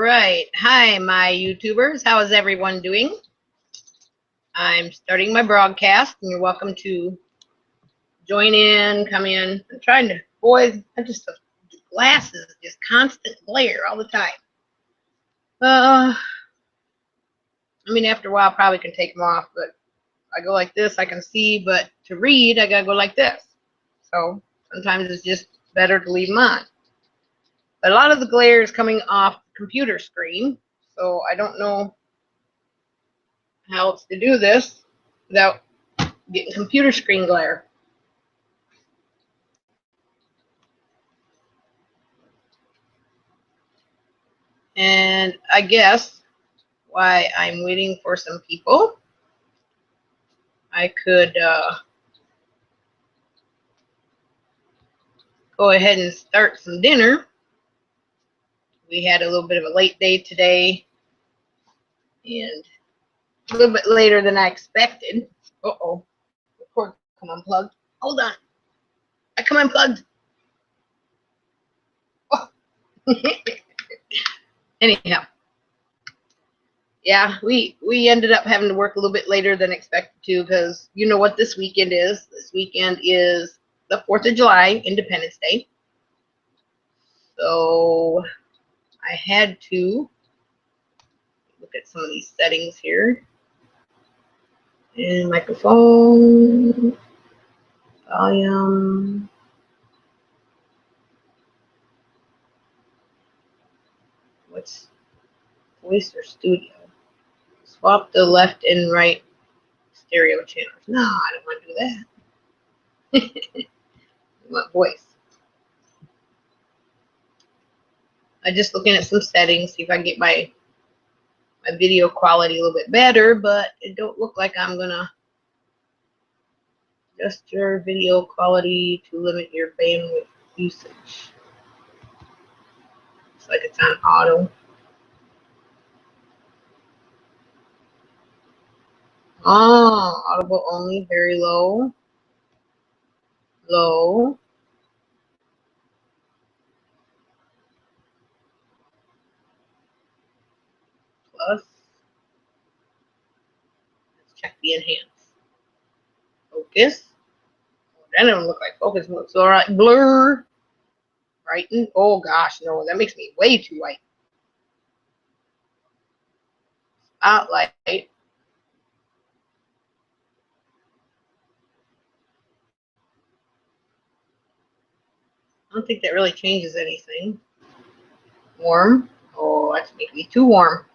right. Hi, my YouTubers. How is everyone doing? I'm starting my broadcast, and you're welcome to join in, come in. I'm trying to, boys, the glasses, just constant glare all the time. I mean, after a while, I probably can take them off, but I go like this, I can see, but to read, I gotta go like this. So sometimes it's just better to leave them on. But a lot of the glare is coming off the computer screen, so I don't know how else to do this without getting computer screen glare. And I guess while I'm waiting for some people, I could go ahead and start some dinner. We had a little bit of a late day today and a little bit later than I expected. Uh-oh, the cord come unplugged. Hold on, I come unplugged. Oh. Anyhow, yeah, we ended up having to work a little bit later than expected to, because you know what this weekend is. This weekend is the 4th of July, Independence Day. So I had to look at some of these settings here. And microphone, volume. What's voice or studio? Swap the left and right stereo channels. No, I don't want to do that. I want voice. I'm just looking at some settings, see if I can get my video quality a little bit better, but it don't look like I'm gonna adjust your video quality to limit your bandwidth usage. Looks like it's on auto. Oh, audible only, very low. Low. Plus. Let's check the enhance. Focus. That doesn't look like focus. Looks all right. Blur. Brighten. Oh gosh, no, that makes me way too white. Spotlight. I don't think that really changes anything. Warm. Oh, that's making me too warm.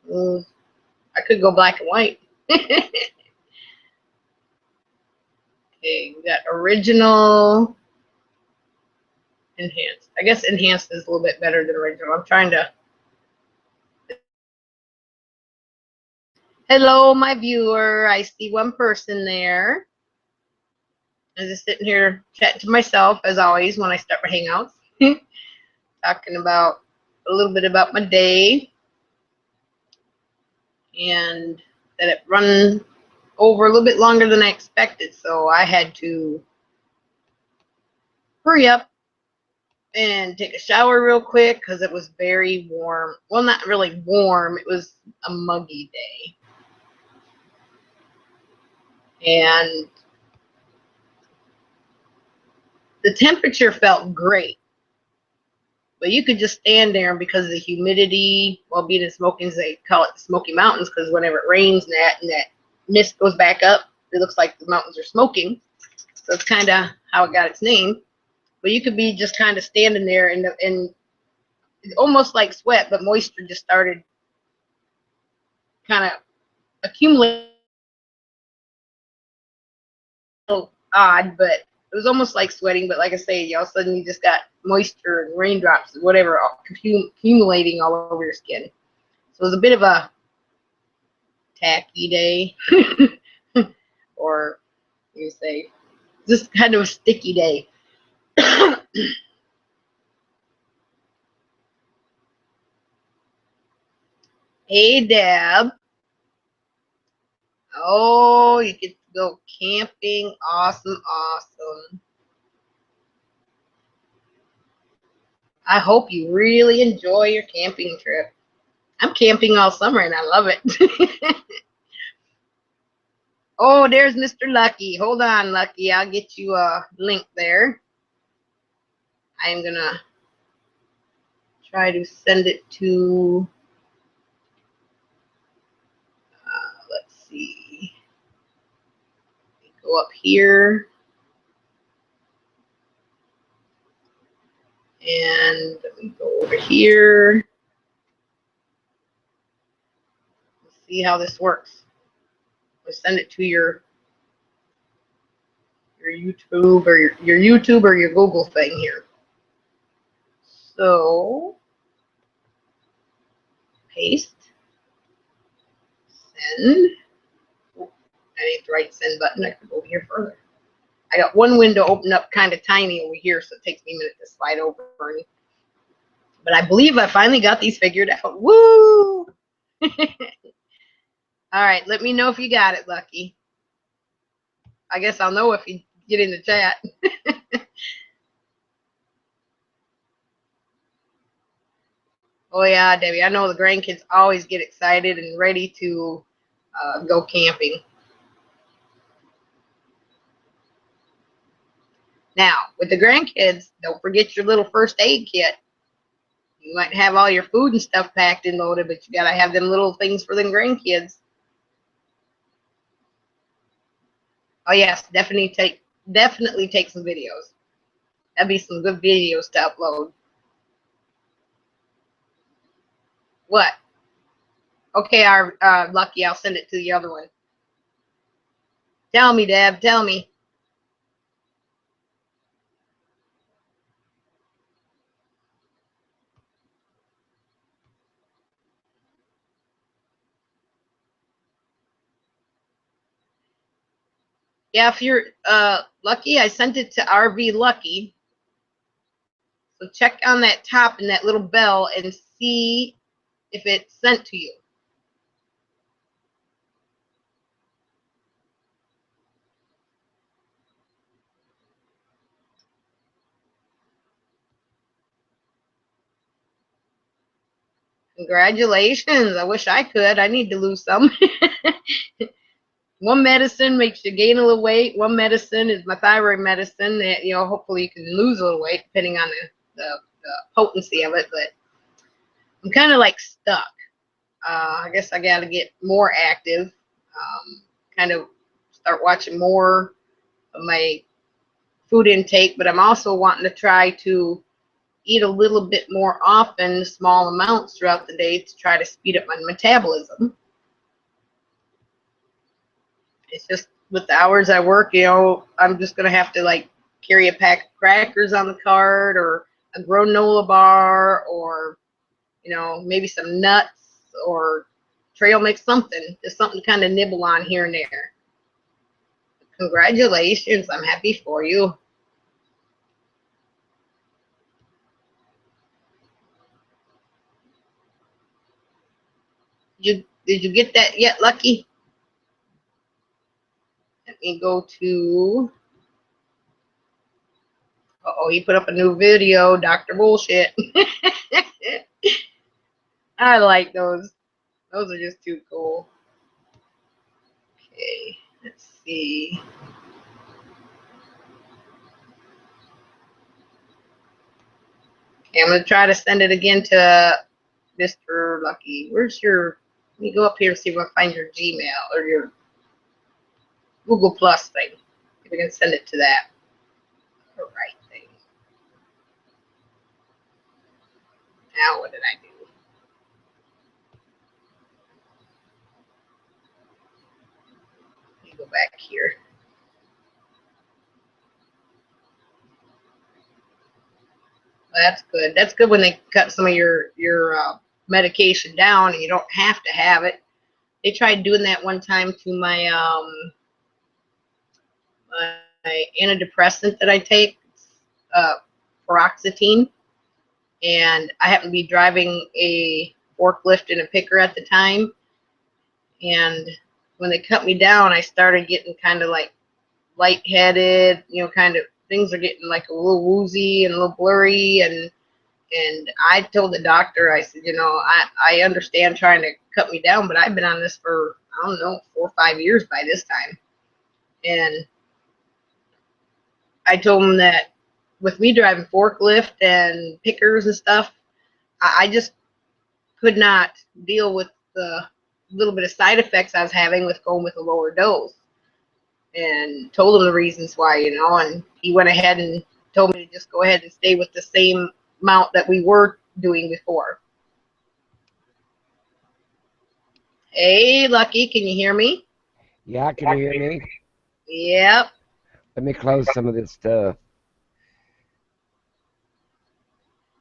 Smooth. I could go black and white. Okay, we got original, enhanced. I guess enhanced is a little bit better than original. I'm trying to. Hello, my viewer. I see one person there. I'm just sitting here chatting to myself, as always, when I start my hangouts. Talking about a little bit about my day. And that it run over a little bit longer than I expected. So I had to hurry up and take a shower real quick because it was very warm. Well, not really warm. It was a muggy day. And the temperature felt great. But you could just stand there because of the humidity. Well, being in Smokies, they call it the Smoky Mountains because whenever it rains and that mist goes back up, it looks like the mountains are smoking. So it's kind of how it got its name. But you could be just kind of standing there and it's almost like sweat, but moisture just started kind of accumulating. Odd, but it was almost like sweating. But like I say, all of a sudden you just got moisture and raindrops and whatever accumulating all over your skin. So it was a bit of a tacky day, or you say just kind of a sticky day. Hey, Deb. Oh, you get to go camping. Awesome, awesome. I hope you really enjoy your camping trip. I'm camping all summer and I love it. Oh, there's Mr. Lucky. Hold on, Lucky. I'll get you a link there. I'm going to try to send it to, let's see. Go up here. And let me go over here. Let's see how this works. We'll send it to your YouTube or your YouTube or your Google thing here. So paste, send. Oh, that ain't the right send button. I can go here further. I got one window opened up kind of tiny over here, so it takes me a minute to slide over. But I believe I finally got these figured out. Woo! All right, let me know if you got it, Lucky. I guess I'll know if you get in the chat. Oh yeah, Debbie, I know the grandkids always get excited and ready to go camping. Now, with the grandkids, don't forget your little first aid kit. You might have all your food and stuff packed and loaded, but you gotta have them little things for them grandkids. Oh yes, definitely take some videos. That'd be some good videos to upload. What? Okay, our Lucky, I'll send it to the other one. Tell me, Deb, tell me. Yeah, if you're Lucky, I sent it to RV Lucky. So check on that top and that little bell and see if it's sent to you. Congratulations. I wish I could. I need to lose some. One medicine makes you gain a little weight. One medicine is my thyroid medicine. That, you know, hopefully you can lose a little weight depending on the potency of it. But I'm kind of like stuck. I guess I got to get more active. Kind of start watching more of my food intake. But I'm also wanting to try to eat a little bit more often, small amounts throughout the day to try to speed up my metabolism. It's just with the hours I work, you know, I'm just going to have to like carry a pack of crackers on the cart or a granola bar or, you know, maybe some nuts or trail mix, something, just something to kind of nibble on here and there. Congratulations. I'm happy for you. Did you get that yet, Lucky? Let me go to, uh-oh, he put up a new video, Dr. Bullshit. I like those. Those are just too cool. Okay, let's see. Okay, I'm going to try to send it again to Mr. Lucky. Where's your, let me go up here and see if I can find your Gmail or your Google Plus thing. If we can send it to that. The right thing. Now what did I do? Let me go back here. Well, that's good. That's good when they cut some of your medication down and you don't have to have it. They tried doing that one time to my my antidepressant that I take, paroxetine, and I happened to be driving a forklift and a picker at the time, and when they cut me down, I started getting kind of like lightheaded, you know, kind of things are getting like a little woozy and a little blurry, and And I told the doctor, I said, I understand trying to cut me down, but I've been on this for, I don't know, 4 or 5 years by this time. And I told him that with me driving forklift and pickers and stuff, I just could not deal with the little bit of side effects I was having with going with a lower dose. And told him the reasons why, and he went ahead and told me to just go ahead and stay with the same amount that we were doing before. Hey, Lucky, can you hear me? Yeah, can you hear me? Yep. Let me close some of this stuff.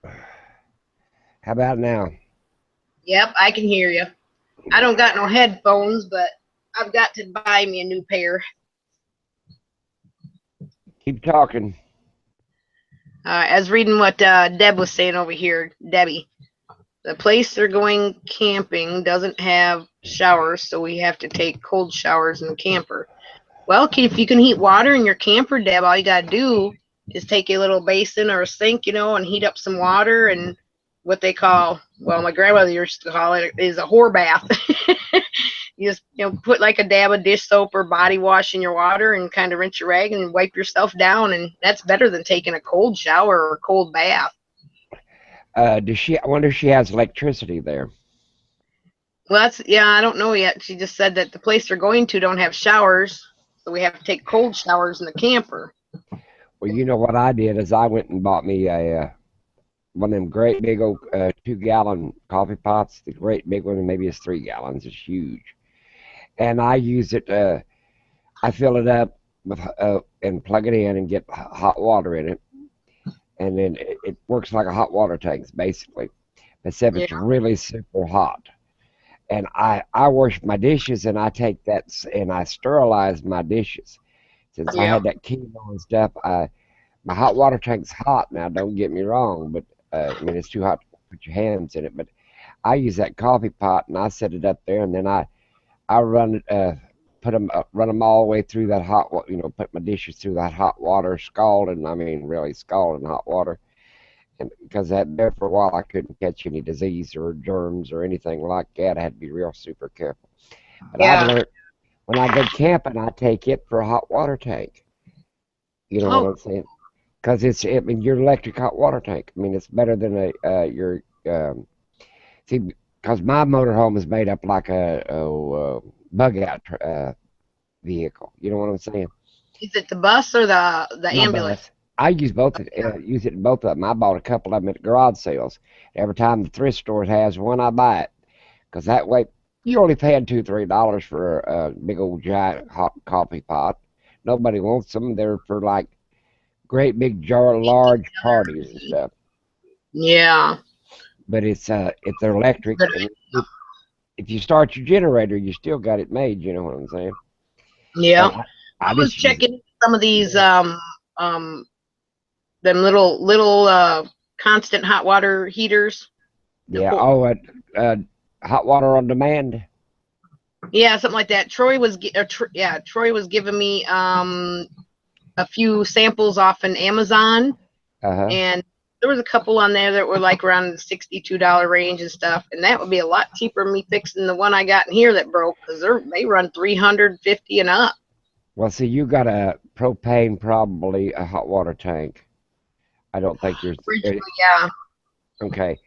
How about now? Yep, I can hear you. I don't got no headphones, but I've got to buy me a new pair. Keep talking. I was reading what Deb was saying over here. Debbie, the place they're going camping doesn't have showers, so we have to take cold showers in the camper. Well, if you can heat water in your camper, Deb, all you got to do is take a little basin or a sink, and heat up some water, and what they call, well, my grandmother used to call it, is a whore bath. You just, put like a dab of dish soap or body wash in your water and kind of rinse your rag and wipe yourself down, and that's better than taking a cold shower or a cold bath. I wonder if she has electricity there. Well, I don't know yet. She just said that the place they're going to don't have showers, so we have to take cold showers in the camper. Well, you know what I did is I went and bought me one of them great big old 2-gallon coffee pots. The great big one, maybe it's 3 gallons. It's huge, and I use it. I fill it up with and plug it in and get hot water in it, and then it works like a hot water tank basically, except Yeah. it's really super hot. And I wash my dishes and I take that and I sterilize my dishes. Since I Yeah. had that chemo and stuff, my hot water tank's hot now. Don't get me wrong, but I mean it's too hot to put your hands in it. But I use that coffee pot and I set it up there, and then I run it, run them all the way through that hot, put my dishes through that hot water, scalding. I mean really scalding hot water. And because that there for a while, I couldn't catch any disease or germs or anything like that. I had to be real super careful. But I've Yeah. learned when I go camping, I take it for a hot water tank. You know what Oh, I'm saying? Because I mean, your electric hot water tank. I mean, it's better than your see, because my motorhome is made up like a bug out vehicle. You know what I'm saying? is it the bus or the My ambulance? bus. I use both. Use it in both of them. I bought a couple of them at garage sales. Every time the thrift store has one, I buy it because that way you're only paying $2, $3 for a big old giant hot coffee pot. Nobody wants them. They're for like great big large parties and stuff. Yeah. But if they're electric, But, and if you start your generator, you still got it made. You know what I'm saying? yeah. But I I was just use it. checking some of these um them little constant hot water heaters. Yeah. Oh, uh, hot water on demand. Yeah, something like that. Troy was giving me a few samples off an Amazon, Uh-huh. and there was a couple on there that were like around the $62 range and stuff, and that would be a lot cheaper than me fixing the one I got in here that broke, because they run 350 and up. Well, see, you got a propane, probably a hot water tank. I don't think yours. Originally, yeah. Okay.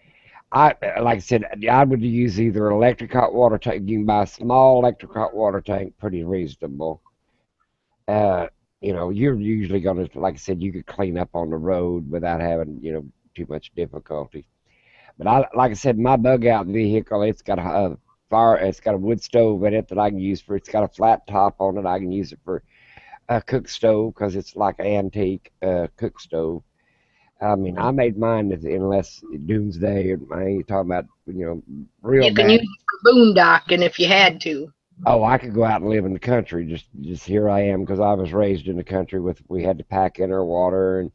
Like I said, I would use either electric hot water tank. You can buy a small electric hot water tank, pretty reasonable. Uh, you're usually gonna, like I said, you could clean up on the road without having, too much difficulty. But like I said, my bug out vehicle, it's got a fire, it's got a wood stove in it that I can use for. It's got a flat top on it. I can use it for a cook stove because it's like an antique cook stove. I mean, I made mine unless doomsday. I ain't talking about real You can use bad. it for boondocking if you had to. Oh, I could go out and live in the country. Just here I am because I was raised in the country. We had to pack in our water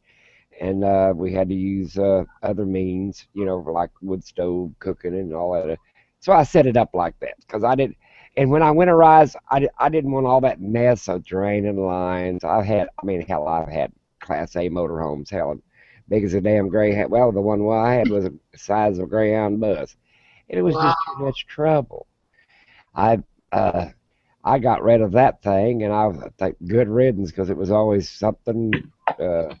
and we had to use other means, like wood stove cooking and all that. So I set it up like that because I did. And when I winterized, I didn't want all that mess of draining lines. I mean, hell, I've had Class A motorhomes, hell, big as a damn greyhound. Well, the one I had was the size of a greyhound bus, and it was Wow. just too much trouble. I uh, I got rid of that thing, and I think good riddance because it was always something. Uh,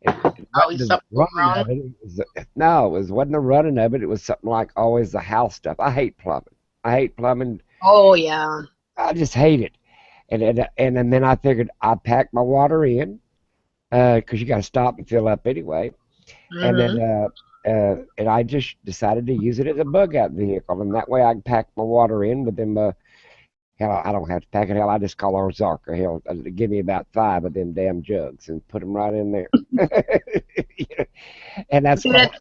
it wasn't Always the something going running wrong. of it. It was no, it wasn't the running of it. It was something like always the house stuff. I hate plumbing. I hate plumbing. Oh yeah. I just hate it. And then I figured I'd pack my water in because you got to stop and fill up anyway. And then Mhm. and I just decided to use it as a bug out vehicle, and that way I can pack my water in with them. Hell, I don't have to pack it. Hell, I just call Ozarka. Hell, give me about 5 of them damn jugs and put them right in there. And that's See, what, that's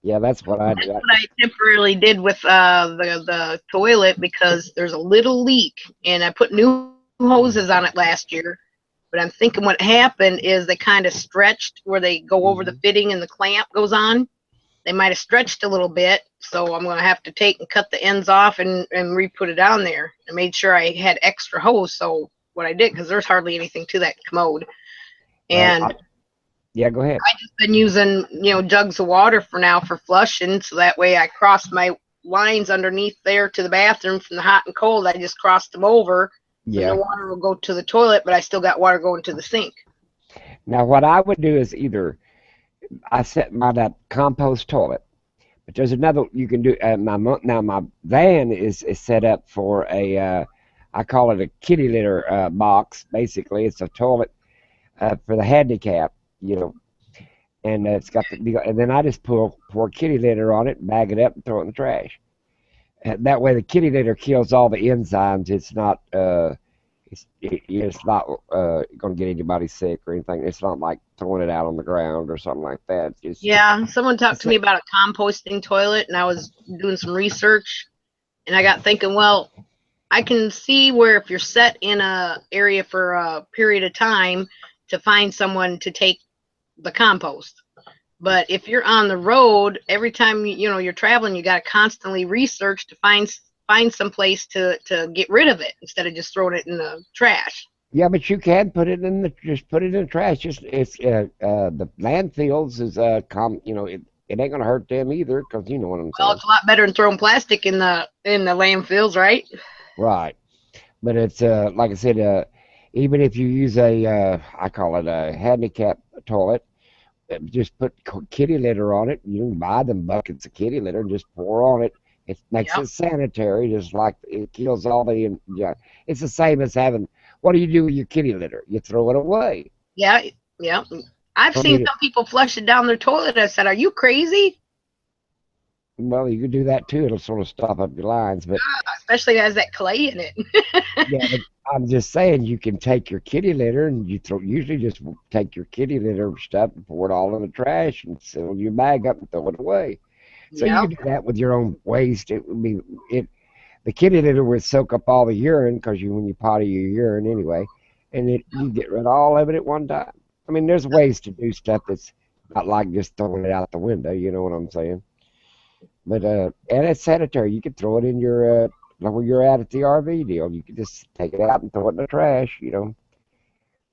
yeah, that's what I that's do. what I temporarily did with the toilet because there's a little leak, and I put new hoses on it last year. But I'm thinking what happened is they kind of stretched where they go over the Mhm. fitting and the clamp goes on. They might have stretched a little bit, so I'm gonna have to take and cut the ends off and re-put it on there. I made sure I had extra hose. So what I did, because there's hardly anything to that commode, Well, and yeah, go ahead. I've just been using jugs of water for now for flushing, so that way I cross my lines underneath there to the bathroom from the hot and cold. I just crossed them over, and the Yeah. water will go to the toilet, but I still got water going to the sink. Now, what I would do is either I set my that compost toilet, but there's another you can do. Now my van is set up for I call it a kitty litter box. Basically, it's a toilet for the handicap, you know, and it's got and then I just pour kitty litter on it, bag it up, and throw it in the trash. That way, the kitty litter kills all the enzymes. It's not it's not going to get anybody sick or anything. It's not like throwing it out on the ground or something like that. Yeah, someone talked It's to me about a composting toilet, and I was doing some research, and I got thinking, well, I can see where if you're set in a area for a period of time to find someone to take the compost. But if you're on the road, every time you're traveling, you got to constantly research to find some place to get rid of it instead of just throwing it in the trash. Yeah, but you can put it in the just put it in the trash. Just it's the landfills is it ain't gonna hurt them either because you know what I'm Well, saying, it's a lot better than throwing plastic in the landfills, right? right? But it's like I said, even if you use a I call it a handicap toilet, just put kitty litter on it. You can buy them buckets of kitty litter and just pour on it. It makes Yep. it sanitary, just like it kills all the. Yeah, it's the same as having. What do you do with your kitty litter? You throw it away. Yeah. Yeah. I've I seen mean, some people flush it down their toilet. I said, "Are you crazy?" well, you could do that too. It'll sort of stop up your lines. But Especially as that clay in it. yeah, but I'm just saying you can take your kitty litter and you throw. Usually, just take your kitty litter stuff and pour it all in the trash and fill your bag up and throw it away. So you Yep. can do that with your own waste. It would be it. The kitty litter would soak up all the urine because when you potty your urine anyway, and you get rid of all of it at one time. I mean, there's ways to do stuff that's not like just throwing it out the window. You know what I'm saying? But and it's sanitary. You could throw it in your like where you're at the RV deal. You could just take it out and throw it in the trash. You know,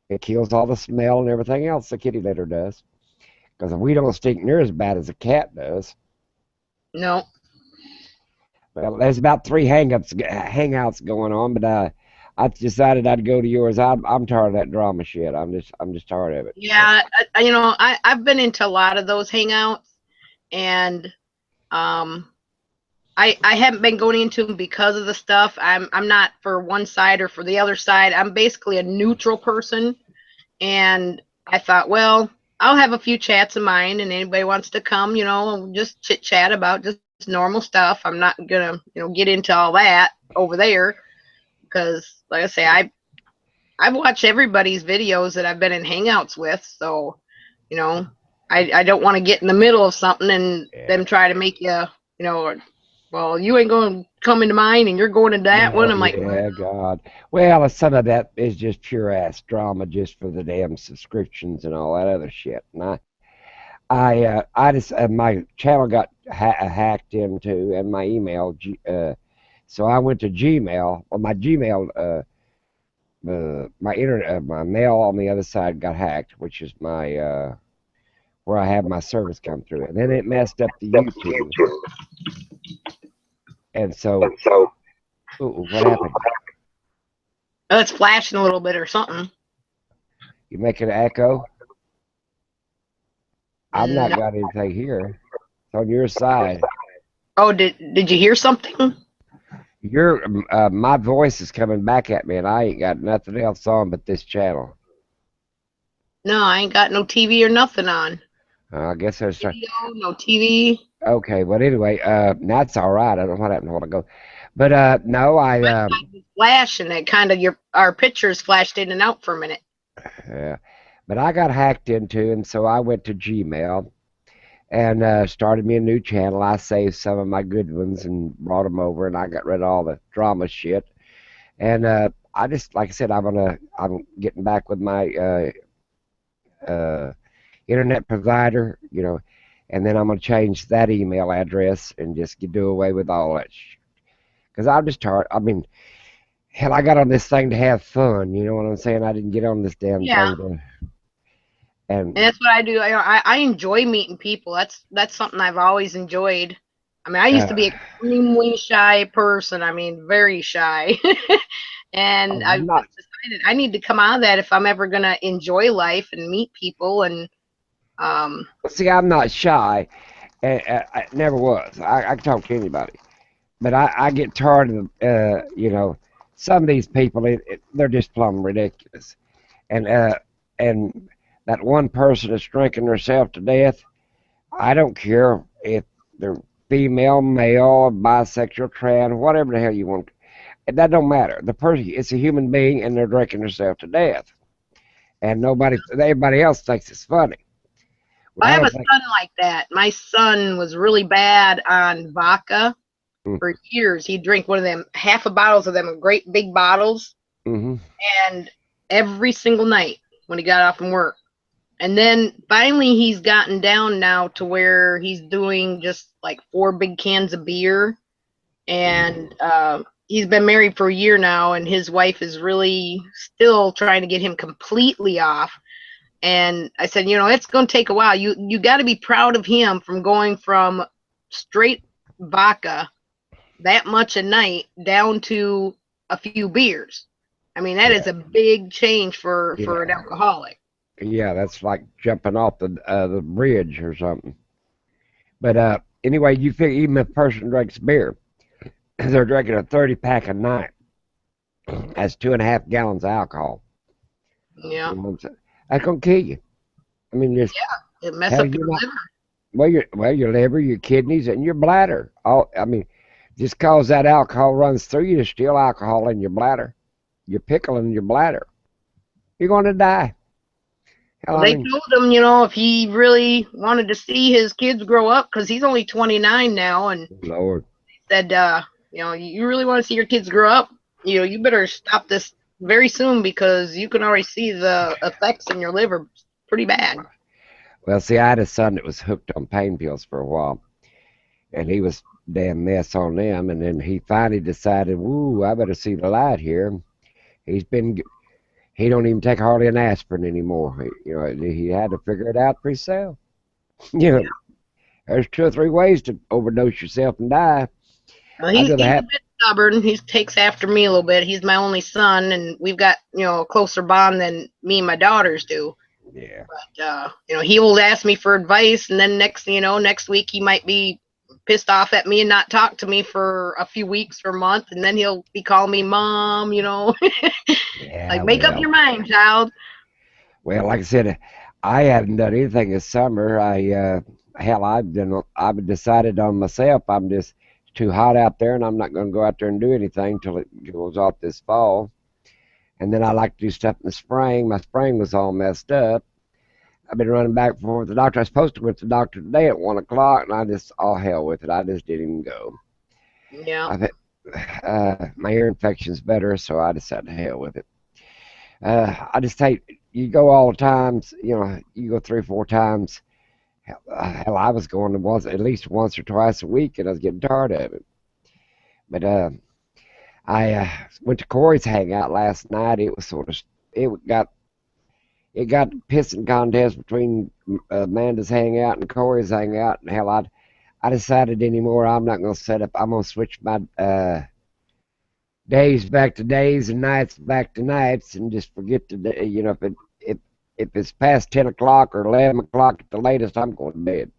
it kills all the smell and everything else the kitty litter does. Because we don't stink near as bad as a cat does. No. Well, there's about 3 hangouts going on, but I decided I'd go to yours. I'm tired of that drama shit. I'm just tired of it. Yeah. I've been into a lot of those hangouts, and um, I haven't been going into them because of the stuff. I'm not for one side or for the other side. I'm basically a neutral person, and I thought, well, I'll have a few chats of mine, and anybody wants to come, just chit chat about just normal stuff. I'm not gonna, get into all that over there because, like I say, I've watched everybody's videos that I've been in hangouts with, so you know, I don't want to get in the middle of something and Yeah. them try to make well, you ain't going to come into mine and you're going into that one. Well, I'm like, yeah, God. Well, some of that is just pure ass drama, just for the damn subscriptions and all that other shit. And I just my channel got hacked into, and my email. So I went to Gmail. Well, my Gmail, my internet, my mail on the other side got hacked, which is my where I have my service come through, and then it messed up the YouTube. And so, ooh, what happened? Oh, it's flashing a little bit or something. You make an echo? I've not No. got anything here. It's on your side. Oh, did you hear something? Your my voice is coming back at me, and I ain't got nothing else on but this channel. No, I ain't got no TV or nothing on. I guess there's Video, no TV. okay. But anyway, that's all right. I don't know what happened a while ago, but no, Flash and it kind of your our pictures flashed in and out for a minute. yeah, but I got hacked into, and so I went to Gmail and started me a new channel. I saved some of my good ones and brought them over, and I got rid of all the drama shit. And I just, like I said, I'm getting back with my internet provider, and then I'm gonna change that email address and just do away with all that. Because I'm just tired. I mean, hell, I got on this thing to have fun. You know what I'm saying? I didn't get on this damn Yeah, thing to. and And that's what I do. I enjoy meeting people. That's something I've always enjoyed. I mean, I used to uh, be an extremely shy person. I mean, very shy. And oh, I'm I've not. just decided I need to come out of that if I'm ever gonna enjoy life and meet people. And um, See, I'm not shy. I never was. I can talk to anybody. But I get tired of, some of these people. They're just plumb ridiculous. And that one person that's drinking herself to death. I don't care if they're female, male, bisexual, trans, whatever the hell you want. That don't matter. The person, it's a human being, and they're drinking themselves to death. And everybody else thinks it's funny. Well, I I have a had son like, like that. My son was really bad on vodka for years. He'd drink one of them half a bottles of them great big bottles, mm-hmm, and every single night when he got off from work. And then finally he's gotten down now to where he's doing just like 4 big cans of beer. And he's been married for a year now, and his wife is really still trying to get him completely off. And I said, it's going to take a while. You got to be proud of him from going from straight vodka that much a night down to a few beers. I mean, that is yeah, a big change for an yeah, alcoholic. yeah. That's like jumping off the bridge or something. But anyway, you figure even if a person drinks beer, they're drinking a 30 pack a night. That's 2.5 gallons of alcohol. Yeah, You know what I'm saying? That's gonna kill you. I mean, just it mess hell, up your you're not. liver. Your liver, your kidneys, and your bladder. All I mean, just cause that alcohol runs through you, there's still alcohol in your bladder. You're pickling your bladder. You're going to die. Hell, Well, I they mean, told him, if he really wanted to see his kids grow up, because he's only 29 now, and Lord. said, you really want to see your kids grow up, you better stop this very soon because you can already see the effects in your liver pretty bad. Well, see, I had a son that was hooked on pain pills for a while, and he was damn mess on them, and then he finally decided, "Woo, I better see the light here." He's been he don't even take hardly an aspirin anymore. He had to figure it out for himself. You know, there's 2 or 3 ways to overdose yourself and die. Well, I'd he's rather he's a have. bit stubborn. He takes after me a little bit. He's my only son, and we've got a closer bond than me and my daughters do. Yeah. But he will ask me for advice, and then next week he might be pissed off at me and not talk to me for a few weeks or a month, and then he'll be calling me mom. Yeah, Like, make up well, your mind, child. like I said, I haven't done anything this summer. Hell, I've decided on myself. I'm just too hot out there, and I'm not going to go out there and do anything till it goes off this fall. And then I like to do stuff in the spring. My spring was all messed up. I've been running back and forth with the doctor. I was supposed to go to the doctor today at 1 o'clock, and I just all hell with it. I just didn't even go. Yeah. I've had, my ear infection's better, so I decided to hell with it. I just hate you go all the times. You go 3 or 4 times. Hell, I was going to once at least once or twice a week, and I was getting tired of it. But I went to Corey's hangout last night. It was it got it got pissing contest between Amanda's hangout and Corey's hangout, and hell, I decided anymore I'm not gonna set up. I'm gonna switch my days back to days and nights back to nights, and just forget the day. You know, if it's past 10 o'clock or 11 o'clock at the latest, I'm going to bed.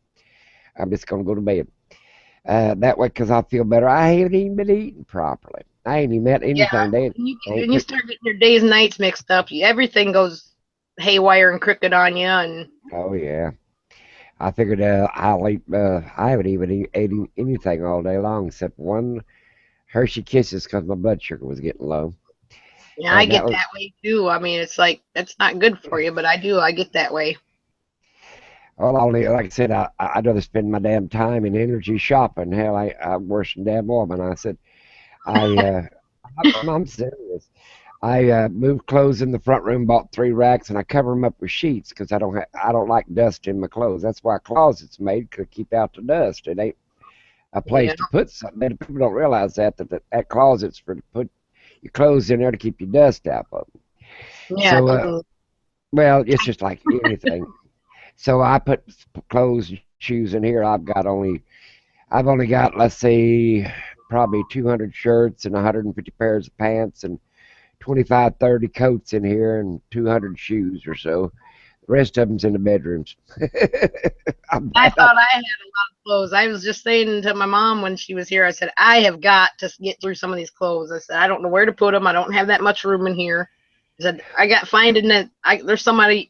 I'm just gonna go to bed. That way, because I feel better. I haven't even been eating properly. I ain't even met Yeah, anything. They ain't when you cooked. start getting your days and nights mixed up, everything goes haywire and crooked on you. And Oh yeah. I figured I'll eat. I haven't even eaten anything all day long except one Hershey Kisses because my blood sugar was getting low, yeah, I and that get was that way too. I mean, it's like that's not good for you, but I do. I get that way. well. Only like I said, I'd rather spend my damn time and energy shopping. Hell, I'm worse than damn woman. I said I. I'm serious. I moved clothes in the front room, bought 3 racks, and I cover them up with sheets because I don't like dust in my clothes. That's why a closet's made to keep out the dust. It ain't a place Yeah, to put something. People don't realize that closet's for to put your clothes in there to keep your dust out of them. yeah, So, totally. well, it's just like anything. So I put clothes, and shoes in here. I've only got, let's see, probably 200 shirts and 150 pairs of pants and 25, 30 coats in here and 200 shoes or so. The rest of them's in the bedrooms. I'm I bad. thought I had a lot of clothes. I was just saying to my mom when she was here, I said, I have got to get through some of these clothes. I said, I don't know where to put them. I don't have that much room in here. I said, I got finding that there's somebody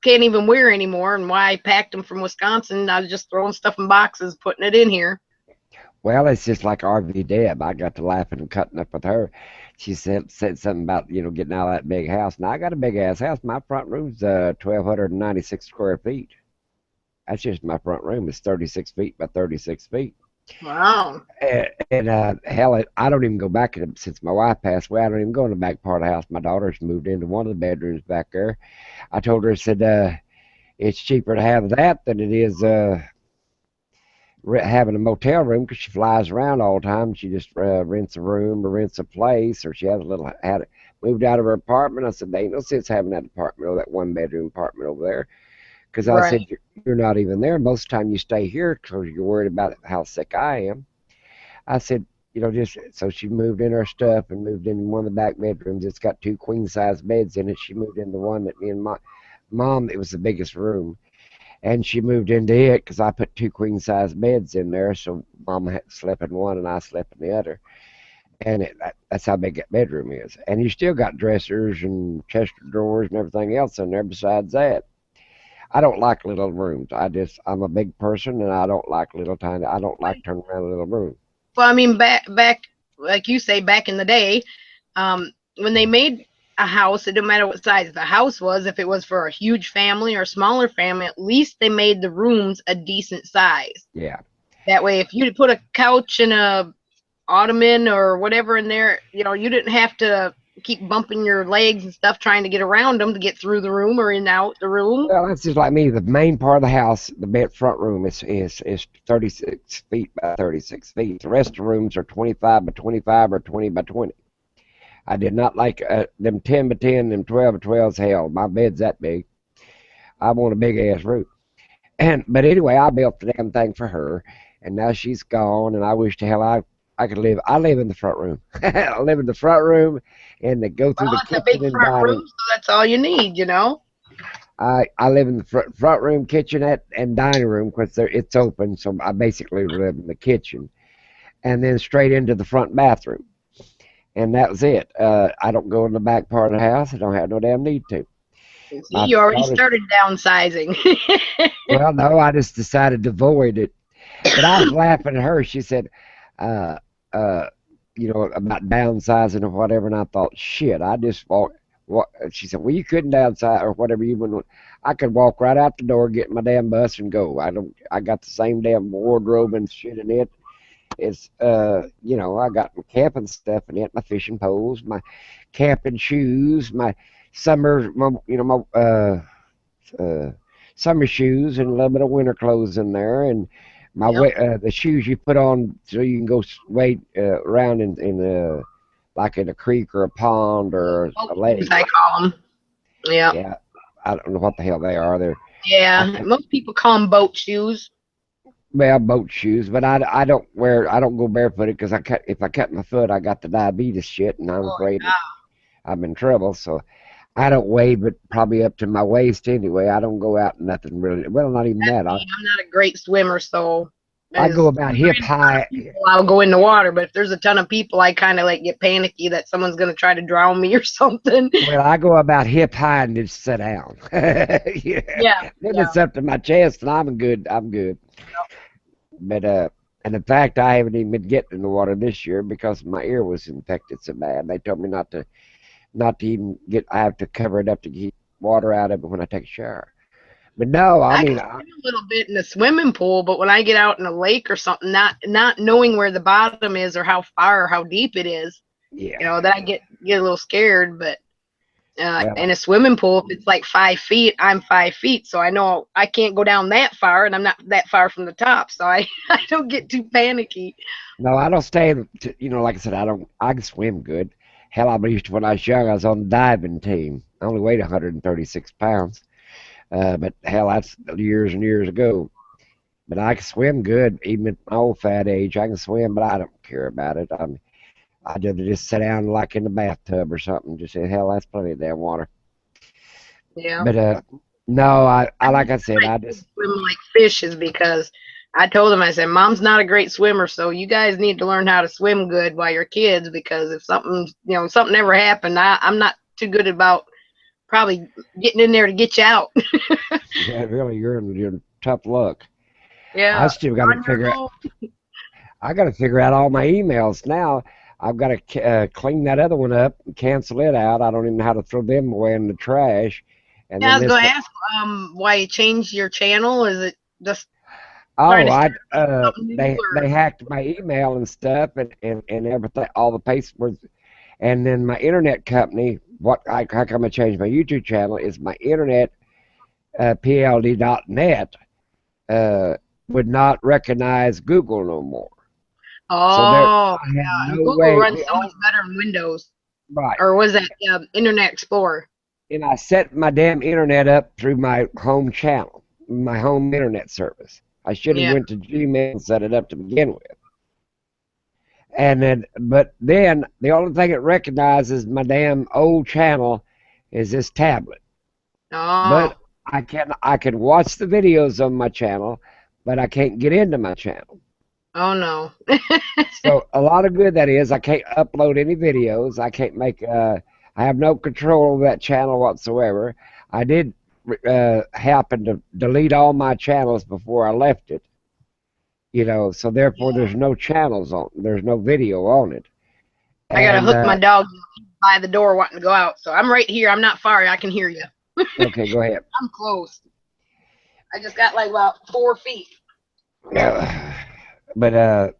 can't even wear anymore. And why I packed them from Wisconsin, I was just throwing stuff in boxes, putting it in here. Well, it's just like RV Deb. I got to laughing and cutting up with her. She said something about getting out of that big house. Now I got a big ass house. My front room's 1,296 square feet. That's just my front room. It's 36 feet by 36 feet. Wow. And hell, I don't even go back in it since my wife passed away. I don't even go in the back part of the house. My daughter's moved into one of the bedrooms back there. I told her, I said, it's cheaper to have that than it is having a motel room because she flies around all the time. She just rents a room or rents a place, or she has a little had moved out of her apartment. I said, there ain't no sense having that apartment or that 1 bedroom apartment over there because I said Right. you're not even there most of the time. You stay here because you're worried about how sick I am. I said, just so she moved in her stuff and moved in one of the back bedrooms. It's got 2 queen size beds in it. She moved into one that me and my mom, it was the biggest room. And she moved into it because I put 2 queen size beds in there. So mom slept in one and I slept in the other. And that's how big that bedroom is. And you still got dressers and chest of drawers and everything else in there besides that. I don't like little rooms. I'm a big person and I don't like little tiny, I don't like turning around a little room. Well, I mean, back, like you say, back in the day, when they made a house, it didn't matter what size the house was. If it was for a huge family or smaller family, at least they made the rooms a decent size. Yeah. That way, if you put a couch and a ottoman or whatever in there, you didn't have to keep bumping your legs and stuff trying to get around them to get through the room or in and out the room. Well, that's just like me. The main part of the house, the bed front room is 36 feet by 36 feet. The rest of the rooms are 25 by 25 or 20 by 20. I did not like them 10 by 10, them 12 by 12s. Hell, my bed's that big. I want a big ass room. But anyway, I built the damn thing for her, and now she's gone. And I wish to hell I could live. I live in the front room. I live in the front room, and to go Well, through the it's a big kitchen and front room, dining. so that's all you need. I live in the front room, kitchenette, and dining room because it's open. So I basically live in the kitchen, and then straight into the front bathroom, and that was it. I don't go in the back part of the house. I don't have no damn need to. See, My you already daughter's started downsizing. Well, no, I just decided to avoid it. But I was laughing at her. She said, uh, uh, about downsizing or whatever, and I thought, shit, I just walk. What? She said, well, you couldn't downsize or whatever you would. I could walk right out the door, get my damn bus, and go. I don't. I got the same damn wardrobe and shit in it. It's I got my camping stuff in it, my fishing poles, my camping shoes, my summer, my uh, summer shoes and a little bit of winter clothes in there, and Yep. the shoes you put on so you can go wade around in like in a creek or a pond or a Smoke shoes, lake. I call them. Yeah. Yeah, I don't know what the hell they are. I Yeah, think, most people call them boat shoes. well, boat shoes, but I don't go barefooted because if I cut my foot, I got the diabetes shit, and I'm Oh, afraid that I'm in trouble. So I don't wade, but probably up to my waist anyway. I don't go out nothing really. Well, not even that's that. me. I'm not a great swimmer, so I go as about hip high. people, I'll go in the water. But if there's a ton of people, I kind of like get panicky that someone's gonna try to drown me or something. Well, I go about hip high and just sit down. Yeah. Yeah, Then yeah. it's up to my chest, and I'm good. I'm good. But and in fact, I haven't even been getting in the water this year because my ear was infected so bad. They told me not to even get. I have to cover it up to keep water out of it when I take a shower. But no, I I can mean, swim a little bit in the swimming pool, but when I get out in a lake or something, not knowing where the bottom is or how far or how deep it is, yeah. that I get a little scared. But Well, in a swimming pool, if it's like 5 feet, I'm 5 feet, so I know I can't go down that far, and I'm not that far from the top, so I I don't get too panicky. no, I don't stay. Like I said, I don't. I can swim good. Hell, I used to when I was young. I was on the diving team. I only weighed 136 pounds. But hell, that's years and years ago. But I can swim good, even at my old fat age. I can swim, but I don't care about it. I just sit down like in the bathtub or something. Just say, hell, that's plenty of damn water. Yeah. But no, I I like think I said, my I kids just swim like fishes because I told them, I said, Mom's not a great swimmer, so you guys need to learn how to swim good while you're kids because if something ever happened, I'm not too good about probably getting in there to get you out. yeah, really, you're tough luck. I Yeah. still got to 9 years figure. old. I got to figure out all my emails now. I've got to clean that other one up and cancel it out. I don't even know how to throw them away in the trash. And Yeah, I then was this going to ask why you changed your channel. Is it just trying Oh, to I start something new they or? hacked my email and stuff and everything, all the passwords, and then my internet company. How come I changed my YouTube channel? Is my internet PLD.net uh, would not recognize Google no more. So there, Oh, I had yeah. And no Google way. runs so much better in Windows. Right, Or was that Internet Explorer? and I set my damn internet up through my home channel, my home internet service. I should have Yeah. went to Gmail and set it up to begin with. But then the only thing it recognizes my damn old channel is this tablet. Oh, But I can watch the videos on my channel, but I can't get into my channel. oh no. So a lot of good that is. I can't upload any videos. I can't make. I have no control of that channel whatsoever. I did happen to delete all my channels before I left it. So therefore there's no channels on. There's no video on it. I gotta And hook my dog by the door wanting to go out. So I'm right here. I'm not far. I can hear you. okay, go ahead. I'm close. I just got like about 4 feet. Yeah, but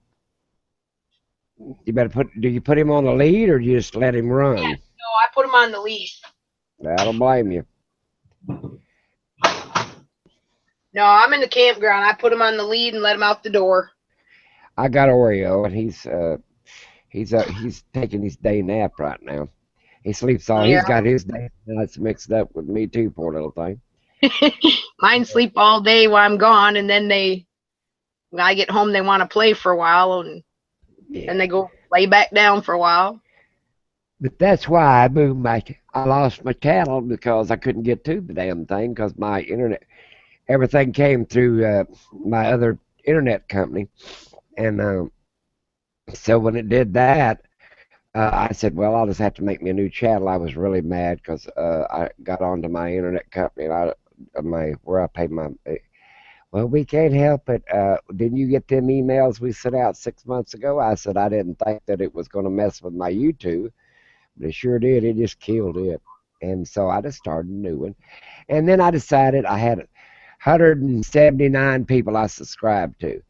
you better do you put him on the lead or do you just let him Yeah, run? no, I put him on the leash. I don't blame you. No, I'm in the campground. I put him on the lead and let him out the door. I got Oreo and he's taking his day nap right now. He sleeps all. Yeah. He's got his day nights mixed up with me too, poor little thing. Mine sleep all day while I'm gone, and then when I get home, they want to play for a while, and then Yeah, they go lay back down for a while. but that's why I lost my channel because I couldn't get to the damn thing because my internet, everything came through my other internet company, and so when it did that, I said, well, I'll just have to make me a new channel. I was really mad because I got onto my internet company and where I pay my. Well, we can't help it. Didn't you get them emails we sent out 6 months ago? I said I didn't think that it was going to mess with my YouTube, but it sure did. It just killed it. And so I just started a new one. And then I decided I had 179 people I subscribed to.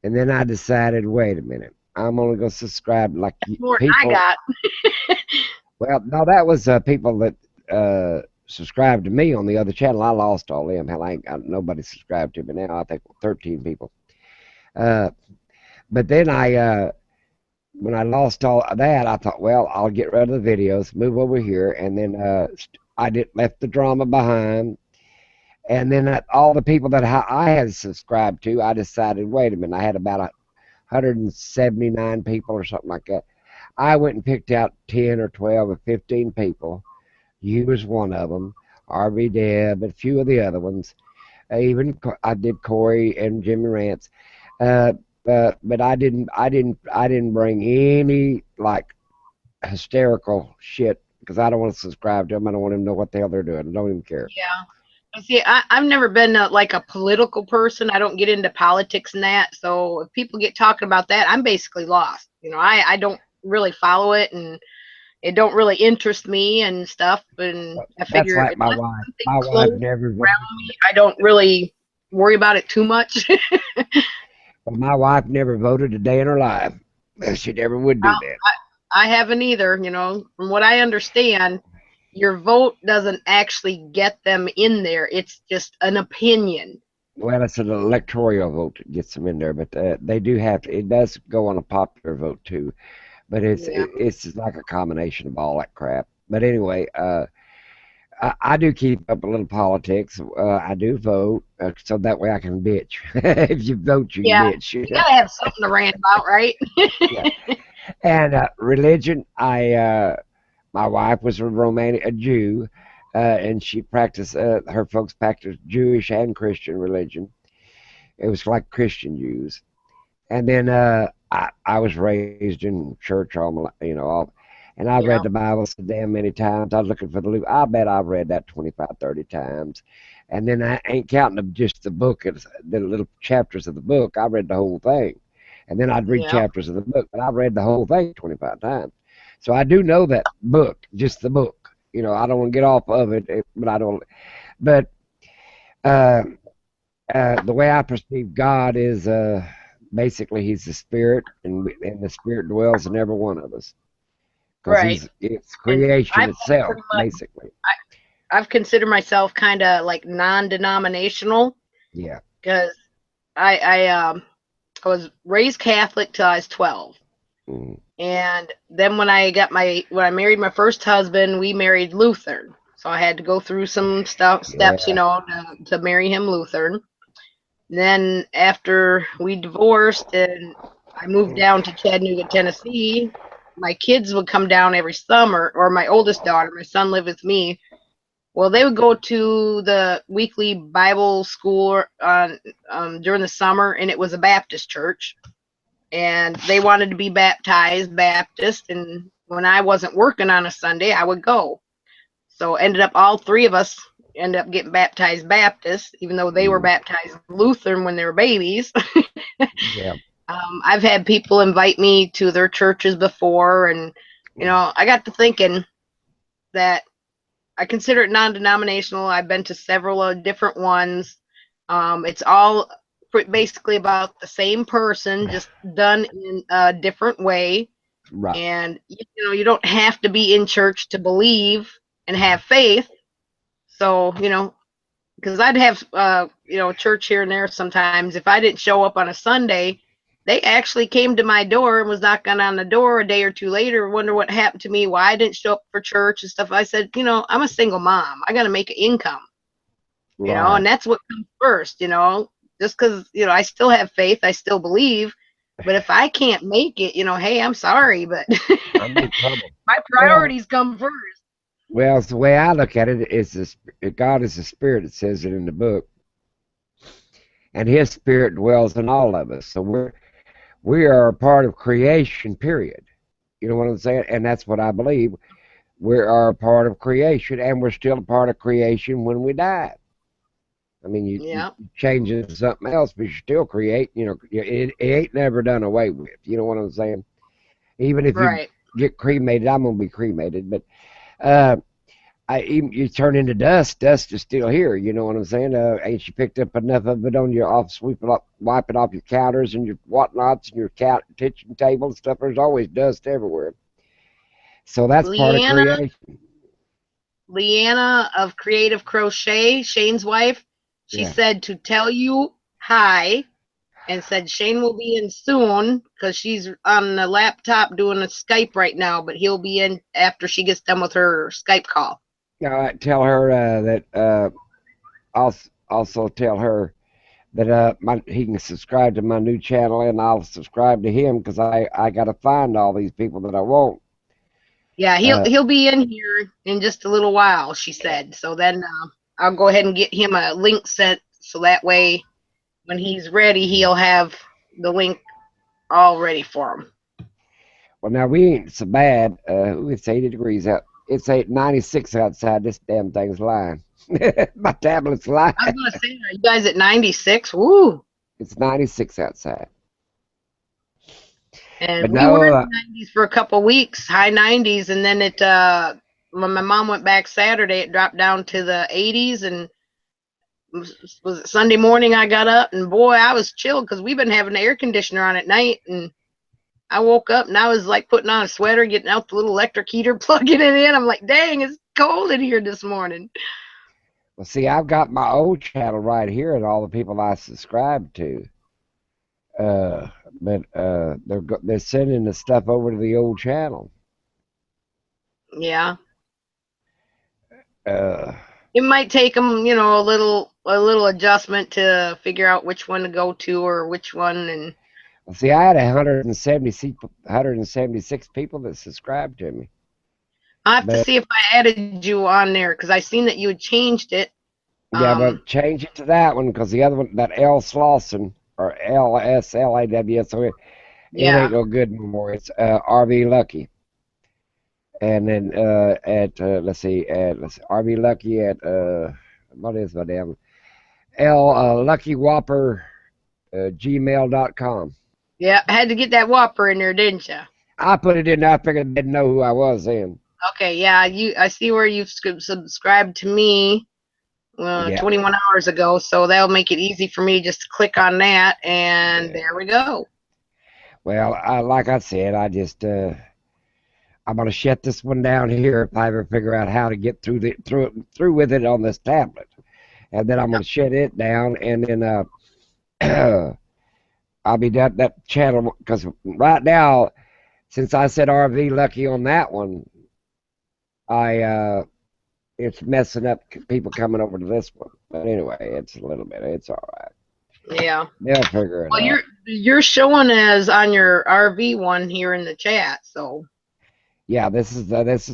And then I decided, wait a minute, I'm only going to subscribe like More than I people. got. Well, no, that was people that subscribed to me on the other channel. I lost all them. Hell, I ain't got nobody subscribed to me now. I think 13 people. Uh, but then when I lost all of that, I thought, well, I'll get rid of the videos, move over here, and then I didn't left the drama behind. And then all the people that I had subscribed to, I decided, wait a minute, I had about 179 people or something like that. I went and picked out 10 or 12 or 15 people. You was one of them. RV Deb, a few of the other ones. Even I did Corey and Jimmy Rance. Uh, but I didn't bring any like hysterical shit because I don't want to subscribe to them. I don't want them to know what the hell they're doing. I don't even care. Yeah. See, I've never been like a political person. I don't get into politics and that. So if people get talking about that, I'm basically lost. I don't really follow it, and it don't really interest me and stuff. And I That's figure like my unless wife. something My close wife never voted. around me, I don't really worry about it too much. Well, my wife never voted a day in her life. She never would I, do that. I haven't either. From what I understand, your vote doesn't actually get them in there. It's just an opinion. Well, it's an electoral vote that gets them in there, but they do have to. It does go on a popular vote too, but Yeah. it's like a combination of all that crap. But anyway, I do keep up a little politics. I do vote, so that way I can bitch. If you vote, you can Yeah. bitch. You gotta have something to rant about, right? Yeah. And religion, my wife was a Jew, and she practiced. Her folks practiced Jewish and Christian religion. It was like Christian Jews. And then I was raised in church all my, and I read Yeah. the Bible so damn many times. I was looking for the loop. I bet I've read that 25, 30 times. And then I ain't counting just the book, it's the little chapters of the book. I read the whole thing. And then I'd read Yeah. chapters of the book, but I've read the whole thing 25 times. So I do know that book, just the book. I don't want to get off of it, but I don't. But uh, the way I perceive God is basically He's the Spirit, and the Spirit dwells in every one of us because Right. it's And creation I've itself, pretty much basically. I've considered myself kind of like non-denominational Yeah. because I was raised Catholic till I was 12. Mm, And then when I married my first husband, we married Lutheran. So I had to go through some steps, yeah. to marry him Lutheran. Then after we divorced and I moved down to Chattanooga, Tennessee, my kids would come down every summer, or my oldest daughter, my son lived with me. Well, they would go to the weekly Bible school during the summer, and it was a Baptist church. And they wanted to be baptized Baptist. And when I wasn't working on a Sunday, I would go. So ended up all three of us ended up getting baptized Baptist, even though they were Mm, baptized Lutheran when they were babies. yeah. I've had people invite me to their churches before, and I got to thinking that I consider it non-denominational. I've been to several different ones. It's all basically about the same person, just done in a different way. Right. And you don't have to be in church to believe and have faith. So because I'd have church here and there sometimes. If I didn't show up on a Sunday, they actually came to my door and was knocking on the door a day or two later, wonder what happened to me, why I didn't show up for church and stuff. I said, I'm a single mom. I got to make an income, Right. and that's what comes first. Just because I still have faith, I still believe. But if I can't make it, hey, I'm sorry, but I'm in trouble. my Well, priorities come first. well, it's the way I look at it is this: God is a spirit. It says it in the book, and His spirit dwells in all of us. So we are a part of creation. Period. You know what I'm saying? And that's what I believe. We are a part of creation, and we're still a part of creation when we die. I mean, you Yeah, change it to something else, but you still create. It ain't never done away with. You know what I'm saying? Even if you right. get cremated, I'm gonna be cremated, but uh, even you turn into dust. Dust is still here. You know what I'm saying? Ain't you picked up enough of it on your off, sweep it up, wipe it off your counters and your whatnots and your kitchen table and stuff? There's always dust everywhere. So that's part of Leanna, creation. Leanna of Creative Crochet, Shane's wife, she Yeah. said to tell you hi, and said Shane will be in soon because she's on the laptop doing a Skype right now, but he'll be in after she gets done with her Skype call. Tell her that also tell her that he can subscribe to my new channel, and I'll subscribe to him because I got to find all these people that I want. Yeah, Uh, he'll be in here in just a little while, she said. So then I'll go ahead and get him a link sent, so that way when he's ready, he'll have the link all ready for him. well, now we ain't so bad. It's 80 degrees out. It's 96 outside. This damn thing's lying. My tablet's lying. I was gonna say, are you guys at 96? Woo! It's 96 outside. And But we were in no, the 90s for a couple weeks, high 90s, and then it when my mom went back Saturday, it dropped down to the 80s, and was it Sunday morning I got up, and boy, I was chilled because we've been having the air conditioner on at night, and I woke up and I was like putting on a sweater, getting out the little electric heater, plugging it in. I'm like, dang, it's cold in here this morning. well, see, I've got my old channel right here and all the people I subscribe to. Uh, but they're sending the stuff over to the old channel. Yeah, Uh, it might take them, a little adjustment to figure out which one to go to or which one. And See, I had 176 people that subscribed to me. I have to But see if I added you on there because I seen that you had changed it. yeah, but change it to that one because the other one, that L Slauson or LSLAWS, it Yeah, ain't no good anymore. It's RV Lucky. And then let's see, RV Lucky at what is my damn L Lucky Whopper gmail.com. yeah, I had to get that Whopper in there, didn't you? I put it in there. I figured they didn't know who I was then. Okay, yeah, I see where you've subscribed to me Yeah, 21 hours ago, so that'll make it easy for me just to click on that, and yeah. there we go. Well, like I said, I'm gonna shut this one down here if I ever figure out how to get through with it on this tablet, and then I'm gonna shut it down, and then I'll be done that channel because right now, since I said RV Lucky on that one, I it's messing up people coming over to this one. But anyway, it's a little bit. It's all right. Yeah. They'll figure it Well, out. you're showing as on your RV one here in the chat, so Yeah, this is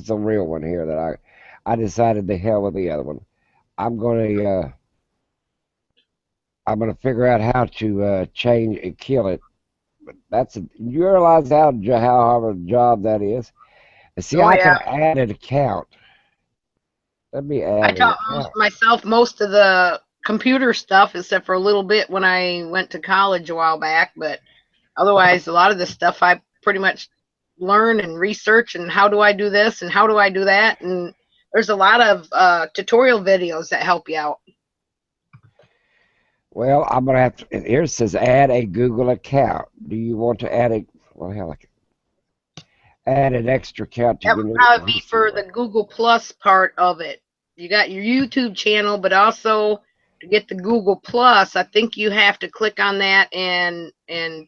the real one here that I decided the hell with the other one. I'm gonna uh, I'm gonna figure out how to change and kill it. But you realize how hard a job that is. And see, oh I can yeah. add an account. Let me I add an taught account. myself most of the computer stuff except for a little bit when I went to college a while back, but otherwise a lot of the stuff I pretty much learn and research and how do I do this and how do I do that, and there's a lot of tutorial videos that help you out. Well, I'm gonna have to. Here it says add a Google account. Do you want to add a? Well, hell, add an extra account to That your would new. Let probably me be see for what. the Google Plus part of it. You got your YouTube channel, but also to get the Google Plus, I think you have to click on that and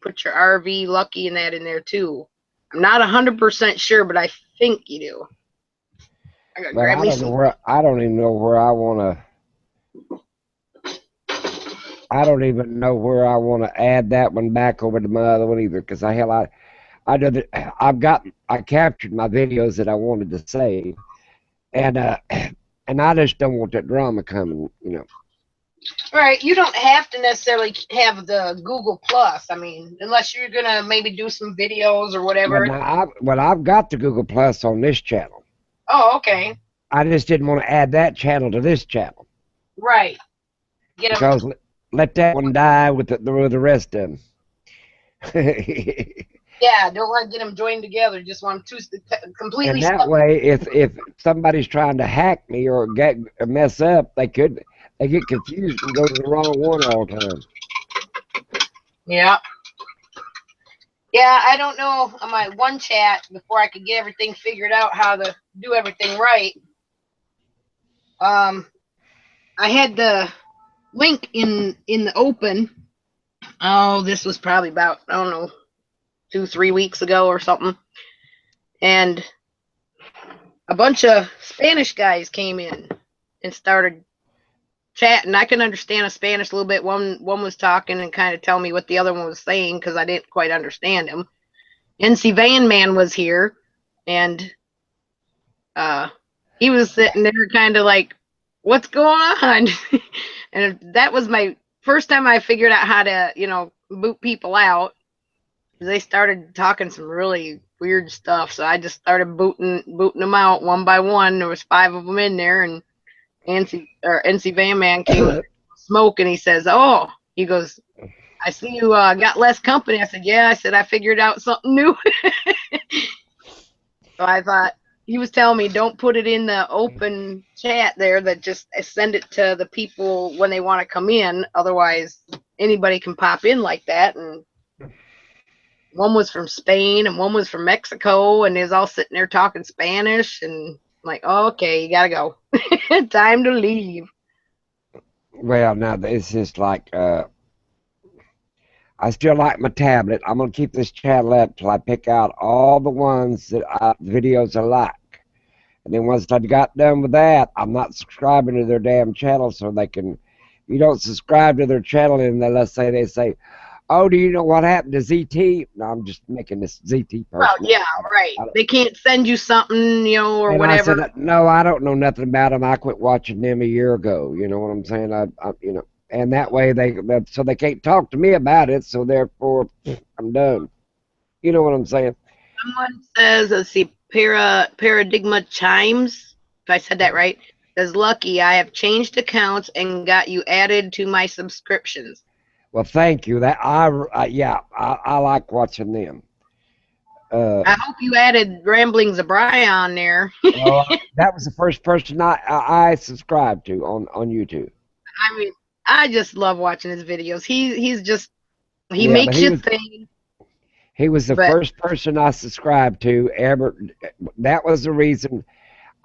put your RV Lucky and that in there too. I'm not 100% sure, but I think you do. I gotta Well, grab me some. I don't even know where I want to. I don't even know where I want to add that one back over to my other one either, because I know that I captured my videos that I wanted to save, and and I just don't want that drama coming. Right, you don't have to necessarily have the Google Plus. I mean, unless you're gonna maybe do some videos or But whatever. now I've got the Google Plus on this channel. Oh, okay. I just didn't want to add that channel to this channel Right. Get them. because let that one die with the rest of them. Yeah, don't want to get them joined together. Just want them completely And that separate. way, if somebody's trying to hack me or mess up, they get confused and go to the wrong one all the time. Yeah. Yeah, I don't know on my one chat before I could get everything figured out how to do everything right. I had the link in the open. Oh, this was probably about, I don't know, 2-3 weeks ago or something. And a bunch of Spanish guys came in and started chatting. I can understand a Spanish a little bit. One was talking and kind of telling me what the other one was saying because I didn't quite understand him. NC Van Man was here, and he was sitting there kind of like, what's going on? And that was my first time I figured out how to, boot people out. They started talking some really weird stuff, so I just started booting them out one by one. There was 5 of them in there, and NC Van Man came with smoke, and he says, "Oh," he goes, "I see you got less company." I said, "Yeah." I said, "I figured out something new." So I thought he was telling me don't put it in the open chat there. That just send it to the people when they want to come in. Otherwise, anybody can pop in like that. And one was from Spain and one was from Mexico, and they was all sitting there talking Spanish. And I'm like, oh, okay, you gotta go. Time to leave. Well, now it's just like I still like my tablet. I'm gonna keep this channel up till I pick out all the ones videos I like. And then once I got done with that, I'm not subscribing to their damn channel so they can. You don't subscribe to their channel, and then let's say they say, "Oh, do you know what happened to ZT?" No, I'm just making this ZT person. Oh yeah, right. They can't send you something, or and whatever. I said, no, I don't know nothing about them. I quit watching them a year ago. You know what I'm saying? And that way so they can't talk to me about it. So therefore, I'm done. You know what I'm saying? Someone says, let's see, Paradigma Chimes, if I said that right, says, "Lucky, I have changed accounts and got you added to my subscriptions." Well, thank you. I like watching them. I hope you added Ramblings of Brian on there. That was the first person I subscribed to on YouTube. I mean, I just love watching his videos. He Yeah, but makes you think. he was the But first person I subscribed to ever. That was the reason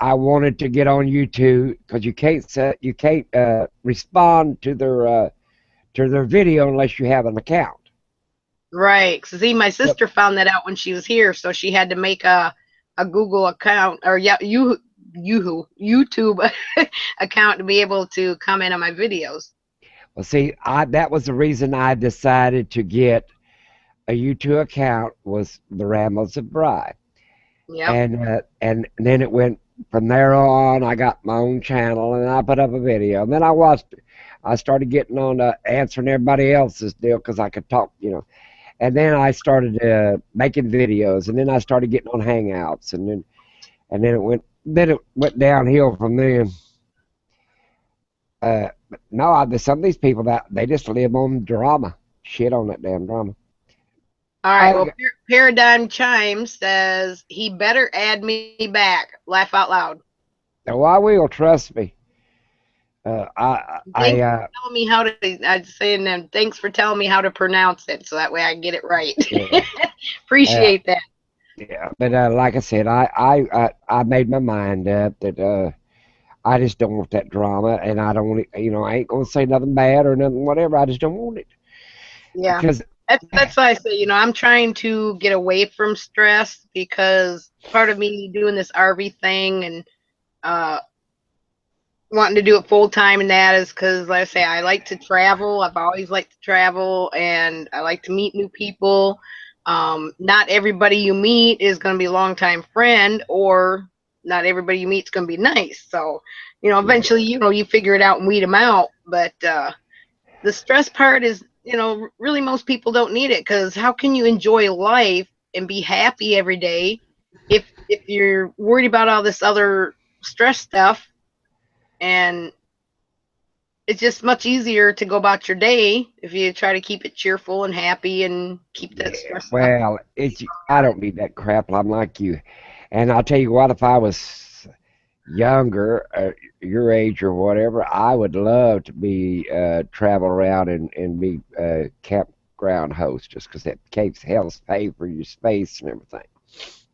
I wanted to get on YouTube, because you can't respond to their video unless you have an account. right, see, my sister found that out when she was here, so she had to make a Google account, or YouTube account to be able to comment on my videos. Well, see, that was the reason I decided to get a YouTube account, was the Rambles of Bry. Yep. And then it went from there on. I got my own channel and I put up a video. And then I started getting on to answering everybody else's deal because I could talk, And then I started making videos, and then I started getting on Hangouts, and then it went downhill from there. No, some of these people that they just live on drama, shit on that damn drama. All right. Well, Paradigm Chime says he better add me back. Laugh out loud. Oh, I will. Trust me. Thanks for telling me how to. I'm saying them. Thanks for telling me how to pronounce it, so that way I get it right. Yeah. Appreciate that. Yeah, but like I said, I made my mind up that I just don't want that drama, and I don't want it. I ain't gonna say nothing bad or nothing whatever. I just don't want it. Yeah. Because that's why I say, I'm trying to get away from stress, because part of me doing this RV thing and wanting to do it full time, and that is because, like I say, I like to travel. I've always liked to travel, and I like to meet new people. Not everybody you meet is going to be a longtime friend, or not everybody you meet is going to be nice. So, eventually, you figure it out and weed them out. But the stress part is, really most people don't need it, because how can you enjoy life and be happy every day if you're worried about all this other stress stuff? And it's just much easier to go about your day if you try to keep it cheerful and happy and keep that stress. Well, I don't need that crap. I'm like you. And I'll tell you what, if I was younger, your age or whatever, I would love to be travel around and be campground host, just because that helps pay for your space and everything.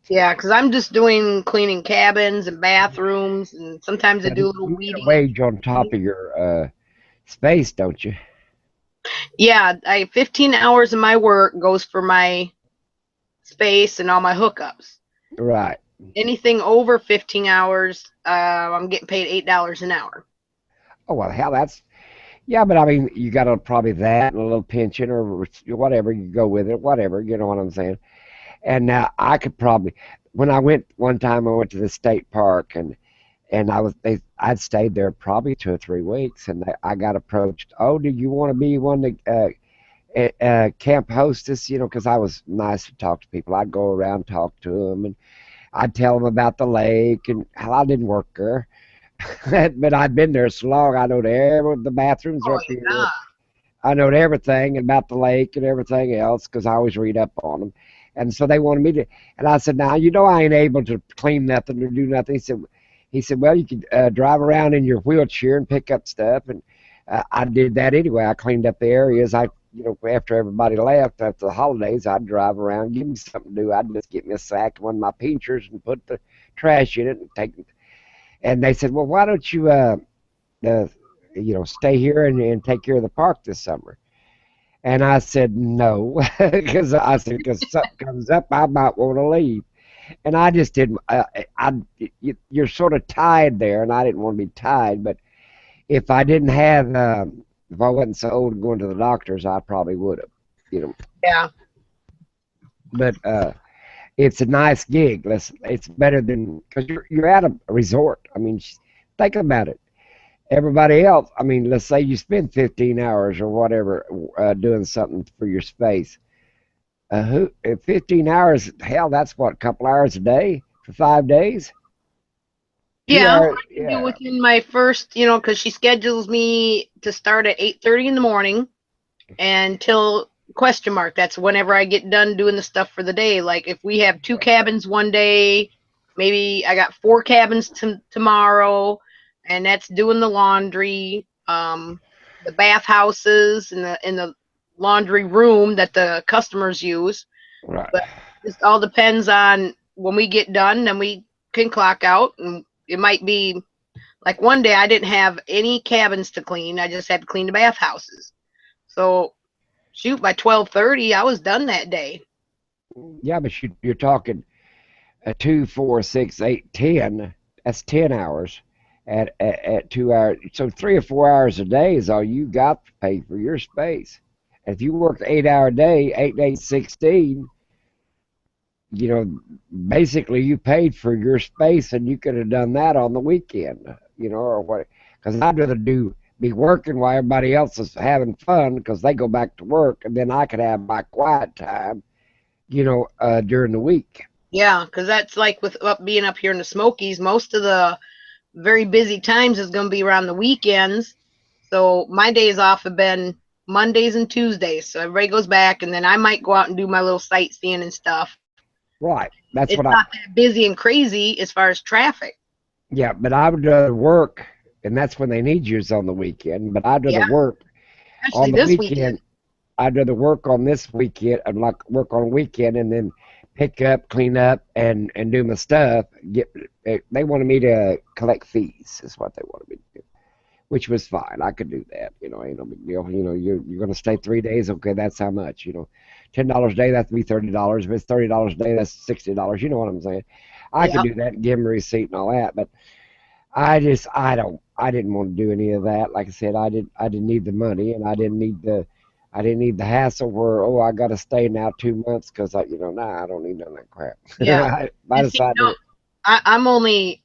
Yeah, because I'm just doing cleaning cabins and bathrooms, and sometimes I do a little weeding. Wage on top of your space, don't you? Yeah, 15 hours of my work goes for my space and all my hookups. Right. anything over 15 hours, I'm getting paid $8 an hour. Oh well, hell, that's yeah, but I mean, you got to probably that and a little pension or whatever. You go with it, whatever. You know what I'm saying? And now I could probably, when I went one time, I went to the state park and I'd stayed there probably 2 or 3 weeks, and I got approached. Oh, do you want to be one of the camp hostess? You know, because I was nice to talk to people. I'd go around talk to them, and I'd tell them about the lake. And hell, I didn't work there, but I'd been there so long. I know the bathrooms are Oh up here. yeah. I know everything about the lake and everything else because I always read up on them. And so they wanted me to, and I said, now, I ain't able to clean nothing or do nothing. He said, well, you could drive around in your wheelchair and pick up stuff. And I did that anyway. I cleaned up the areas. After everybody left after the holidays, I'd drive around, give me something to do. I'd just get me a sack, one of my pinchers, and put the trash in it and take it. And they said, well, why don't you, uh, stay here and take care of the park this summer? And I said no, because because something comes up, I might want to leave. And I just didn't. You're sort of tied there, and I didn't want to be tied. But if I didn't have, if I wasn't so old and going to the doctors, I probably would have. You know. Yeah. But it's a nice gig. It's better than because you're at a resort. I mean, think about it. Everybody else, I mean, let's say you spend 15 hours or whatever doing something for your space. 15 hours, hell, that's what, a couple hours a day for 5 days? Two Yeah, hours, I can do yeah, within my first, because she schedules me to start at 8:30 in the morning and till question mark. That's whenever I get done doing the stuff for the day. Like if we have two cabins one day, maybe I got four cabins tomorrow, and that's doing the laundry, the bath houses, and the laundry room that the customers use. right. But it all depends on when we get done, then we can clock out, and it might be like one day I didn't have any cabins to clean. I just had to clean the bathhouses. So shoot, by 12:30, I was done that day. Yeah, but you're talking 2, 4, 6, 8, 10. That's 10 hours at 2 hours. So 3 or 4 hours a day is all you got to pay for your space. And if you work an 8 hour day, 8 days, 16, you know, basically you paid for your space and you could have done that on the weekend, or what? Because I'd rather be working while everybody else is having fun because they go back to work, and then I could have my quiet time, during the week. Yeah, because that's like with being up here in the Smokies, most of the very busy times is going to be around the weekends. So my days off have been Mondays and Tuesdays. So everybody goes back, and then I might go out and do my little sightseeing and stuff. Right. That's It's what not that busy and crazy as far as traffic. yeah, but I would rather work, and that's when they need you is on the weekend. But I'd rather Yeah, work on especially the this weekend. weekend. I'd rather work on this weekend and like work on a weekend and then pick up, clean up, and do my stuff. They wanted me to collect fees, is what they wanted me to do, which was fine. I could do that. Ain't no big deal. You're gonna stay 3 days. Okay, that's how much. $10 a day. That'd be $30. If it's $30 a day, that's $60. You know what I'm saying? I could Yep. do that and give them a receipt and all that, but I didn't want to do any of that. Like I said, I didn't need the money, and I didn't need the hassle where, oh, I got to stay now 2 months because nah, I don't need none of that crap. Yeah. I And see, decided, I'm only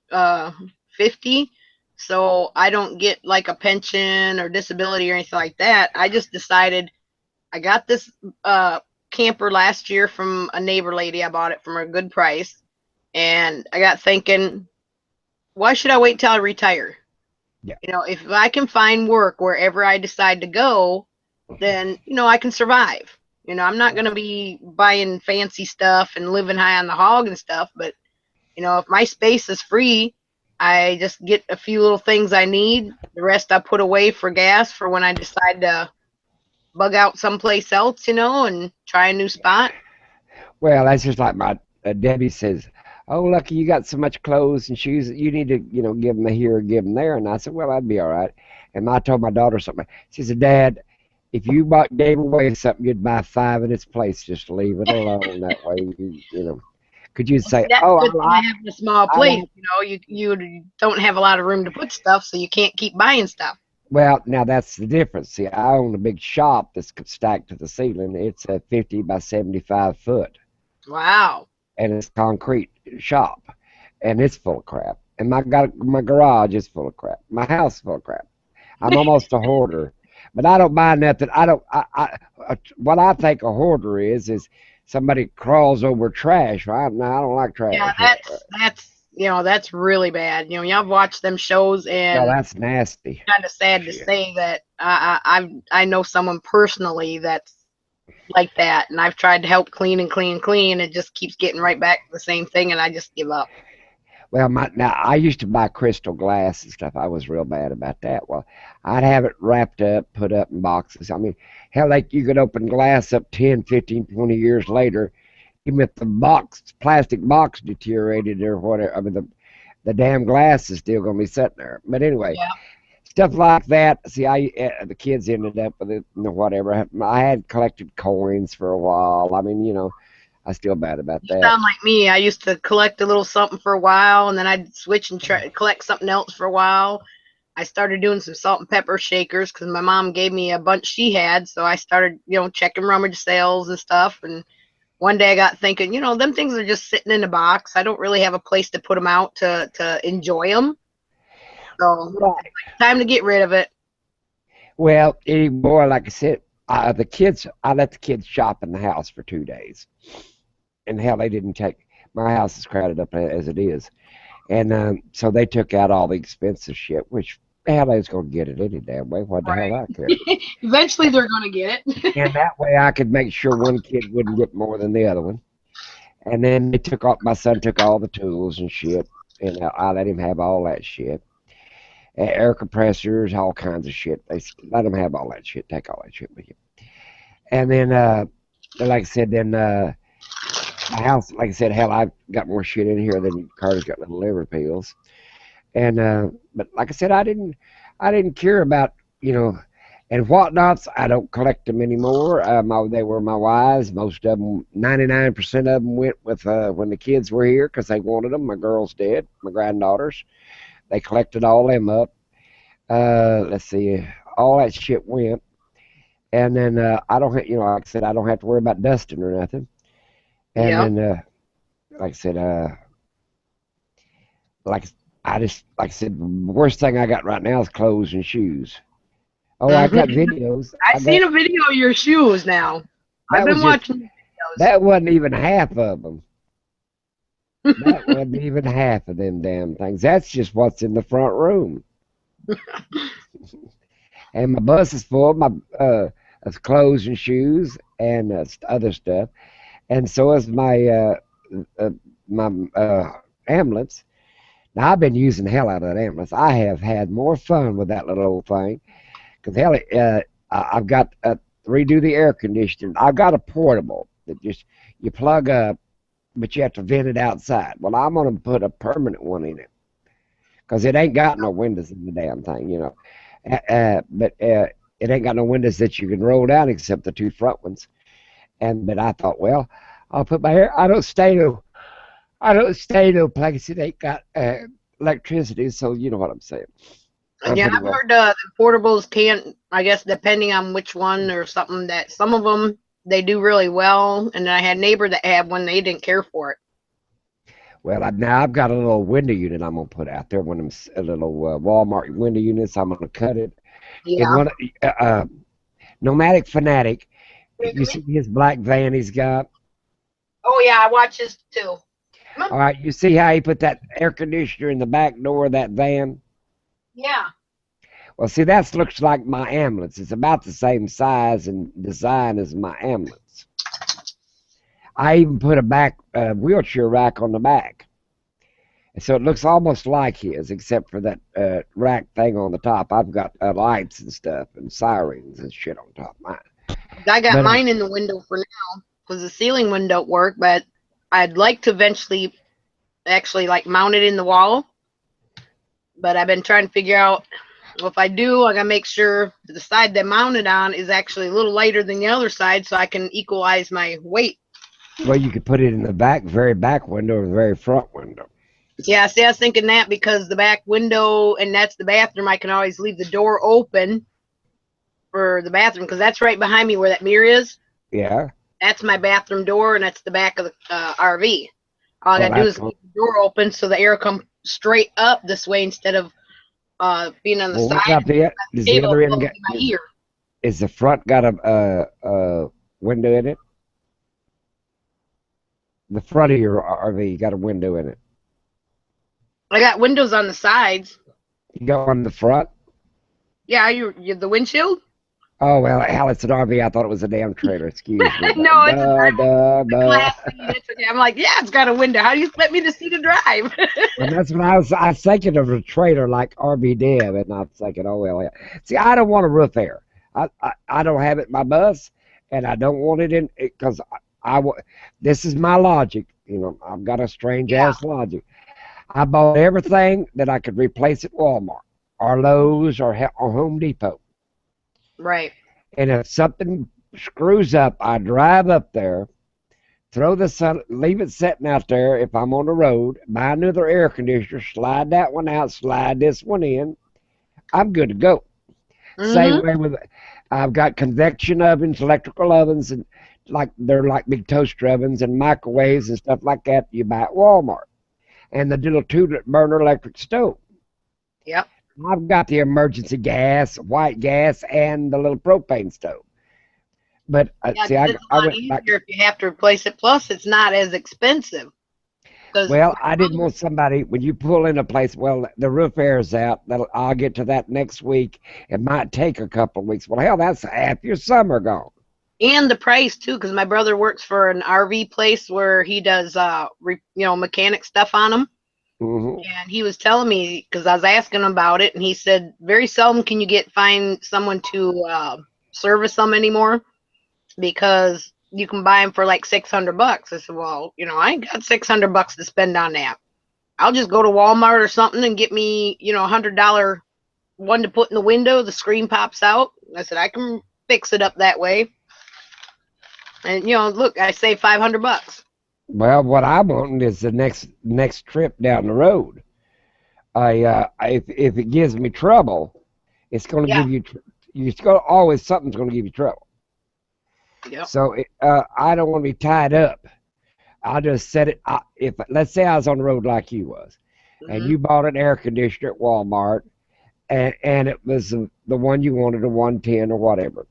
50, so I don't get like a pension or disability or anything like that. I just decided I got this camper last year from a neighbor lady. I bought it from her a good price, and I got thinking, why should I wait till I retire? yeah, If I can find work wherever I decide to go, then I can survive. I'm not going to be buying fancy stuff and living high on the hog and stuff, but if my space is free, I just get a few little things I need. The rest I put away for gas for when I decide to bug out someplace else, and try a new spot. well, that's just like my Debbie says, oh, Lucky, you got so much clothes and shoes that you need to, give them here, give them there. And I said, well, I'd be all right. And I told my daughter something. She said, Dad, if you gave away something, you'd buy five in its place. Just leave it alone that way. Could you See, say, that's a oh, good thing I have a small I place. like, You don't have a lot of room to put stuff, so you can't keep buying stuff. well, now that's the difference. See, I own a big shop that's stacked to the ceiling. It's a 50 by 75 foot, Wow. and it's concrete shop, and it's full of crap. And my garage is full of crap. My house is full of crap. I'm almost a hoarder, but I don't buy nothing. I don't. What I think a hoarder is somebody crawls over trash. Right? No, I don't like Yeah, trash. that's really bad. Y'all watch them shows, No, and that's nasty. kind of sad to Shit. say that I know someone personally that's like that, and I've tried to help clean and clean and clean. It just keeps getting right back to the same thing, and I just give up. Well, now I used to buy crystal glass and stuff. I was real bad about that. Well, I'd have it wrapped up, put up in boxes. I mean, hell, like you could open glass up 10, 15, 20 years later, even if the plastic box deteriorated or whatever. I mean, the damn glass is still going to be sitting there. But anyway, Yeah, stuff like that. See, the kids ended up with it, whatever. I had collected coins for a while. I mean, I still bad about you that. sound like me. I used to collect a little something for a while, and then I'd switch and try collect something else for a while. I started doing some salt and pepper shakers because my mom gave me a bunch she had, so I started, checking rummage sales and stuff. And one day I got thinking, them things are just sitting in a box. I don't really have a place to put them out to enjoy them. So Right. time to get rid of it. Well, anymore, like I said, I let the kids shop in the house for 2 days. And hell, they didn't take, my house is crowded up as it is. And so they took out all the expensive shit, which, hell, they was going to get it any damn way. What the hell I care? Right. Eventually they're gonna get it. And that way I could make sure one kid wouldn't get more than the other one. And then my son took all the tools and shit. And I let him have all that shit. Air compressors, all kinds of shit. They let him have all that shit. Take all that shit with you. And then, like I said, then my house, like I said, hell, I've got more shit in here than Carter's got little liver pills. And but like I said, I didn't care about and whatnots. I don't collect them anymore. They were my wives. Most of them, 99% of them went with when the kids were here because they wanted them. My girls did. My granddaughters. They collected all them up. Let's see, all that shit went. And then I don't, like I said, I don't have to worry about dusting or nothing. And Yeah. then, like I said, like like I said, the worst thing I got right now is clothes and shoes. Oh, I got Hmm. videos. I've seen a video of your shoes now. I've That been was just watching videos. that wasn't even half of them. That wasn't even half of them damn things. That's just what's in the front room. And my bus is full of clothes and shoes and other stuff. And so is uh, my ambulance. Now I've been using the hell out of that ambulance. I have had more fun with that little old thing because hell, I've got redo the air conditioning. I've got a portable that just you plug up, but you have to vent it outside. Well, I'm gonna put a permanent one in it because it ain't got no windows in the damn thing. But it ain't got no windows that you can roll down except the two front ones. But I thought, well, I'll put my hair. I don't stay no place that ain't got electricity, so you know what I'm saying. I'm Yeah, pretty I've well. heard the portables can't. I guess depending on which one or something, that some of them they do really well. And I had a neighbor that had one; they didn't care for it. Well, now I've got a little window unit I'm gonna put out there. One of them a little Walmart window units. I'm gonna cut it in Yeah. one. Nomadic Fanatic. You see his black van he's got. Oh yeah, I watch this too. All right, you see how he put that air conditioner in the back door of that van? Yeah. Well, see, that looks like my ambulance. It's about the same size and design as my ambulance. I even put a back wheelchair rack on the back. And so it looks almost like his, except for that rack thing on the top. I've got lights and stuff and sirens and shit on top of mine. I got But mine in the window for now because the ceiling one don't work, but I'd like to eventually actually like mount it in the wall. But I've been trying to figure out, well, if I do, I gotta make sure the side that mounted on is actually a little lighter than the other side so I can equalize my weight. Well, you could put it in the back, very back window or the very front window. Yeah, see, I was thinking that because the back window, and that's the bathroom, I can always leave the door open for the bathroom because that's right behind me where that mirror is. Yeah. That's my bathroom door, and that's the back of the RV. All I Well, gotta do that's is keep the door open so the air comes straight up this way instead of being on the well. side What about and the the does the table other end blowing get in my ear. is the front got a window in it? The front of your RV got a window in it. I got windows on the sides. You got one in the front? Yeah, you the windshield? Oh well, hell, it's an RV. I thought it was a damn trailer. Excuse me. No, it's a Duh, duh, the duh. glass thingy. That's okay. I'm like, yeah, it's got a window. How do you expect me to see the drive? And that's what I was thinking of a trailer like RV Deb, and I was thinking, oh well, yeah. See, I don't want a roof air. I don't have it in my bus, and I don't want it in because this is my logic. You know, I've got a strange Yeah, ass logic. I bought everything that I could replace at Walmart or Lowe's or Home Depot. right. And if something screws up, I drive up there, throw the sun, leave it sitting out there if I'm on the road, buy another air conditioner, slide that one out, slide this one in. I'm good to go. Same Mm-hmm. way with, I've got convection ovens, electrical ovens, and like they're like big toaster ovens and microwaves and stuff like that you buy at Walmart. And the little two burner electric stove. Yep. I've got the emergency gas, white gas, and the little propane stove. But Yeah, see, because it's a I lot went back. easier if you have to replace it. Plus, it's not as expensive. Because Well, I didn't want somebody when you pull in a place. Well, the roof air's out. I'll get to that next week. It might take a couple of weeks. Well, hell, that's half your summer gone. and the price too, because my brother works for an RV place where he does mechanic stuff on them. Hmm. And he was telling me because I was asking him about it, and he said very seldom can you find someone to service them anymore because you can buy them for like $600. I said, well, I ain't got $600 to spend on that. I'll just go to Walmart or something and get me, $100 one to put in the window. The screen pops out. I said I can fix it up that way, and look, I saved $500. Well, what I'm wanting is the next trip down the road. If it gives me trouble, it's going to Yeah. give you. It's going to always something's going to give you trouble. Yep. So I don't want to be tied up. I'll just set it. If let's say I was on the road like you was, and Hmm. you bought an air conditioner at Walmart, and it was the one you wanted, a 110 or whatever.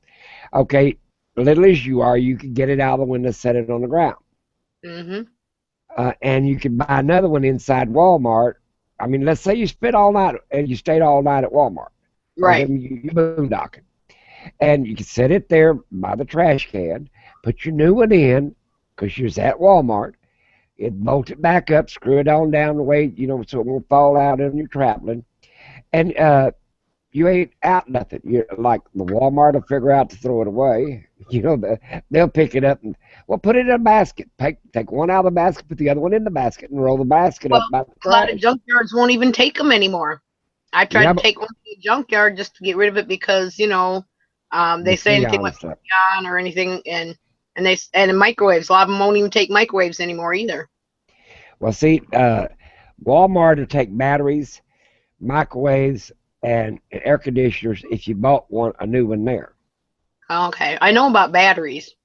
Okay, little as you are, you can get it out of the window, set it on the ground, Hmm. and you can buy another one inside Walmart. I mean, let's say you spent all night and you stayed all night at Walmart, or Right. them you boondocking, and you can set it there by the trash can, put your new one in because you're at Walmart. It bolt it back up, screw it on down the way, so it won't fall out when you're traveling. And you ain't out nothing. You're like the Walmart will figure out to throw it away. They'll pick it up and well put it in a basket. Take one out of the basket, put the other one in the basket, and roll the basket Well, up by the a lot of trash. junkyards won't even take them anymore. I tried Yeah, to but take one to the junkyard just to get rid of it because the they say anything freon like and stuff. freon or anything, and in microwaves. A lot of them won't even take microwaves anymore either. Well, see, Walmart will take batteries, microwaves, and air conditioners if you bought a new one there. Okay, I know about batteries.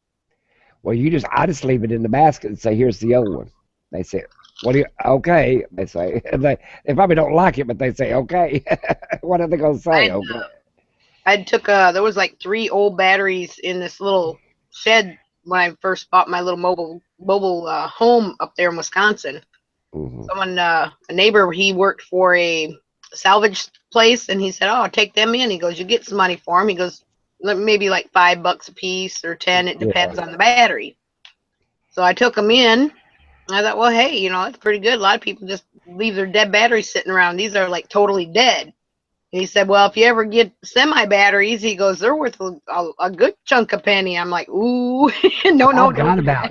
Well, I just leave it in the basket and say, "Here's the old one." They say, "What do you?" Okay, they say. They probably don't like it, but they say, "Okay." What are they gonna say? I Okay. I took there was like three old batteries in this little shed when I first bought my little mobile home up there in Wisconsin. Hmm. Someone a neighbor, he worked for a salvage place, and he said, "Oh, take them in." He goes, "You get some money for them." He goes, "Maybe like $5 a piece or 10. It Yeah. depends on the battery." So I took them in. And I thought, well, hey, it's pretty good. A lot of people just leave their dead batteries sitting around. These are like totally dead. And he said, well, if you ever get semi batteries, he goes, they're worth a good chunk of penny. I'm like, ooh, no, Well, no, don't do that.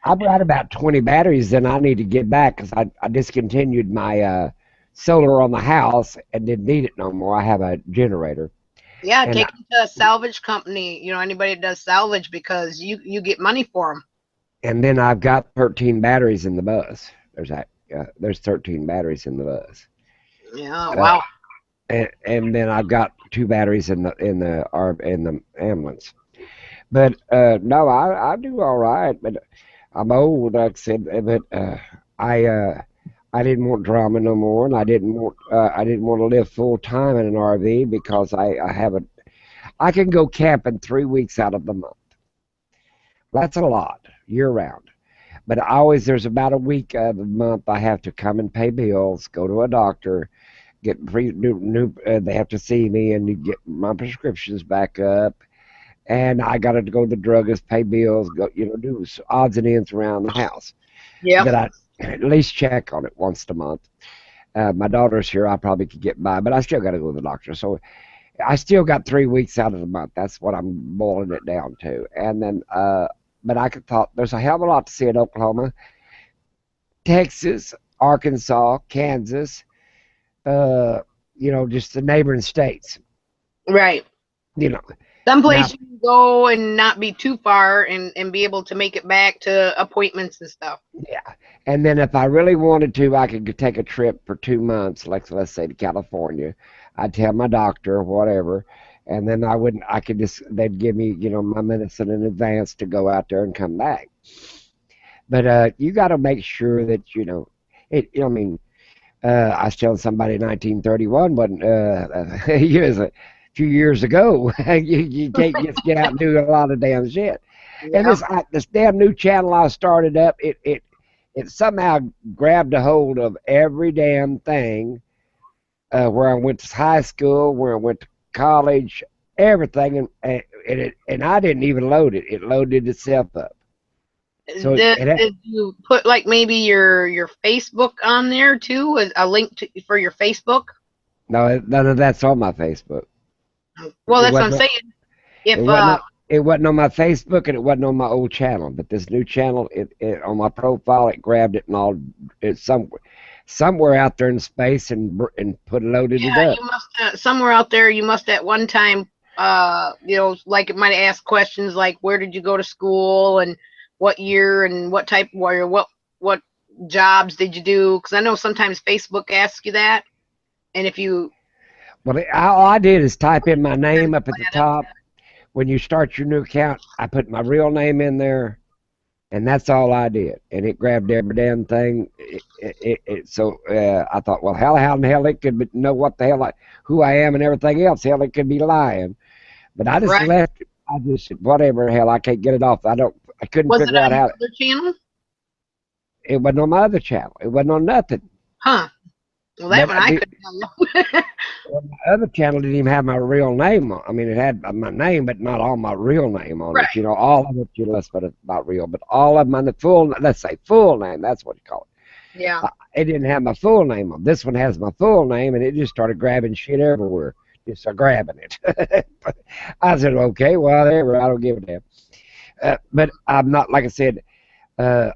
I've got about 20 batteries, and I need to get back because I discontinued my solar on the house and didn't need it no more. I have a generator, Yeah, and take them to a salvage company. Anybody that does salvage because you get money for them. And then I've got 13 batteries in the bus. There's 13 batteries in the bus. Yeah. Uh, Wow. and then I've got 2 batteries in the ambulance. But no, I do all right. But I'm old, like I said. But I I didn't want drama no more, and I didn't want to live full time in an RV because I haven't. I can go camping 3 weeks out of the month. That's a lot year round. But there's about a week of the month I have to come and pay bills, go to a doctor, get they have to see me and get my prescriptions back up, and I got to go to the druggist, pay bills, go, do odds and ends around the house Yep. that I at least check on it once a month. My daughter's here, I probably could get by, but I still got to go to the doctor. So I still got 3 weeks out of the month. That's what I'm boiling it down to. And then, but I could thought there's a hell of a lot to see in Oklahoma, Texas, Arkansas, Kansas, just the neighboring states. Right. You know, Someplace now, you can go and not be too far and be able to make it back to appointments and stuff. yeah. And then if I really wanted to, I could take a trip for 2 months, like let's say to California. I'd tell my doctor or whatever, and then they'd give me, my medicine in advance to go out there and come back. But you got to make sure that, I mean, I was telling somebody 1931 wasn't years a few years ago. You can't just get out and do a lot of damn shit. And Yeah. this damn new channel I started up, it somehow grabbed a hold of every damn thing. Where I went to high school, where I went to college, everything, and I didn't even load it. It loaded itself up. So Did you put like maybe your Facebook on there too, as a link for your Facebook? no, none of that's on my Facebook. Well, It that's what I'm wasn't. saying. It If wasn't. It wasn't on my Facebook, and it wasn't on my old channel. But this new channel, it on my profile, it grabbed it and all. It's somewhere out there in space and loaded it yeah, up. you must somewhere out there you must at one time like it might ask questions like where did you go to school and what year and what type or what jobs did you do? Because I know sometimes Facebook asks you that, and if you Well, all I did is type in my name up at the top. When you start your new account, I put my real name in there, and that's all I did. And it grabbed every damn thing. So I thought, well, how in the hell it could know what the hell who I am and everything else? Hell, it could be lying. But I just right, left it. I just said, whatever, hell, I can't get it off. I couldn't was it figure out on your how. other channel? It wasn't on my other channel. It wasn't on nothing. Huh. Well, that But one I couldn't tell you. my other channel didn't even have my real name on. I mean, it had my name, but not all my real name on Right. it. All of it, let's put it not real, but all of them on the full. Let's say full name. That's what you call it. Yeah. It didn't have my full name on. This one has my full name, and it just started grabbing shit everywhere. Just started grabbing it. I said, okay, whatever. I don't give a damn. But I'm not, like I said,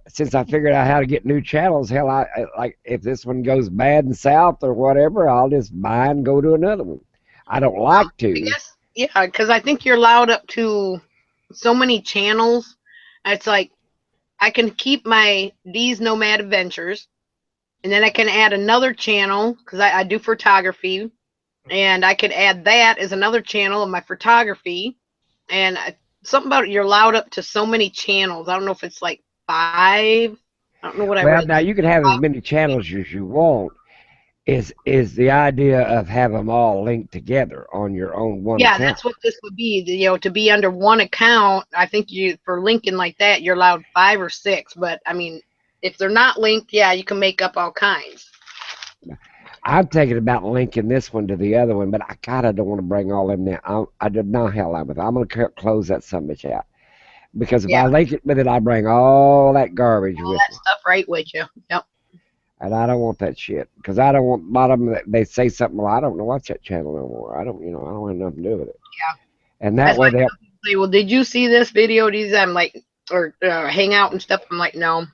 since I figured out how to get new channels, hell, I like if this one goes bad and south or whatever, I'll just buy and go to another one. I don't like I to. guess yeah, because I think you're allowed up to so many channels. It's like I can keep these Nomad Adventures, and then I can add another channel because I do photography, and I could add that as another channel of my photography. And something about it, you're allowed up to so many channels. I don't know if it's like 5. I don't know what I Well, read. now you can have as many channels as you want. Is the idea of having them all linked together on your own one Yeah, account? that's what this would be. To be under one account, I think for linking like that, you're allowed 5 or 6. But I mean, if they're not linked, yeah, you can make up all kinds. I'm thinking about linking this one to the other one, but I kind of don't want to bring all them there. I did not hell out with it. I'm going to close that son of a bitch out because if Yeah, I link it with it, I bring all that garbage all with that me. stuff right with you. Yep. And I don't want that shit because I don't want a lot of them that they say something. Well, I don't know what's that channel no more. I don't have nothing to do with it. Yeah. And that That's way why they people say, "Well, did you see this video?" These I'm like, or hangout and stuff. I'm like, no.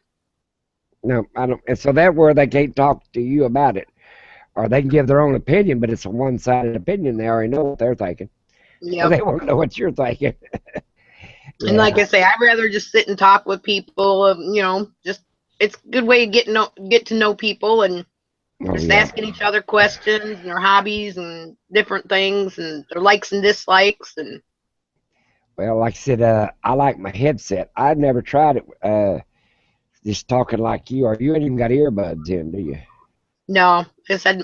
no, I don't. And so that where they can't talk to you about it, or they can give their own opinion, but it's a one-sided opinion. They already know what they're thinking. Yep. They won't know what you're thinking. And like Yeah. I say, I'd rather just sit and talk with people. Just it's a good way to get to know people and Oh just yeah. asking each other questions and their hobbies and different things and their likes and dislikes. And Well, like I said, I like my headset. I've never tried it. Just talking like you are. You ain't even got earbuds in, do you? no, I said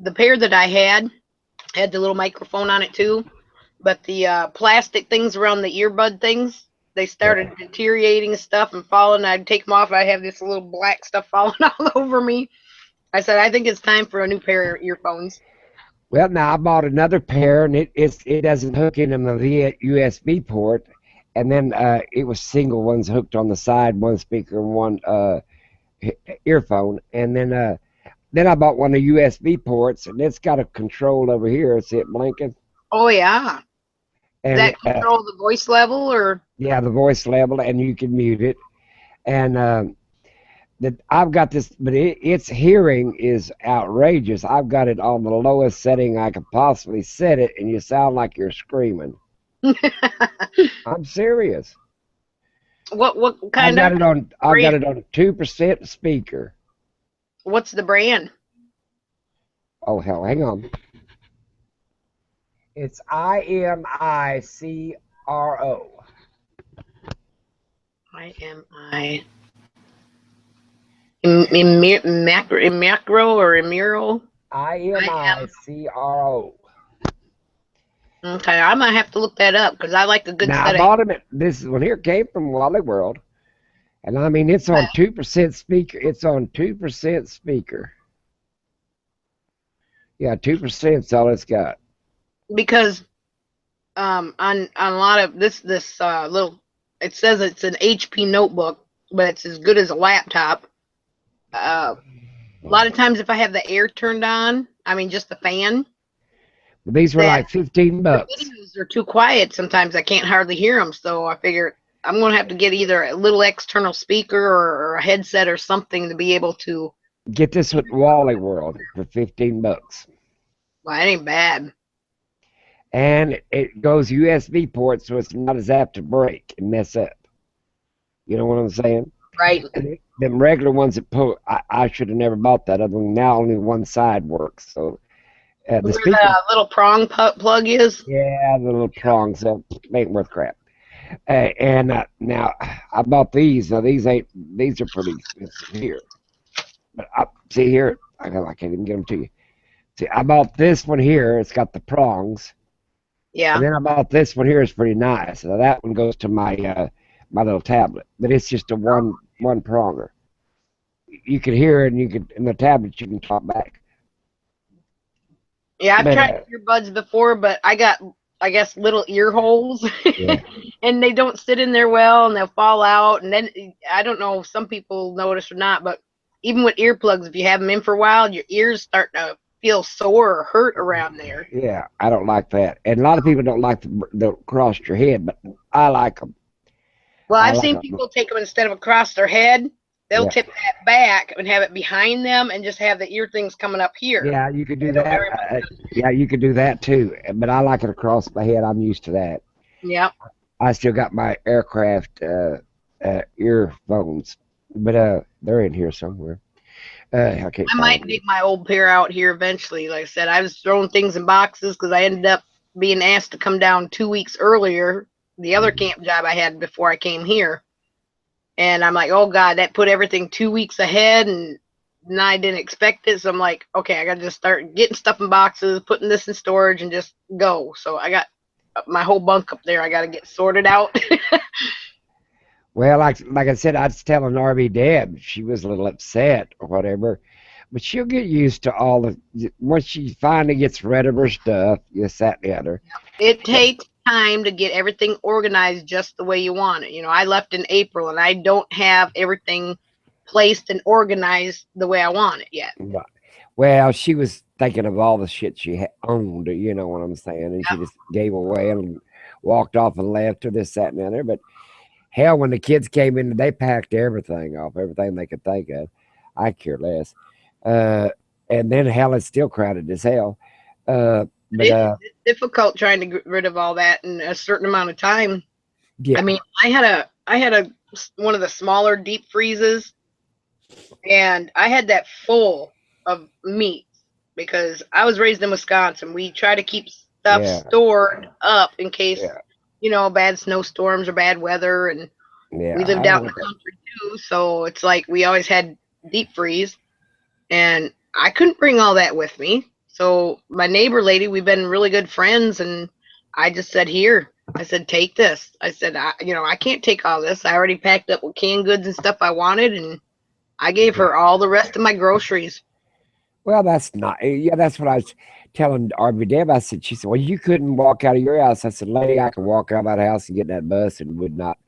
the pair that I had the little microphone on it too, but the plastic things around the earbud things, they Yeah. started deteriorating and stuff and falling. I'd take them off. I have this little black stuff falling all over me. I said, I think it's time for a new pair of earphones. Well, now I bought another pair, and it doesn't hook into the USB port, and then it was single ones hooked on the side, one speaker and one earphone, and then I bought one of the USB ports, and it's got a control over here. See it blinking, Oh yeah, does and that control the voice level or? yeah, the voice level, and you can mute it, and that I've got this, but its hearing is outrageous. I've got it on the lowest setting I could possibly set it, and you sound like you're screaming. I'm serious. What kind of I got brand? it on 2% speaker. What's the brand? Oh hell, hang on. It's IMICRO. IMI macro or Emiro? I IMICRO. Okay, I might have to look that up because I like a good Now I setting. bought them. This one here came from Wally World, and I mean it's on 2% speaker. It's on 2% speaker. Yeah, 2%'s all it's got. Because on a lot of this little, it says it's an HP notebook, but it's as good as a laptop. A lot of times if I have the air turned on, I mean just the fan, But these were that like 15 the bucks. videos are too quiet. Sometimes I can't hardly hear them, so I figure I'm gonna have to get either a little external speaker or a headset or something to be able to. Get this with Wally World for 15 bucks. Well, it ain't bad, And it goes USB port, so it's not as apt to break and mess up. You know what I'm saying? right? And them regular ones that pull, I should have never bought that. Other than now, only one side works. So the Where speaker, the little prong plug is. yeah, the little prongs, ain't worth crap. And now I bought these. Now these are pretty expensive here. But see here, I can't even get them to you. See, I bought this one here. It's got the prongs. And Yeah. then I bought this one here. It's pretty nice. Now that one goes to my little tablet, but it's just a one pronger. You can hear it, and you can in the tablet you can talk back. Yeah, I've But tried earbuds before, but I got, I guess, little ear holes, yeah, and they don't sit in there well, and they'll fall out. And then I don't know if some people notice or not, but even with earplugs, if you have them in for a while, your ears start to feel sore or hurt around there. yeah, I don't like that, and a lot of people don't like the cross your head, but I like them. Well, I I've like seen them. people take them instead of across their head, they'll Yeah, tip that back and have it behind them, and just have the ear things coming up here. yeah, you could I do know that. everybody does. Yeah, you could do that too. But I like it across my head. I'm used to that. Yeah. I still got my aircraft earphones, but they're in here somewhere. I can't I find might them. dig my old pair out here eventually. Like I said, I was throwing things in boxes because I ended up being asked to come down 2 weeks earlier, the other camp job I had before I came here. And I'm like, oh God, that put everything 2 weeks ahead, and I didn't expect it. So I'm like, okay, I got to just start getting stuff in boxes, putting this in storage, and just go. So I got my whole bunk up there. I got to get sorted out. Well, like I said, I was telling RB Deb, she was a little upset or whatever, but she'll get used to all the once she finally gets rid of her stuff. This, that, and the other. It takes time to get everything organized just the way you want it. I left in April and I don't have everything placed and organized the way I want it yet. But, well, she was thinking of all the shit she owned. You know what I'm saying? And she just gave away and walked off and left or this, that, and the other. But hell, when the kids came in, they packed everything off, everything they could think of. I care less. Uh, and then hell, it's still crowded as hell. But It's difficult trying to get rid of all that in a certain amount of time. Yeah, I mean, I had a one of the smaller deep freezes, and I had that full of meat because I was raised in Wisconsin. We try to keep stuff yeah, stored up in case, yeah, bad snowstorms or bad weather, and yeah. we lived I know out in what the country too, so it's like we always had deep freeze, and I couldn't bring all that with me. So my neighbor lady, we've been really good friends, and I just said, "Here," I said, "Take this." I said, I can't take all this. I already packed up with canned goods and stuff I wanted, and I gave yeah. her all the rest of my groceries. Well, that's not. Yeah, that's what I was telling RB Deb. I said, she said, well, you couldn't walk out of your house. I said, lady, I can walk out of that house and get in that bus and would not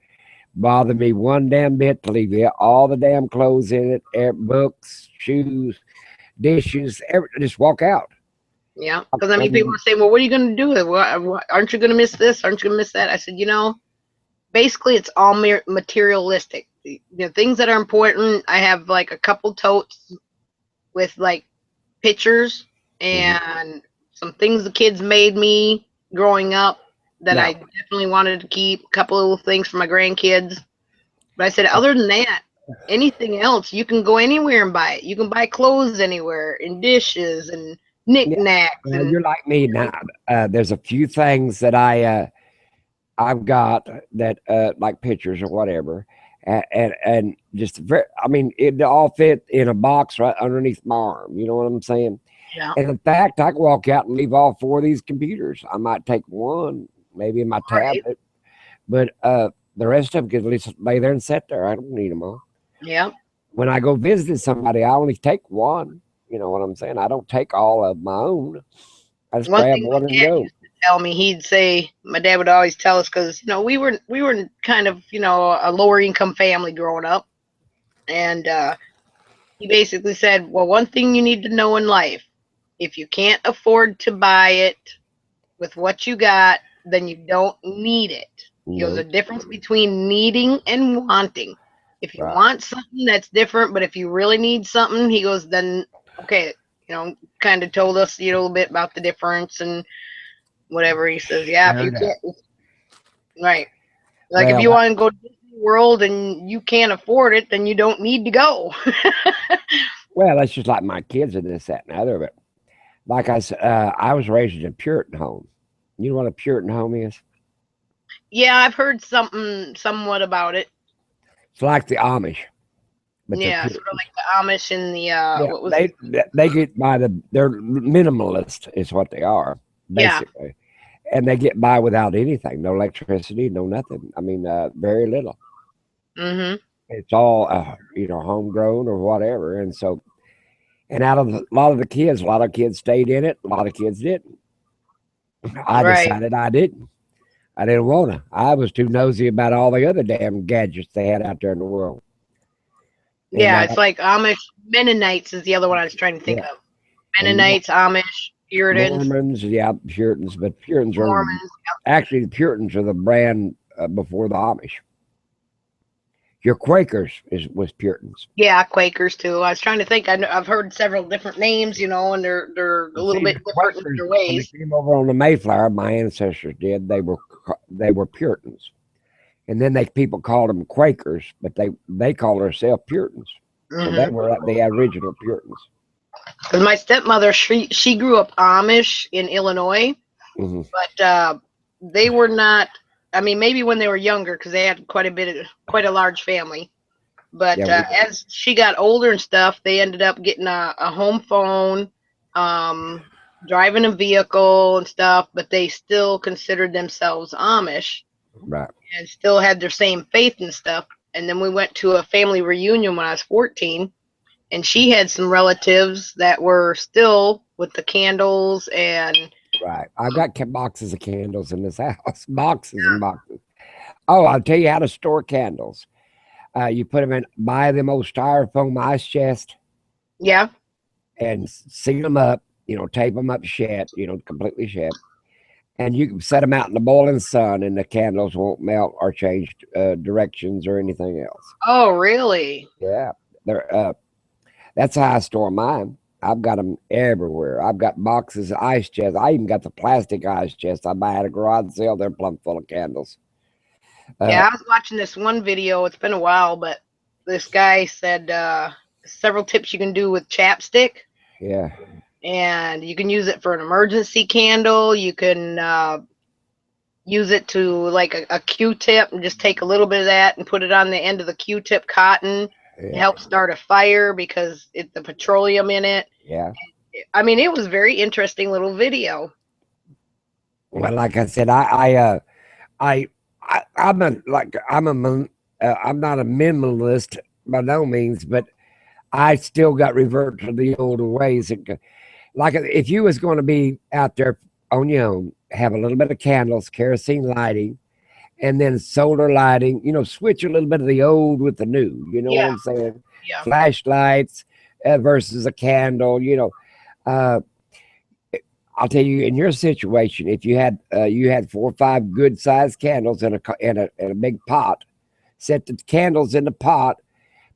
bother me one damn bit to leave it. All the damn clothes in it, books, shoes, dishes, just walk out. Yeah, I, because I I mean, people mean, say, "Well, what are you going to do? Aren't you going to miss this? Aren't you going to miss that?" I said, basically, it's all materialistic. The things that are important, I have like a couple totes with like pictures mhm. and some things the kids made me growing up that I Now, definitely wanted to keep. A couple little things for my grandkids. But I said, uh, other than that, anything else, you can go anywhere and buy it. You can buy clothes anywhere and dishes and yeah, knickknacks well, and you're like me now. There's a few things that I've got that like pictures or whatever, and just very, I mean, it all fit in a box right underneath my arm. You know what I'm saying? yeah. And in fact, I can walk out and leave all four of these computers. I might take one, maybe in my Right. tablet, but the rest of them can at least lay there and sit there. I don't need them all. Yeah. When I go visit somebody, I only take one. You know what I'm saying? I don't take all of my own. I just One grab thing one my and dad go. used to tell me, my dad would always tell us because we were kind of a lower income family growing up, and he basically said, well, one thing you need to know in life, if you can't afford to buy it with what you got, then you don't need it. He goes, a No, difference between needing and wanting. If you right. want something, that's different, but if you really need something, he goes, then okay, kind of told us a little bit about the difference and whatever. He says, yeah, if Sure you enough. can't, right, like if Well, you want to go to Disney World and you can't afford it, then you don't need to go. well, that's just like my kids and this, that, and the other. But like I said, I was raised in a Puritan home. You know what a Puritan home is? Yeah, I've heard something somewhat about it. It's like the Amish, but they're Yeah, sort of Puritans. like the Amish and the Yeah, what was it? they get by they're minimalist is what they are Yeah. basically, and they get by without anything, no electricity, no nothing. I mean, very little. Mhm. It's all homegrown or whatever, and so and out of a lot of the kids, a lot of kids stayed in it, a lot of kids didn't. I Right. decided I didn't. I didn't want to. I was too nosy about all the other damn gadgets they had out there in the world. And Yeah, it's like Amish Mennonites is the other one I was trying to think yeah, of. and Mennonites, Amish, Puritans, Mormons, yeah, Puritans, but Puritans are Mormons. actually the Puritans are the brand before the Amish. Your Quakers was Puritans. Yeah, Quakers too. I was trying to think. I've heard several different names, and they're a Well, little see, bit the different in Quakers their when they ways. came over on the Mayflower, my ancestors did. They were Puritans, and then they people called them Quakers, but they called themselves Puritans. So they Mhm. were the original Puritans. Because my stepmother, she grew up Amish in Illinois, Hmm. but they were not. I mean, maybe when they were younger, because they had quite a large family. But Yeah, as she got older and stuff, they ended up getting a home phone, um, driving a vehicle and stuff. But they still considered themselves Amish right. and still had their same faith and stuff. And then we went to a family reunion when I was 14, and she had some relatives that were still with the candles and Right. I've got boxes of candles in this house, boxes and boxes. Oh, I'll tell you how to store candles. You put them in, buy them old styrofoam ice chest yeah, and seal them up, tape them up shut, completely shut. And you can set them out in the boiling sun and the candles won't melt or change directions or anything else. oh really? Yeah. They're, that's how I store mine. I've got them everywhere. I've got boxes of ice chests. I even got the plastic ice chests I buy at a garage sale. They're plumb full of candles. Uh, Yeah, I was watching this one video. It's been a while, but this guy said several tips you can do with chapstick, yeah, and you can use it for an emergency candle. You can use it to like a Q-tip and just take a little bit of that and put it on the end of the Q-tip cotton. It yeah, helps start a fire because it's the petroleum in it. yeah. I mean, it was a very interesting little video. Well, like I said, I, I'm not a minimalist by no means, but I still got revert to the older ways. Like if you was going to be out there on your own, have a little bit of candles, kerosene lighting, and then solar lighting. Switch a little bit of the old with the new. You know what Yeah, I'm saying? yeah. Flashlights versus a candle. Uh, I'll tell you, in your situation, if you had 4 or 5 good sized candles in a big pot, set the candles in the pot,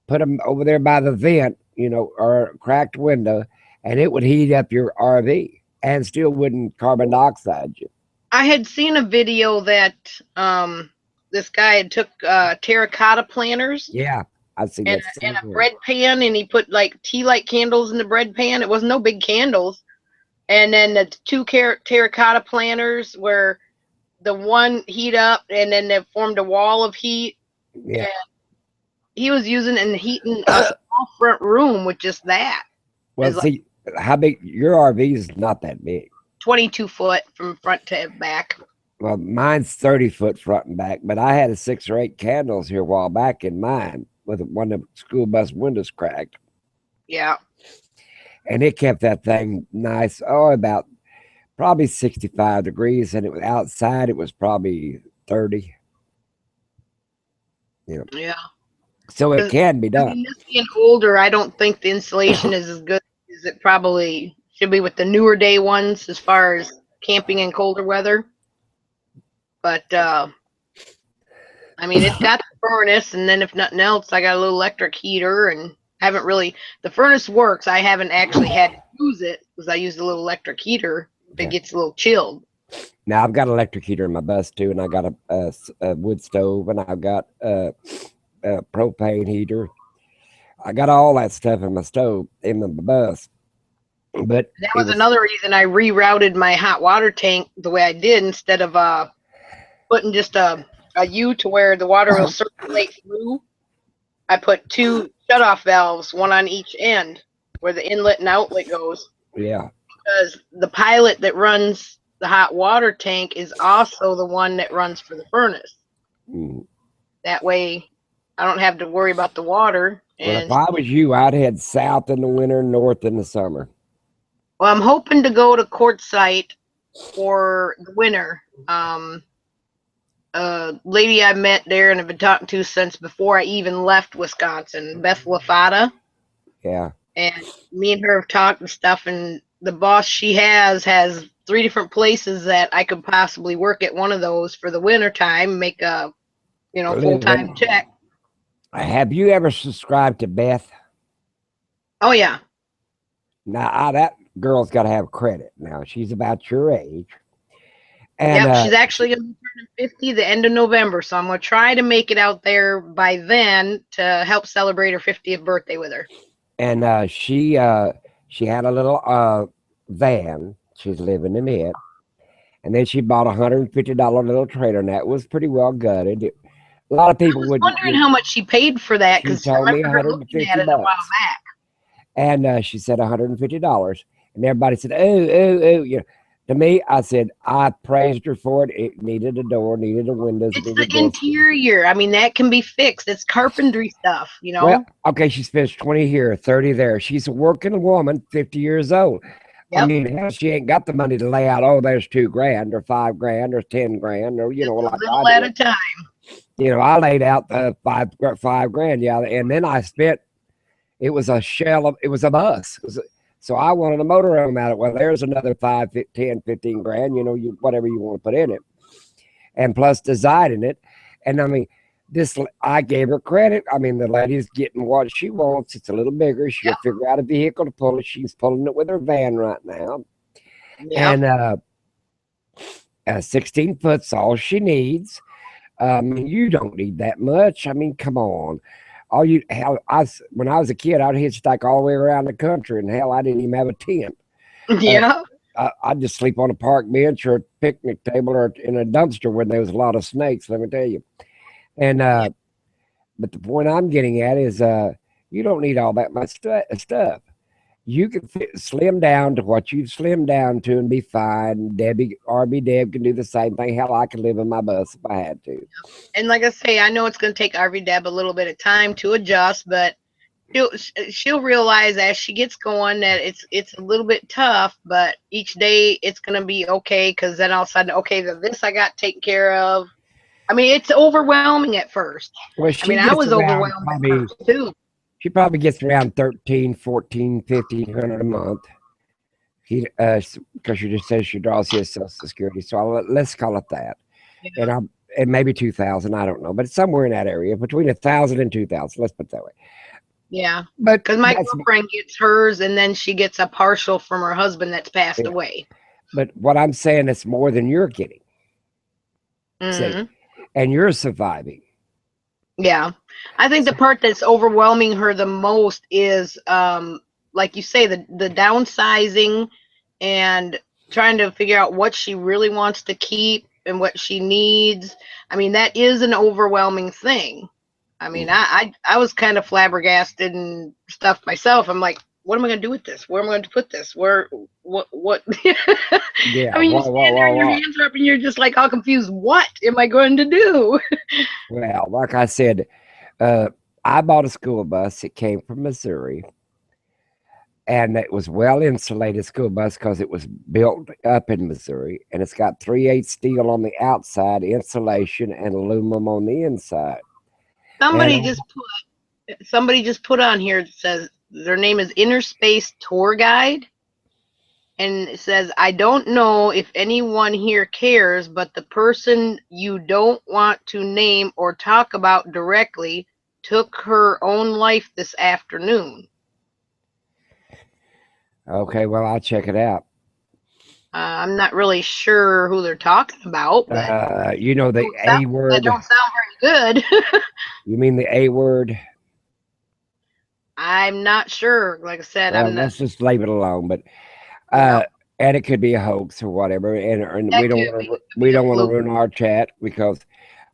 put them over there by the vent, or a cracked window, and it would heat up your RV and still wouldn't carbon dioxide you. I had seen a video that this guy had took terracotta planters Yeah, I've seen and that and same a thing. bread pan, and he put like tea light candles in the bread pan. It was no big candles, and then the two terracotta planters where the one heat up, and then they formed a wall of heat. Yeah. And he was using and heating a small front room with just that. Well, It's like see, how big your RV is not that big. 22 foot from front to back. Well, mine's 30 foot front and back, but I had a 6 or 8 candles here a while back in mine with one of the school bus windows cracked, Yeah. and it kept that thing nice. Oh, about probably 65 degrees, and it was outside. It was probably 30. You know, Yeah. so it 'Cause, can be I done. mean, this being older, I don't think the insulation is as good as it probably should be with the newer day ones as far as camping in colder weather. But I mean, it's got the furnace, and then if nothing else, I got a little electric heater, and haven't really. The furnace works. I haven't actually had to use it because I use a little electric heater if it Yeah. gets a little chilled. Now I've got an electric heater in my bus too, and I got a wood stove, and I've got a propane heater. I got all that stuff in my stove in my bus, but That it was was another reason I rerouted my hot water tank the way I did instead of putting just a U to where the water will circulate through. I put two shutoff valves, one on each end, where the inlet and outlet goes. yeah. Because the pilot that runs the hot water tank is also the one that runs for the furnace. Mm. That way, I don't have to worry about the water. Well, if And I was you, I'd head south in the winter, north in the summer. well, I'm hoping to go to Quartzsite for the winter. A lady I met there and have been talking to since before I even left Wisconsin, Beth Lafata. Yeah. And me and her have talked and stuff, and the boss she has 3 different places that I could possibly work at one of those for the winter time, make a full time Living. check. Have you ever subscribed to Beth? Oh yeah, Now, that girl's got to have credit. Now, she's about your age. And yep. She's actually gonna be turning 50 the end of November, so I'm gonna try to make it out there by then to help celebrate her 50th birthday with her. she had a little van. She's living in it. And then she bought $150 little trailer, and that was pretty well gutted. A lot of I people was wouldn't. wondering how much she paid for that She because I told me remember her looking at 150 it a while bucks. back. And she said $150. And everybody said, oh. To me, I said, I praised her for it. It needed a door, needed a windows, It's the needed this. interior. I mean, that can be fixed. It's carpentry stuff, Well, okay, she spends 20 here, 30 there. She's a working woman, 50 years old. I Yep. mean, hell, she ain't got the money to lay out, oh, there's $2,000 or $5,000 or $10,000 or, Just a like little I at did. a time. I laid out the $5,000, yeah, and then I spent. It was a shell of. It was a bus. So I wanted a motorhome out of it. Well, there's another 5, 10, 15 grand. Whatever you want to put in it, and plus designing it. And I mean, I gave her credit. I mean, the lady's getting what she wants. It's a little bigger. She'll figure out a vehicle to pull it. She's pulling it with her van right now, Yep. and 16 foot's all she needs. I mean, you don't need that much. I mean, come on. Hell, when I was a kid, I'd hitchhike all the way around the country, and hell, I didn't even have a tent. Uh, Yeah. I'd just sleep on a park bench or a picnic table or in a dumpster when there was a lot of snakes. Let me tell you. And Yeah. but the point I'm getting at is, you don't need all that much stuff. You can slim down to what you've slimmed down to and be fine. Debbie, RB Deb can do the same thing. Hell, I could live in my bus if I had to. And like I say, I know it's going to take RV Deb a little bit of time to adjust, but she'll realize as she gets going that it's a little bit tough, but each day it's going to be okay, because then all of a sudden, okay, this I got taken care of. I mean, it's overwhelming at first. Well, I mean, she I gets was around overwhelmed at probably, first too. she probably gets around 13, 14, 1500 a month. Because she just says she draws his Social Security. So let's call it that. And Yeah. and maybe 2000, I don't know, but it's somewhere in that area between 1,000 and 2,000. Let's put it that way. Yeah. But Because my girlfriend gets hers, and then she gets a partial from her husband that's passed yeah. away. But what I'm saying is more than you're getting. See, Hmm. and you're surviving. Yeah. I think the part that's overwhelming her the most is, like you say, the downsizing and trying to figure out what she really wants to keep and what she needs. I mean, that is an overwhelming thing. I mean, I was kind of flabbergasted and stuff myself. I'm like, what am I going to do with this? Where am I going to put this? What? I Yeah. mean, you stand there and your hands are up and you're just like all confused. What am I going to do? Well, like I said, uh, I bought a school bus. It came from Missouri, and it was well insulated school bus because it was built up in Missouri, and it's got 3/8 steel on the outside, insulation, and aluminum on the inside. And Somebody just put on here that says their name is Inner Space Tour Guide, and it says, I don't know if anyone here cares, but the person you don't want to name or talk about directly took her own life this afternoon. okay, well, I'll check it out. I'm not really sure who they're talking about, but You know the A that word. don't sound very good. You mean the A word? I'm not sure. Like I said, Well, I'm not. let's just leave it alone. But No, uh, and it could be a hoax or whatever. And that could be. It could we be a don't want to fluke. ruin our chat because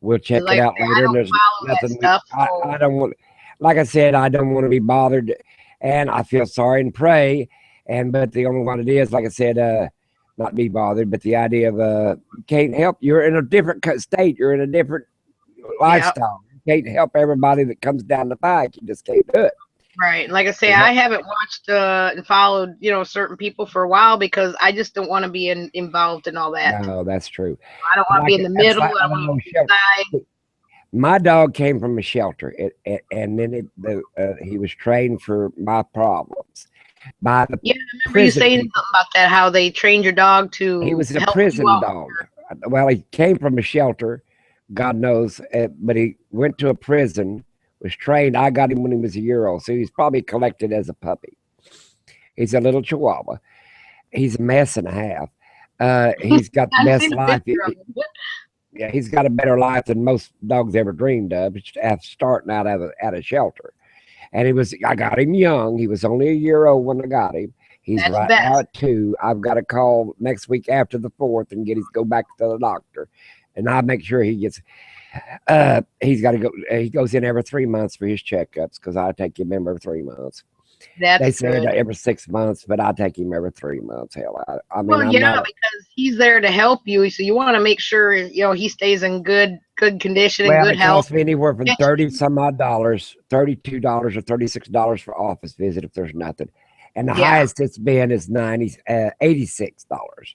we'll check it Like out I say, I later. And don't there's follow that nothing stuff, I so don't want. Like I said, I don't want to be bothered, and I feel sorry and pray. And but the only one it is, like I said, not be bothered. But the idea of you can't help. You're in a different state. You're in a different yeah. lifestyle. You can't help everybody that comes down the pike. You just can't do it. Right. Like I say, Yeah. I haven't watched and followed, certain people for a while because I just don't want to be involved in all that. No, that's true. I don't want to be in the That's middle. like I don't want oh, to be inside. my dog came from a shelter, and then he was trained for my problems by the Yeah, I remember you prison saying people. something about that, how they trained your dog He to was a help you prison out. dog. Well, he came from a shelter, God knows, but he went to a prison, was trained. I got him when he was a year old, so he's probably collected as a puppy. He's a little Chihuahua. He's a mess and a half. He's got the I've best seen a life. picture of him. Yeah, he's got a better life than most dogs ever dreamed of. After starting out of shelter, and I got him young. He was only a year old when I got him. He's That's right now best. at 2. I've got to call next week after the 4th and go back to the doctor, and I make sure he gets. He's got to go. He goes in every 3 months for his checkups because I take him every 3 months. They That's said good. every 6 months, but I take him every 3 months. Hell, I mean, Well, I'm yeah, not. because he's there to help you, so you want to make sure he stays in good condition and Well, good it health. costs me anywhere from 30 some odd dollars, $32 or $36 for office visit if there's nothing. And the Yeah, highest it's been is $86.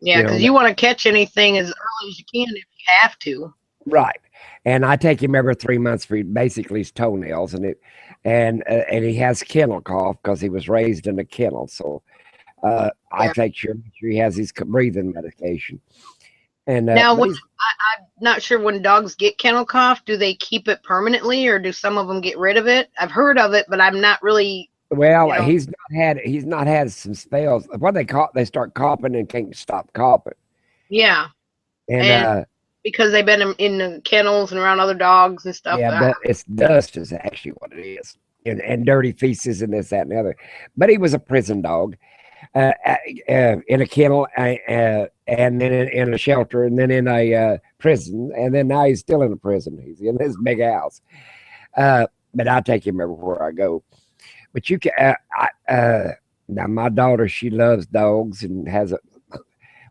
yeah, You because know, you want to catch anything as early as you can if you have to. right. And I take him every 3 months for basically his toenails and he has kennel cough because he was raised in a kennel. So I Yeah. make sure he has his breathing medication. And Now, but when, he's I'm not sure when dogs get kennel cough, do they keep it permanently or do some of them get rid of it? I've heard of it, but I'm not really, well, you know, he's not had some spells. What they start coughing and can't stop coughing. yeah. And And because they've been in the kennels and around other dogs and stuff. Yeah, it's dust is actually what it is, and dirty feces and this, that, and the other. But he was a prison dog, in a kennel, and then in a shelter, and then in a prison, and then now he's still in a prison. He's in this big house. But I take him everywhere I go. But you can, now my daughter, she loves dogs and has a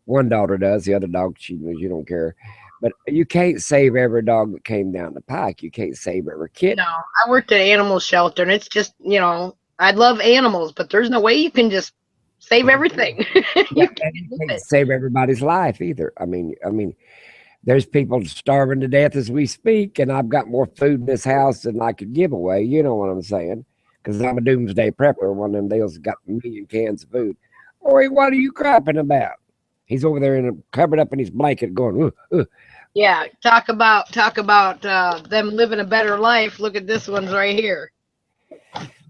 one daughter does, the other dog you don't care. But you can't save every dog that came down the pike. You can't save every No, kitten. I worked at an animal shelter, and it's just, I love animals, but there's no way you can just save everything. Yeah, You and can't you do can't it. save everybody's life either. I mean, there's people starving to death as we speak, and I've got more food in this house than I could give away. You know what I'm saying? Because I'm a doomsday prepper. One of them deals got a million cans of food. Ori, what are you crapping about? He's over there covered up in his blanket, going, Yeah, talk about them living a better life. Look at this one's right here.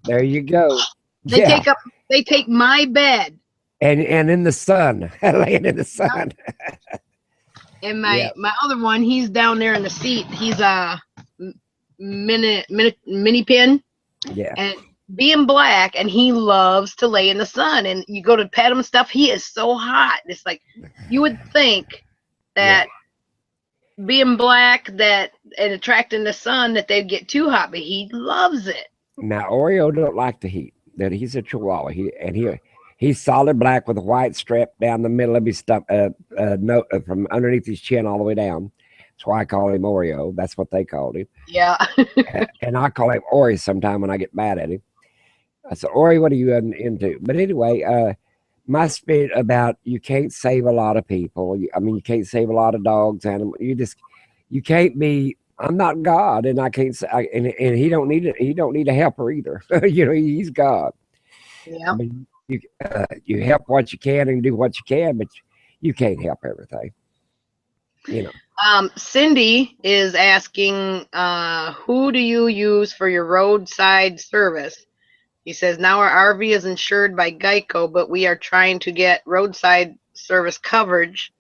there you go. They Yeah, take up they take my bed, and in the sun, laying in the sun. and Yeah, my other one, he's down there in the seat. He's a mini pin, yeah, and being black, and he loves to lay in the sun. And you go to pet him and stuff, he is so hot. It's like you would think yeah. that being black that and attracting the sun that they'd get too hot, but he loves it. Now Oreo don't like the heat. That he's a Chihuahua. He's solid black with a white strip down the middle of his stomach, no, from underneath his chin all the way down. That's why I call him Oreo. That's what they called him, Yeah. and I call him Ori sometime when I get mad at him. I said, Ori, what are you into? But anyway, my spirit about you can't save a lot of people. I mean, you can't save a lot of dogs, animals. You can't be. I'm not God, and I can't say, and he don't need it. He don't need a helper either. He's God. I Yeah. mean, you help what you can and do what you can, but you can't help everything. You know, Cindy is asking, who do you use for your roadside service? He says, now our RV is insured by Geico, but we are trying to get roadside service coverage,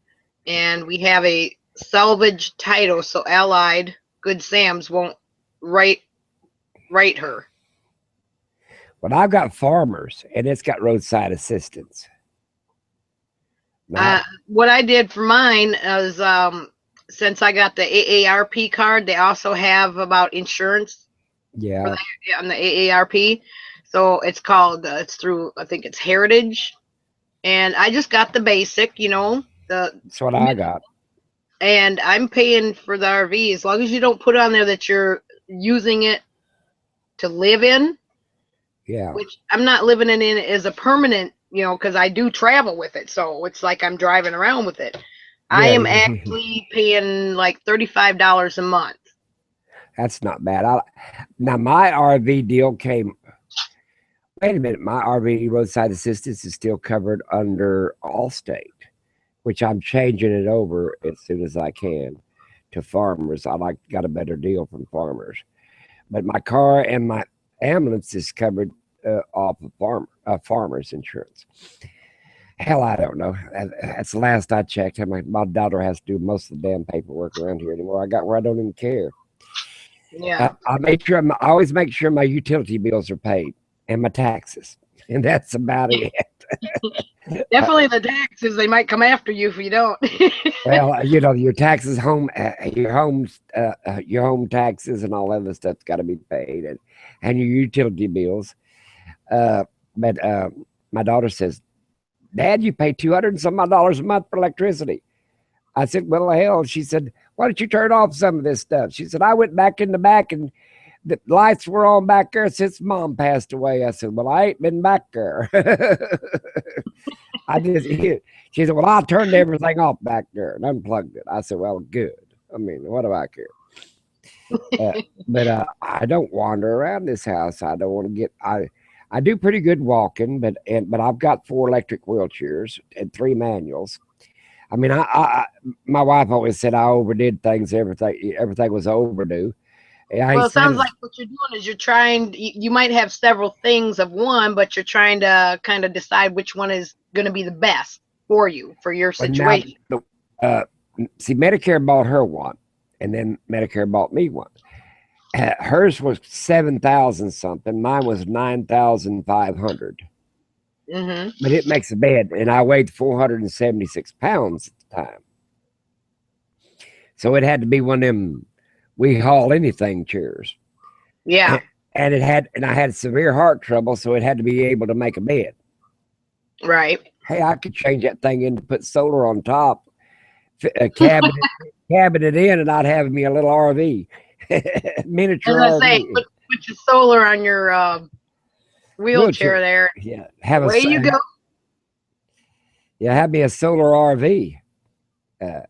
and we have a salvage title, so Allied Good Sam's won't write write her. but I've got farmers, and it's got roadside assistance. Now, What I did for mine is, since I got the AARP card, they also have about insurance for yeah, the, on the AARP. So it's called, it's through, I think it's Heritage. And I just got the basic, the, that's what I got. and I'm paying for the RV as long as you don't put on there that you're using it to live in, Yeah, which I'm not living in it as a permanent, because I do travel with it. So it's like I'm driving around with it. I yeah, am actually paying like $35 a month. that's not bad. Now my RV deal came. Wait a minute, my RV roadside assistance is still covered under Allstate, which I'm changing it over as soon as I can to farmers. I got a better deal from farmers, but my car and my ambulance is covered off of farmers insurance. Hell, I don't know. That's the last I checked. My daughter has to do most of the damn paperwork around here anymore. I got where I don't even care. Yeah. I always make sure my utility bills are paid and my taxes, and that's about it. Definitely the taxes. They might come after you if you don't. Well, your taxes, your home taxes, and all that other stuff's got to be paid, and your utility bills. Uh, but my daughter says, "Dad, you pay 200 and some odd dollars a month for electricity." I said, "Well, hell." She said, "Why don't you turn off some of this stuff?" She said, "I went back in the back and the lights were on back there since Mom passed away." I said, "Well, I ain't been back there." I just she said, "Well, I turned everything off back there and unplugged it." I said, "Well, good. I mean, what do I care?" Uh, but I don't wander around this house. I don't want to get. I do pretty good walking, but I've got 4 electric wheelchairs and 3 manuals. I mean, my wife always said I overdid things. Everything was overdue. And I Well, it sounds said, like what you're doing is you're trying, you might have several things of one, but you're trying to kind of decide which one is going to be the best for you, for your but now situation. see, Medicare bought her one, and then Medicare bought me one. Hers was 7,000 something. Mine was 9,500. Mm-hmm. But it makes a bed, and I weighed 476 pounds at the time, so it had to be one of them we haul anything chairs. Yeah. And, and I had severe heart trouble, so it had to be able to make a bed. Right. Hey, I could change that thing in to put solar on top, cabinet in, and I'd have me a little RV, miniature As I say, RV. put your solar on your wheelchair there. Yeah, have Away you go. Yeah, have me a solar RV. Uh,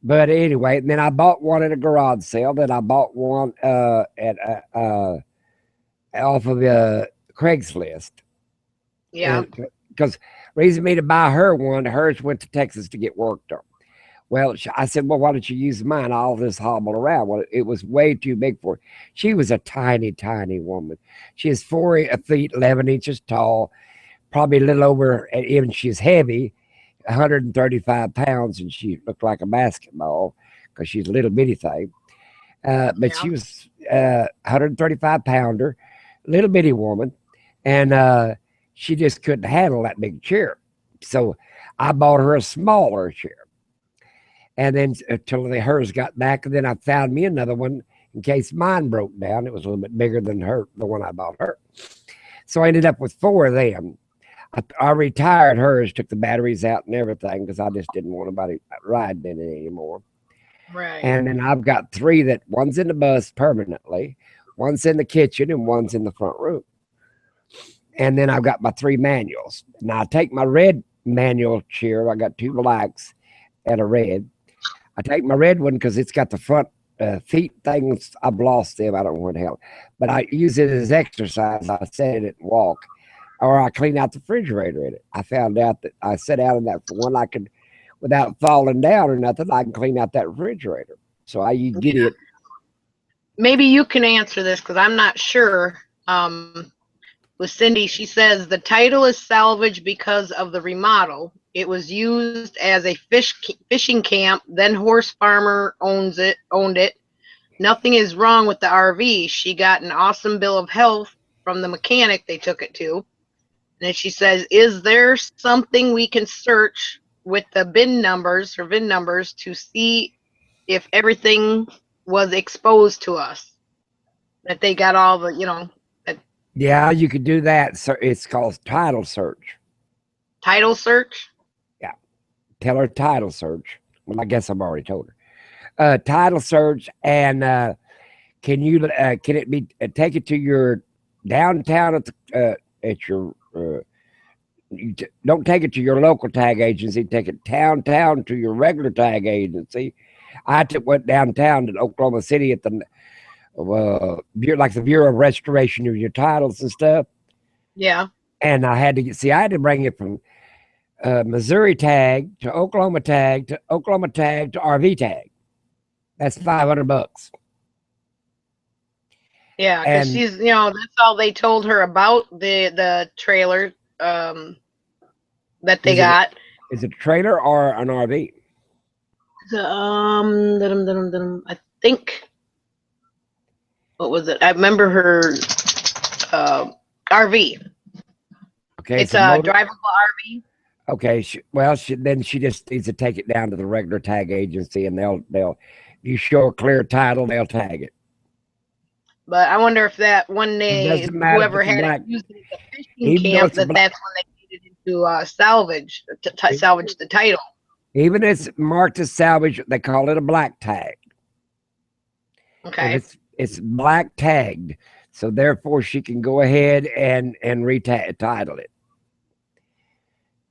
but anyway, and then I bought one at a garage sale. Then I bought one at off of Craigslist. Yeah. Because reason me to buy her one, hers went to Texas to get worked on. Well, I said, well, why don't you use mine? I'll just hobble around. Well, it was way too big for her. She was a tiny, tiny woman. She is 4 feet 11 inches tall, probably a little over, and even she's heavy, 135 pounds, and she looked like a basketball because she's a little bitty thing. But she was 135 pounder, little bitty woman, and she just couldn't handle that big chair. So I bought her a smaller chair. And then until hers got back, and then I found me another one in case mine broke down. It was a little bit bigger than the one I bought her. So I ended up with 4 of them. I retired hers, took the batteries out and everything because I just didn't want anybody riding in it anymore. Right. And then I've got 3 that one's in the bus permanently, one's in the kitchen, and one's in the front room. And then I've got my 3 manuals. Now I take my red manual chair. I got 2 blacks and a red. I take my red one because it's got the front feet things. I've lost them. I don't know where the hell. But I use it as exercise. I set it and walk. Or I clean out the refrigerator in it. I found out that I set out in that one I could, without falling down or nothing, I can clean out that refrigerator. So I get it. Maybe you can answer this because I'm not sure. With Cindy, she says the title is salvage because of the remodel. It was used as a fishing camp. Then horse farmer owned it. Nothing is wrong with the RV. She got an awesome bill of health from the mechanic they took it to. And then she says, is there something we can search with the VIN numbers to see if everything was exposed to us? That they got all the, Yeah, you could do that. So it's called title search. Title search? Yeah. Tell her title search. Well, I guess I've already told her. Title search, and can it be take it to your downtown at your don't take it to your local tag agency. Take it downtown to your regular tag agency. Went downtown to Oklahoma City at the like the Bureau of Restoration of your titles and stuff. Yeah. And I had to bring it from Missouri tag to Oklahoma tag to RV tag. That's $500. Yeah, because she's, that's all they told her about the trailer that they got. Is it a trailer or an RV? I think, what was it? I remember her RV. Okay, it's a drivable RV. Okay, then she just needs to take it down to the regular tag agency, and they'll you show a clear title, they'll tag it. But I wonder if that one day, whoever had it used it as a fishing camp, that's when they needed to salvage the title. Even if it's marked as salvage, they call it a black tag. Okay. It's black tagged, so therefore she can go ahead and retitle it.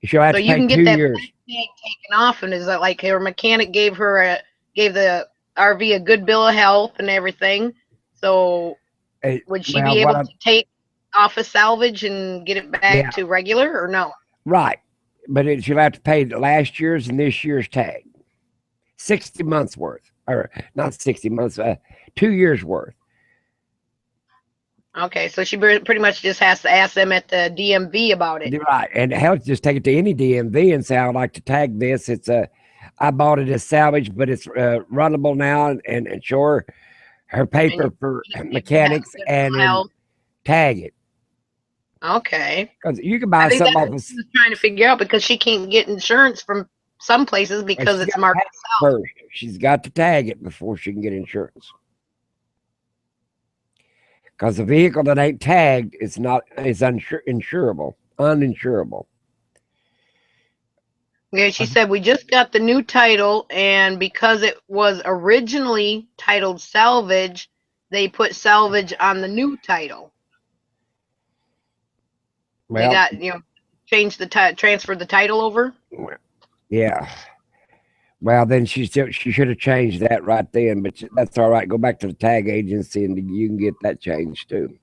She'll have to you pay can get 2 that years. tag taken off, and is that like her mechanic gave the RV a good bill of health and everything? So would she be able to take off a salvage and get it back to regular, or no? Right, but she'll have to pay last year's and this year's tag, 60 months worth, or not 60 months, 2 years worth. Okay, so she pretty much just has to ask them at the DMV about it. Right, and hell, just take it to any DMV and say, I'd like to tag this. It's I bought it as salvage, but it's runnable now, and sure, her And paper you for keep it have mechanics, good and then health. tag it Okay. because you can I buy think something that's off what of. she was trying to figure out because she can't get insurance from some places Well, because she's it's got to marked tag it first. She's got to tag it before she can get insurance. Because a vehicle that ain't tagged is insurable, uninsurable. Yeah, she said we just got the new title, and because it was originally titled salvage, they put salvage on the new title. They Well, got changed the transferred the title over. yeah. Well, then she should have changed that right then, but that's all right. Go back to the tag agency and you can get that changed too.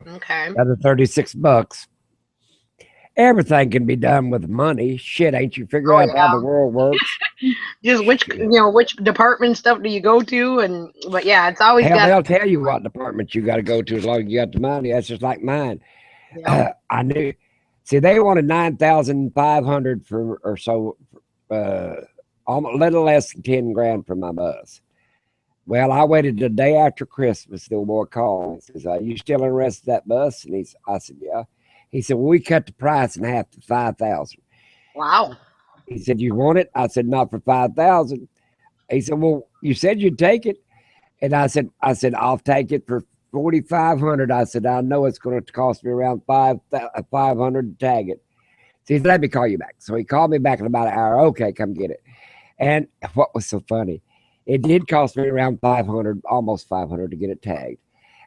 Okay. Another $36. Everything can be done with money. Shit, ain't you figure Oh out how the yeah. world works? Just Shit. which department stuff do you go to, and but yeah, it's always Hell, got. they'll tell you what department you got to go to as long as you got the money. That's just like mine. Yep. I knew. See, they wanted 9,500 for or so, uh, almost a little less than 10 grand for my bus. Well, I waited the day after Christmas. The boy called and says, "Are you still interested in that bus?" And I said, "Yeah." He said, "Well, we cut the price in half to 5,000." Wow. He said, "You want it?" I said, "Not for 5,000." He said, "Well, you said you'd take it." And I said, "I'll take it for 4,500." I said, "I know it's going to cost me around 500 to tag it." So he said, "Let me call you back." So he called me back in about an hour. Okay, come get it. And what was so funny, it did cost me around 500, almost 500 to get it tagged.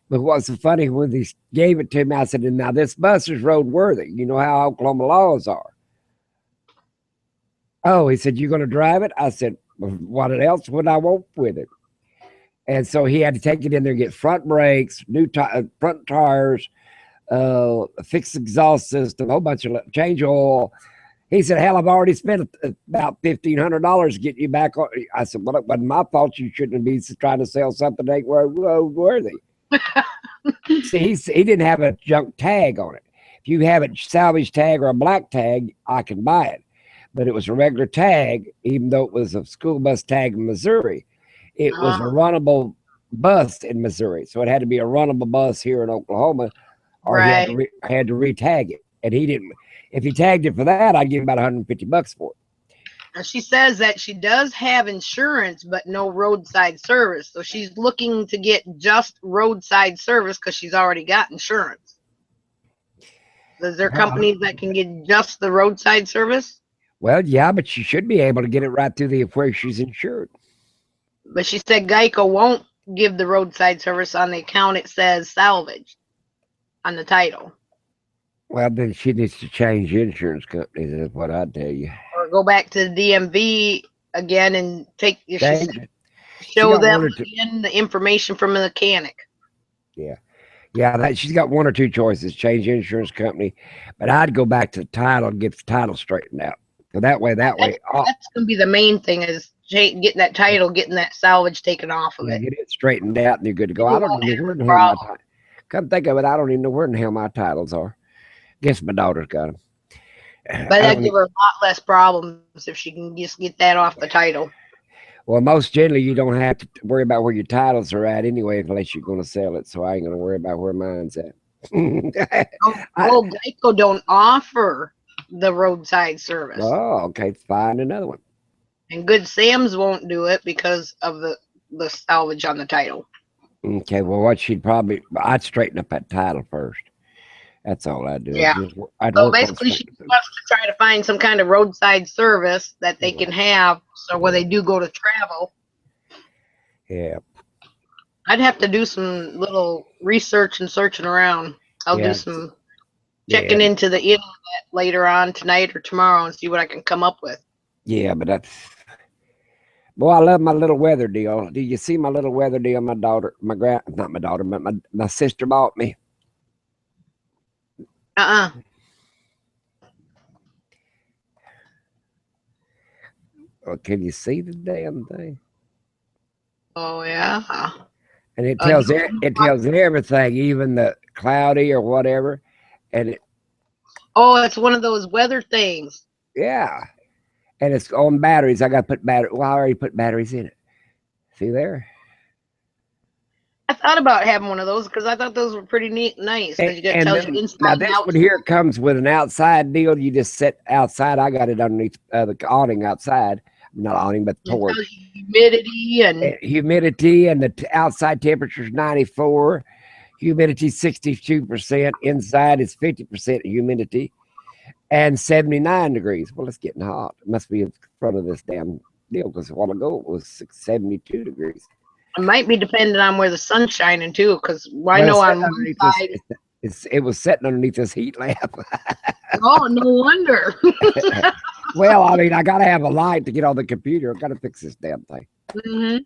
But what's so funny, when he gave it to me, I said, "And now this bus is roadworthy. You know how Oklahoma laws are." Oh, he said, "You're going to drive it?" I said, "Well, what else would I want with it?" And so he had to take it in there and get front brakes, front tires, fix exhaust system, a whole bunch of change oil. He said, "Hell, I've already spent about $1,500 getting you back on." I said, "Well, it wasn't my fault. You shouldn't be trying to sell something that ain't roadworthy." See, he didn't have a junk tag on it. If you have a salvage tag or a black tag, I can buy it. But it was a regular tag, even though it was a school bus tag in Missouri. It was a Uh, runnable bus in Missouri, so it had to be a runnable bus here in Oklahoma, or he right. had to retag it. And he didn't. If he tagged it for that, I'd give him about $150 for it. And she says that she does have insurance, but no roadside service. So she's looking to get just roadside service because she's already got insurance. Is there Well, companies that can get just the roadside service? well, yeah, but she should be able to get it right through the where she's insured. But she said Geico won't give the roadside service on the account. It says salvage on the title. Well, then she needs to change insurance companies. Is what I tell you. Or go back to the DMV again and take, she said, Change it. She show got one them or two. again the information from a mechanic. Yeah, yeah. That she's got one or two choices: change insurance company. But I'd go back to the title and get the title straightened out. So that That's, way, oh, that's going to be the main thing is getting that title, getting that salvage taken off of yeah, it. get it straightened out, and you're good to go. You I don't won't even know have where the a hell my problem. title. Come think of it, I don't even know where the hell my titles are. Guess my daughter's got them. But I that don't. give her a lot less problems if she can just get that off the title. Well, most generally, you don't have to worry about where your titles are at anyway, unless you're going to sell it. So I ain't going to worry about where mine's at. Oh, I, well, Geico don't offer the roadside service, oh, okay. Find another one. and Good Sam's won't do it because of the salvage on the title. Okay. Well, what I'd straighten up that title first. That's all I'd do. Yeah. I'd So work on basically, she straightening things. wants to try to find some kind of roadside service that they Yeah. can have. So when they Yeah. do go to travel, Yeah. I'd have to do some little research and searching around. I'll do Yeah. some Yeah. checking into the internet later on tonight or tomorrow and see what I can come up with. Yeah. But that's. Boy, I love my little weather deal. Do you see my little weather deal? My daughter, not my daughter, but my sister bought me. Uh-uh. Oh, can you see the damn thing? Oh yeah. And it Uh, tells it tells everything, even the cloudy or whatever. And oh, it's one of those weather things. yeah, and it's on batteries. I got to put battery. Well, I already put batteries in it. See there? I thought about having one of those because I thought those were pretty neat, nice because it And tells you then now inside and this one outside. here comes with an outside deal. You just sit outside. I got it underneath the awning outside, not awning, but It tells porch. you humidity and Humidity and the outside temperature is 94. Humidity 62%. Inside is 50% humidity and 79 degrees. Well, it's getting hot. It must be in front of this damn deal because a while ago it was 72 degrees. it might be dependent on where the sun's shining too. Because I Well, it's know sitting on one underneath this. side, It was sitting underneath this heat lamp. oh, no wonder. Well, I mean, I got to have a light to get on the computer. I got to fix this damn thing. hmm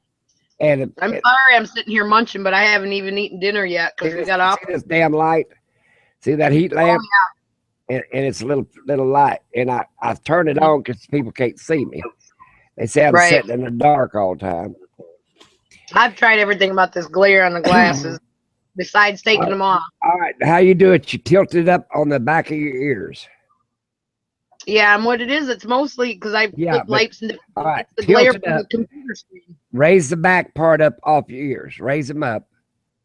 And I'm sorry I'm sitting here munching, but I haven't even eaten dinner yet because we got off. see this damn light? See that heat Oh, lamp? And it's a little light. And I turn it yeah. on because people can't see me. They say I'm Right. sitting in the dark all the time. I've tried everything about this glare on the glasses besides taking them off. All right, how you do it? You tilt it up on the back of your ears. Yeah, and what it is, it's mostly because I Yeah, flip but lights and all right, it's the tilt glare it from the up. computer screen. Raise the back part up off your ears. Raise them up.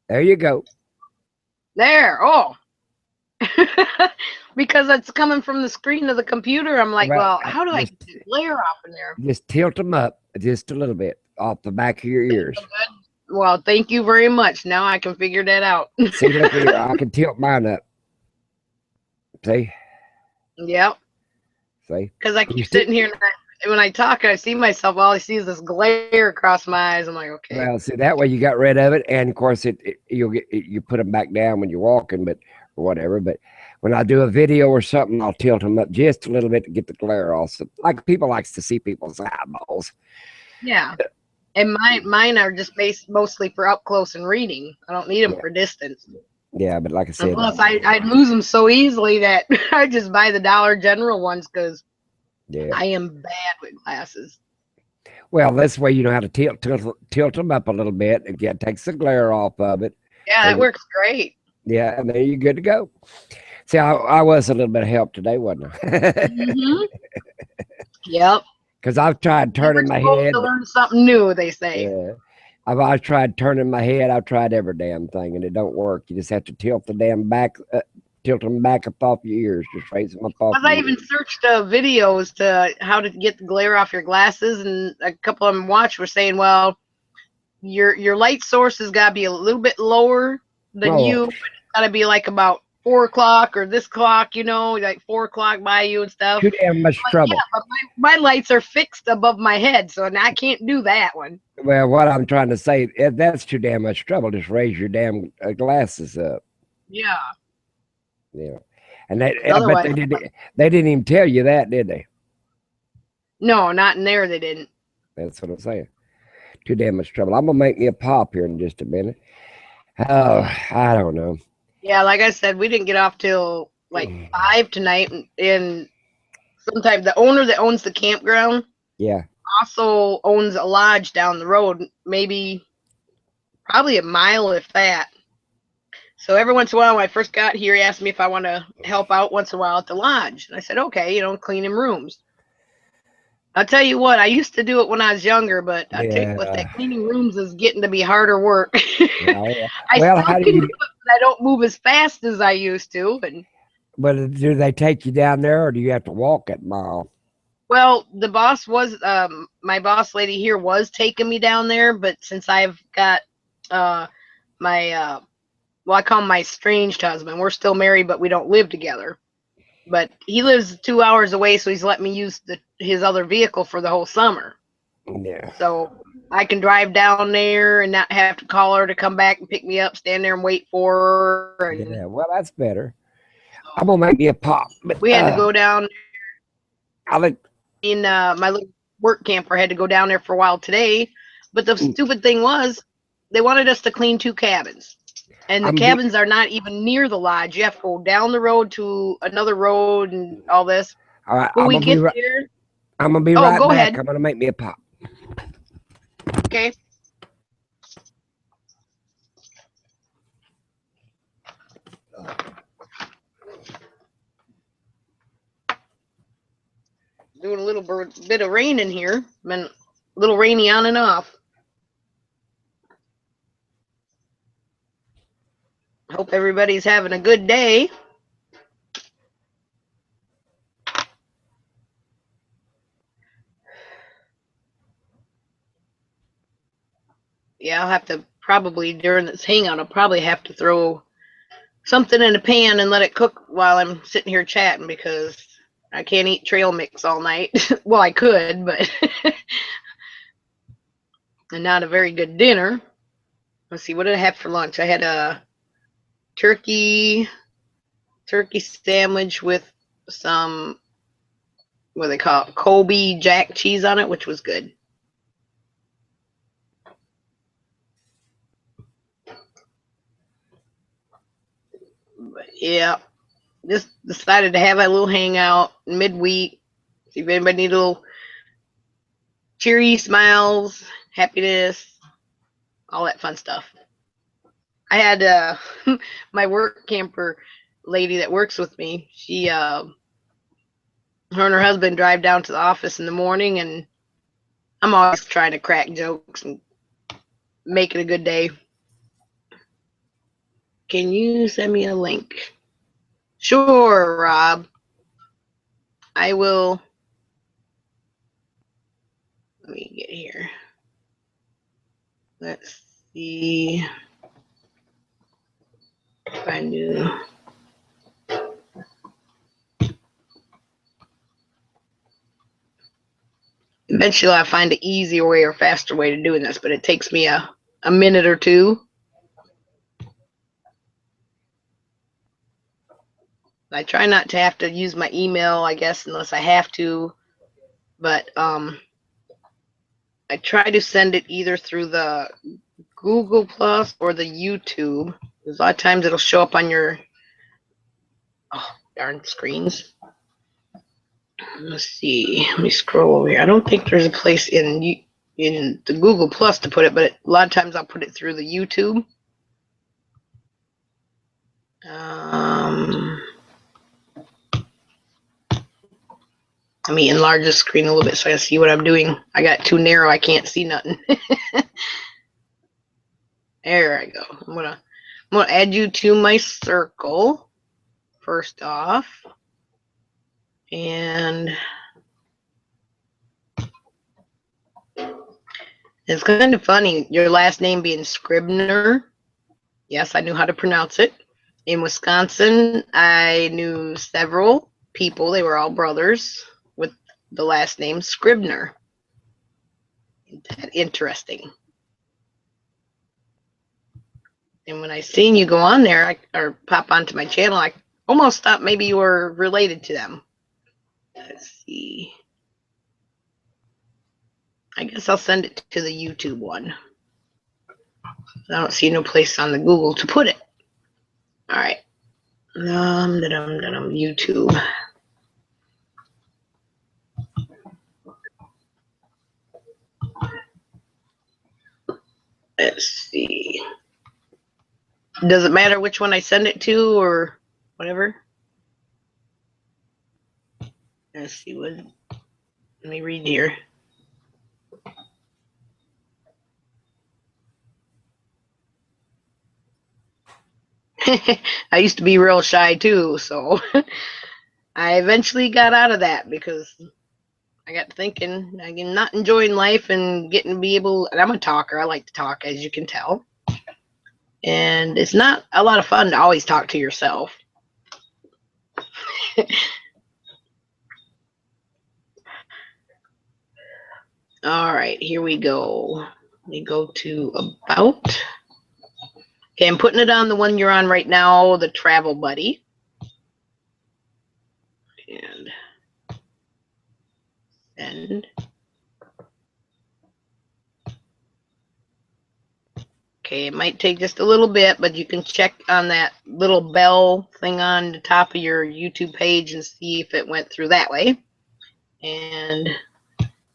There you go. There. Oh. Because it's coming from the screen of the computer. I'm like, Well, well, how do I just get the glare off in there? just tilt them up just a little bit off the back of your ears. Well, thank you very much. Now I can figure that out. See, look here. I can tilt mine up. See, Yep. see. Because I You keep see, sitting here and when I talk, I see myself. All I see is this glare across my eyes. I'm like, okay. well, see that way you got rid of it, and of course you put them back down when you're walking, but or whatever. But when I do a video or something, I'll tilt them up just a little bit to get the glare off. So, like people likes to see people's eyeballs. Yeah. And mine are just based mostly for up close and reading. I don't need them Yeah, for distance. yeah, but like I And said, plus, I'd lose them so easily that I just buy the Dollar General ones because yeah. I am bad with glasses. Well, this way you know how to tilt them up a little bit. Again, takes the glare off of it. Yeah, So that works great. yeah, and then you're good to go. See, I was a little bit of help today, wasn't I? hmm Yep. Because I've tried Never turning my too old head. to learn something new, they say. Yeah. I've tried turning my head. I've tried every damn thing, and it don't work. You just have to tilt the damn back, tilt them back up off your ears. Just raise them up off Because I your even ears. searched videos to how to get the glare off your glasses, and a couple of them watched were saying, well, your light source has got to be a little bit lower than Oh, you, but it's got to be like about 4 o'clock or this clock, like 4 o'clock by you and stuff. too damn much I'm like, yeah, trouble. but my lights are fixed above my head, so I can't do that one. Well, what I'm trying to say, that's too damn much trouble. Just raise your damn glasses up. Yeah. Yeah. And they, Because I bet otherwise, they didn't even tell you that, did they? no, not in there. They didn't. That's what I'm saying. Too damn much trouble. I'm gonna make me a pop here in just a minute. Oh, I don't know. Yeah, like I said, we didn't get off till like 5 tonight, and sometimes the owner that owns the campground Yeah. also owns a lodge down the road, maybe probably a mile if that. So every once in a while, when I first got here, he asked me if I want to help out once in a while at the lodge, and I said okay, cleaning rooms. I'll tell you what, I used to do it when I was younger, but I tell you what, that Yeah. cleaning rooms is getting to be harder work. Oh, yeah. I Well, still how do can do you? it, but I don't move as fast as I used to. And But do they take you down there, or do you have to walk that mile? well, the boss was my boss lady here was taking me down there, but since I've got uh my well, I call him my estranged husband. We're still married, but we don't live together. But he lives 2 hours away, so he's let me use his other vehicle for the whole summer. Yeah. So I can drive down there and not have to call her to come back and pick me up, stand there and wait for her. And Yeah. Well, that's better. I'm so gonna make me a pop, but we had to go down I'll let. in my little work camper. Had to go down there for a while today. But the stupid thing was, they wanted us to clean 2 cabins. And the I'm gonna be. cabins are not even near the lodge. You have to go down the road to another road and all this. All right. When we get there, I'm gonna be oh, right go back. ahead. I'm gonna make me a pop. Okay. Do doing a little bit of rain in here. Been a little rainy on and off. Hope everybody's having a good day. Yeah, I'll have to probably, during this hangout, I'll probably have to throw something in a pan and let it cook while I'm sitting here chatting, because I can't eat trail mix all night. Well, I could, but and not a very good dinner. Let's see, what did I have for lunch? I had a turkey sandwich with some, what do they call it, Colby Jack cheese on it, which was good. But yeah, just decided to have a little hangout midweek. See if anybody need a little cheery smiles, happiness, all that fun stuff. I had my work camper lady that works with me. She, her and her husband drive down to the office in the morning, and I'm always trying to crack jokes and make it a good day. Can you send me a link? Sure, Rob. I will. Let me get here. Let's see if I do. Eventually, I find an easier way or faster way to doing this, but it takes me a minute or two. I try not to have to use my email, I guess, unless I have to. But I try to send it either through the Google Plus or the YouTube. Because a lot of times it'll show up on your darn screens. Let's see. Let me scroll over here. I don't think there's a place in the Google Plus to put it, but a lot of times I'll put it through the YouTube. Let me enlarge the screen a little bit so I can see what I'm doing. I got too narrow. I can't see nothing. There I go. I'm gonna add you to my circle first off, and it's kind of funny your last name being Scribner. Yes, I knew how to pronounce it. In Wisconsin, I knew several people. They were all brothers with the last name Scribner. Isn't that interesting? And when I seen you go on there, or pop onto my channel, I almost thought maybe you were related to them. Let's see. I guess I'll send it to the YouTube one. I don't see no place on the Google to put it. All right. YouTube. Let's see. Does it matter which one I send it to or whatever? Let's see what. Let me read here. I used to be real shy too, so I eventually got out of that because I got thinking I'm not enjoying life and getting to be able. And I'm a talker. I like to talk, as you can tell. And it's not a lot of fun to always talk to yourself. All right, here we go. Let me go to About. Okay, I'm putting it on the one you're on right now, the Travel Buddy. And send. Okay, it might take just a little bit, but you can check on that little bell thing on the top of your YouTube page and see if it went through that way. And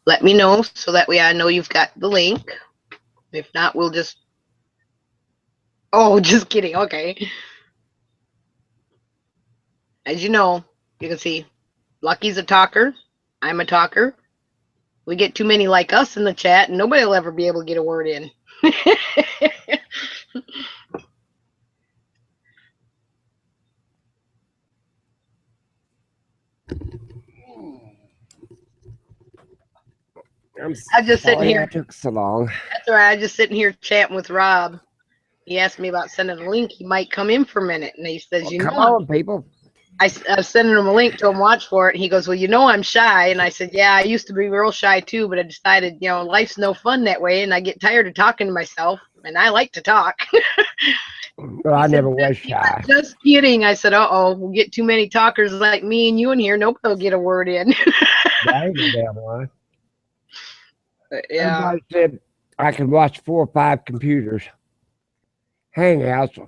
let me know so that way I know you've got the link. If not, we'll just... Oh, just kidding. Okay. As you know, you can see Lucky's a talker. I'm a talker. We get too many like us in the chat, and nobody will ever be able to get a word in. I'm I'm just sitting sorry I here. took so long. That's all right. I'm just sitting here chatting with Rob. He asked me about sending a link. He might come in for a minute, and he says, Well, "You know, come on, people. I was sending him a link to him watch for it." And he goes, "Well, you know, I'm shy." And I said, "Yeah, I used to be real shy too, but I decided, you know, life's no fun that way, and I get tired of talking to myself, and I like to talk." Well, He I said, never was shy. "Just kidding." I said, "Uh-oh, we'll get too many talkers like me and you in here. Nobody will get a word in." That ain't no damn lie. Yeah. Everybody said I could watch 4 or 5 computers, hangouts,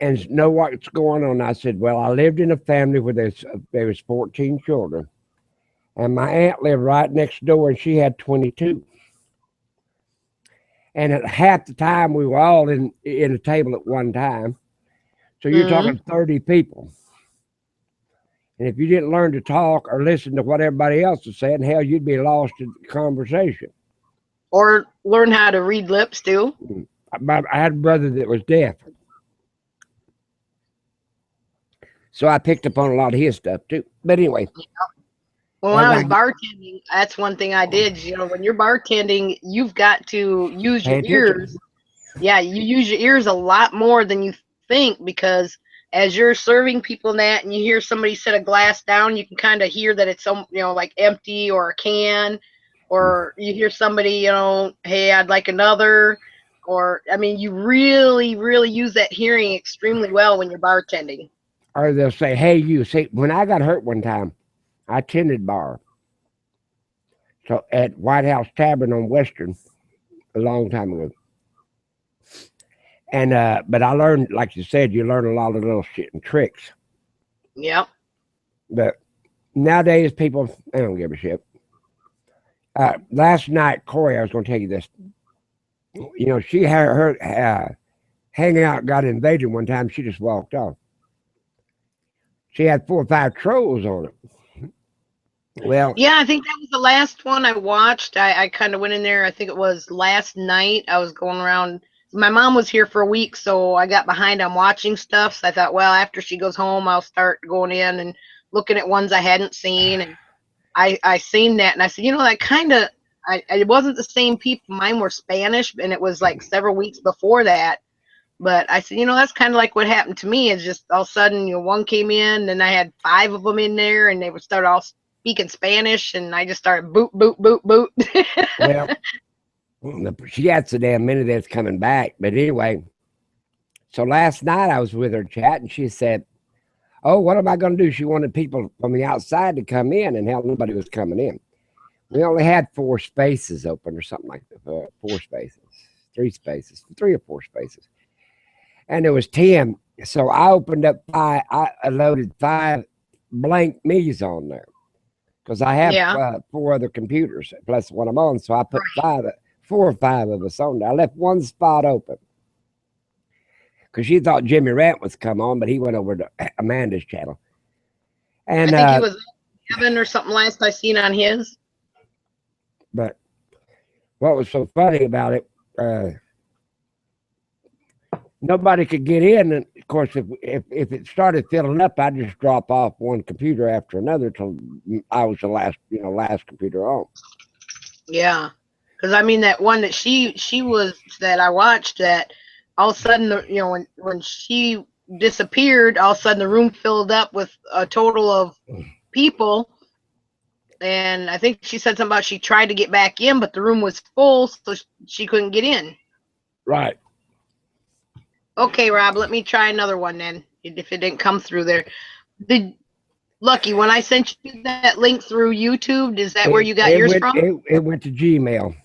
and know what's going on. I said, well, I lived in a family where there was 14 children, and my aunt lived right next door, and she had 22. And at half the time, we were all in a table at one time. So you're Mm-hmm. talking 30 people. And if you didn't learn to talk or listen to what everybody else is saying, hell, you'd be lost in the conversation. Or learn how to read lips too. I had a brother that was deaf. So I picked up on a lot of his stuff too. But anyway. When I was bartending, that's one thing I did. You know, when you're bartending, you've got to use your ears. Yeah, you use your ears a lot more than you think, because as you're serving people that and you hear somebody set a glass down, you can kind of hear that it's some, you know, like empty or a can, or you hear somebody, you know, hey, I'd like another, or I mean, you really, really use that hearing extremely well when you're bartending. Or they'll say, hey, you. See, when I got hurt one time, I tended bar. So at White House Tavern on Western a long time ago. And but I learned, like you said, you learn a lot of little shit and tricks. Yep. But nowadays, people, they don't give a shit. Last night, Corey, I was going to tell you this. You know, she had her hangout got invaded one time. She just walked off. She had 4 or 5 trolls on it. Well, yeah, I think that was the last one I watched. I kind of went in there. I think it was last night. I was going around. My mom was here for a week, so I got behind on watching stuff. So I thought, well, after she goes home, I'll start going in and looking at ones I hadn't seen. And I seen that, and I said, you know, that kind of, it wasn't the same people. Mine were Spanish, and it was like several weeks before that. But I said, you know, that's kind of like what happened to me. Is just all of a sudden, you know, one came in, and I had 5 of them in there, and they would start all speaking Spanish, and I just started boot, boot, boot, boot. well, she got so damn many that's coming back. But anyway, so last night I was with her chat, and she said, oh, what am I going to do? She wanted people from the outside to come in, and hell, nobody was coming in. We only had 4 spaces open or something like that. 4 spaces, 3 spaces, 3 or 4 spaces. And there was 10. So I opened up 5. I loaded 5 blank me's on there because I have Yeah. 4 other computers plus one I'm on. So I put 4 or 5 of us on there. I left one spot open because she thought Jimmy Rant was come on, but he went over to Amanda's channel. And I think he was 7 or something last I seen on his. But what was so funny about it, nobody could get in. And of course, if it started filling up, I'd just drop off one computer after another till I was the last computer on. Yeah, because I mean that one that she was that I watched, that all of a sudden, you know, when she disappeared, all of a sudden the room filled up with a total of people. And I think she said something about she tried to get back in, but the room was full, so she couldn't get in. Right. Okay, Rob, let me try another one then. If it didn't come through there, Lucky, when I sent you that link through YouTube, is that where you got yours from? It went to Gmail.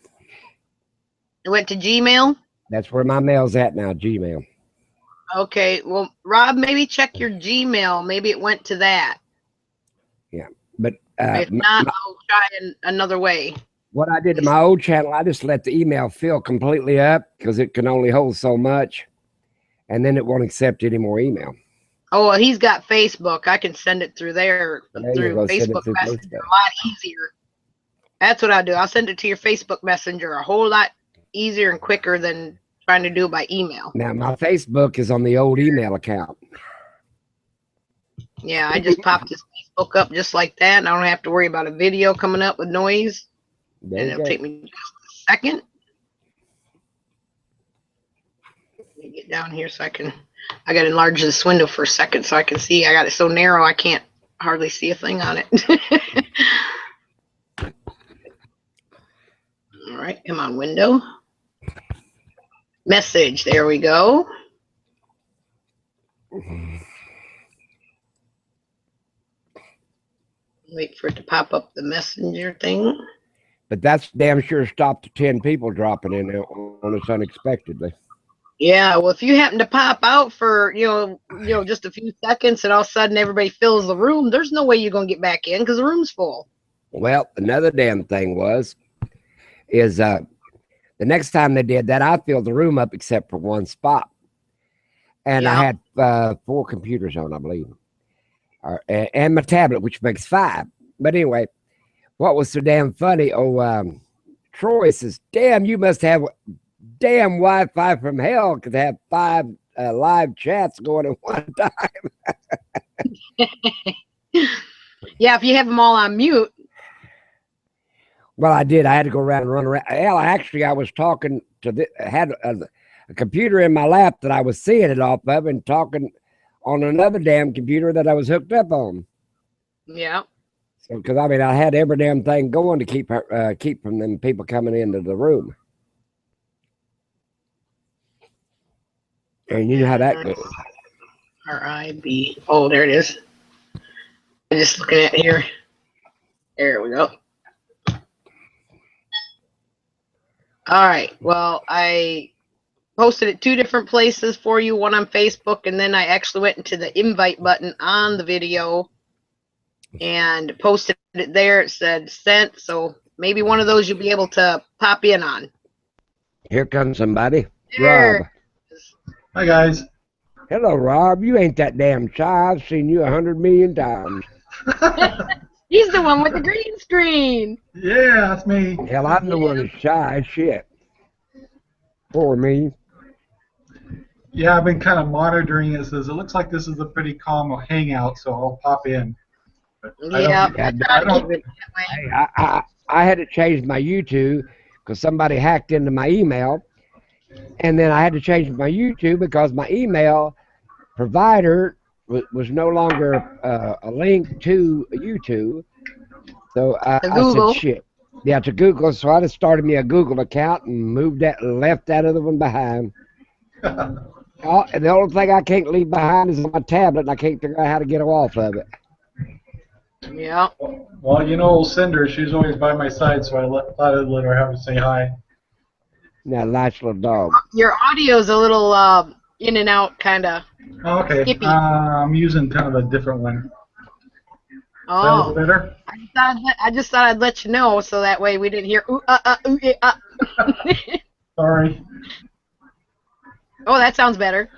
It went to Gmail? That's where my mail's at now, Gmail. Okay, well, Rob, maybe check your Gmail. Maybe it went to that. Yeah, but if not, I'll try another way. What I did to my old channel, I just let the email fill completely up because it can only hold so much, and then it won't accept any more email. Oh, well, he's got Facebook. I can send it through there, There you through go. Send it Facebook through Messenger. Facebook. A lot easier. That's what I do. I'll send it to your Facebook Messenger. A whole lot easier and quicker than trying to do it by email. Now my Facebook is on the old email account. Yeah, I just popped his Facebook up just like that, and I don't have to worry about a video coming up with noise. There And you it'll go. take me just a second. Let me get down here so I got to enlarge this window for a second so I can see. I got it so narrow I can't hardly see a thing on it. All right, come on, window. Message, there we go. Wait for it to pop up the messenger thing. But that's damn sure stopped the 10 people dropping in on us unexpectedly. Yeah, well, if you happen to pop out for just a few seconds, and all of a sudden everybody fills the room, there's no way you're gonna get back in because the room's full. Well, another damn thing is the next time they did that, I filled the room up except for one spot, and I had 4 computers on, I believe, and my tablet, which makes 5. But anyway, what was so damn funny? Troy says, "Damn, you must have damn Wi-Fi from hell could have 5 live chats going at one time." Yeah, if you have them all on mute. Well, I did. I had to go around and run around. Hell, actually, I was talking to had a computer in my lap that I was seeing it off of, and talking on another damn computer that I was hooked up on. Yeah. So, because I mean, I had every damn thing going to keep from them people coming into the room. And you know how that goes. RIB. Oh, there it is. I'm just looking at it here. There we go. All right. Well, I posted it 2 different places for you. One on Facebook, and then I actually went into the invite button on the video and posted it there. It said sent. So maybe one of those you'll be able to pop in on. Here comes somebody. There. Rob. Hi, guys. Hello, Rob. You ain't that damn shy. I've seen you 100 million times. He's the one with the green screen. Yeah, that's me. Hell, I'm the one that's shy as shit. Poor me. Yeah, I've been kind of monitoring it. Says it looks like this is a pretty calm hangout, so I'll pop in. But Yeah, I don't. Hey, I had to change my YouTube because somebody hacked into my email. And then I had to change my YouTube because my email provider was no longer a link to YouTube. So I said, shit. Yeah, to Google. So I just started me a Google account and left that other one behind. And the only thing I can't leave behind is my tablet, and I can't figure out how to get off of it. Yeah. Well, you know, Cinder, she's always by my side, so thought I'd let her have to say hi. Now, nice little dog. Your audio's a little in and out, kind of. Oh, okay. Skippy. I'm using kind of a different one. Oh. Sounds better? I just thought I'd let you know so that way we didn't hear ooh, ooh, Sorry. Oh, that sounds better.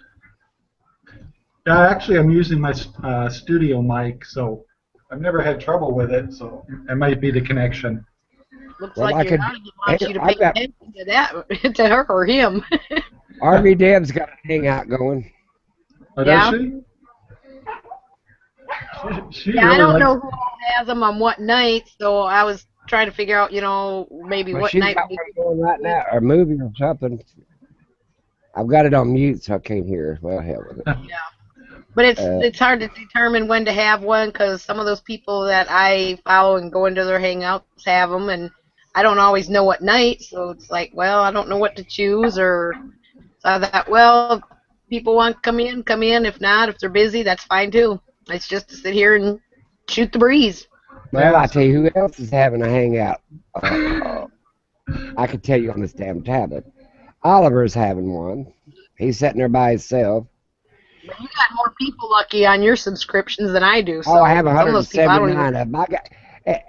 Yeah, actually, I'm using my studio mic, so I've never had trouble with it, so it might be the connection. Looks like your audio wants you to pay attention to that, to her or him. Army Deb's got a hangout going. Oh, Yeah. does she? Yeah, really I don't know who all has them on what night, so I was trying to figure out, maybe what She's night. got one going right now, or movie or something. I've got it on mute, so I can't hear her. Well, hell with it. Yeah. But it's hard to determine when to have one because some of those people that I follow and go into their hangouts have them, and I don't always know what night, so it's like, well, I don't know what to choose, or so I thought, well, if people want to come in. If not, if they're busy, that's fine too. It's just to sit here and shoot the breeze. Well, I tell you who else is having a hangout. I could tell you on this damn tablet. Oliver's having one. He's sitting there by himself. But you got more people lucky on your subscriptions than I do. So I have some of those people, I don't 179 of them. I got,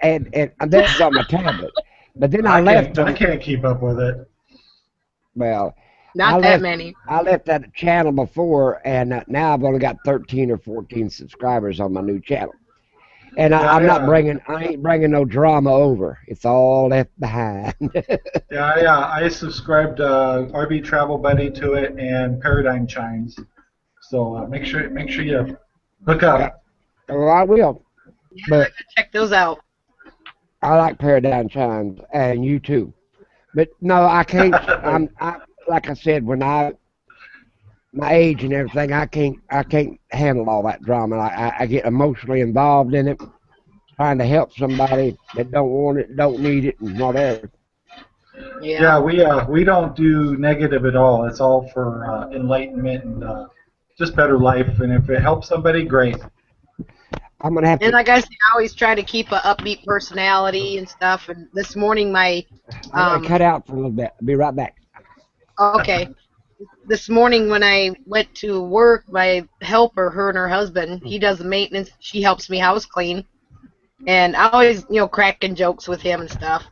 and this is on my tablet. But then I left. I can't keep up with it. Well, Not that many. I left that channel before, and now I've only got 13 or 14 subscribers on my new channel. And Yeah, I'm not yeah. I ain't bringing no drama over. It's all left behind. Yeah, yeah. I subscribed RV Travel Buddy to it and Paradigm Chimes. So make sure you look Yeah, up. well, I will. Yeah, I But gotta check those out. I like Paradigm Chimes, and you too. But no, I can't. Like I said, when my age and everything, I can't handle all that drama. I get emotionally involved in it, trying to help somebody that don't want it, don't need it, and whatever. Yeah. Yeah, we don't do negative at all. It's all for enlightenment and just better life. And if it helps somebody, great. I'm gonna have And to. like I said, I always try to keep a upbeat personality and stuff. And this morning, I gotta cut out for a little bit. I'll be right back. okay, this morning when I went to work, my helper, her and her husband, he does the maintenance. She helps me house clean. And I always, cracking jokes with him and stuff.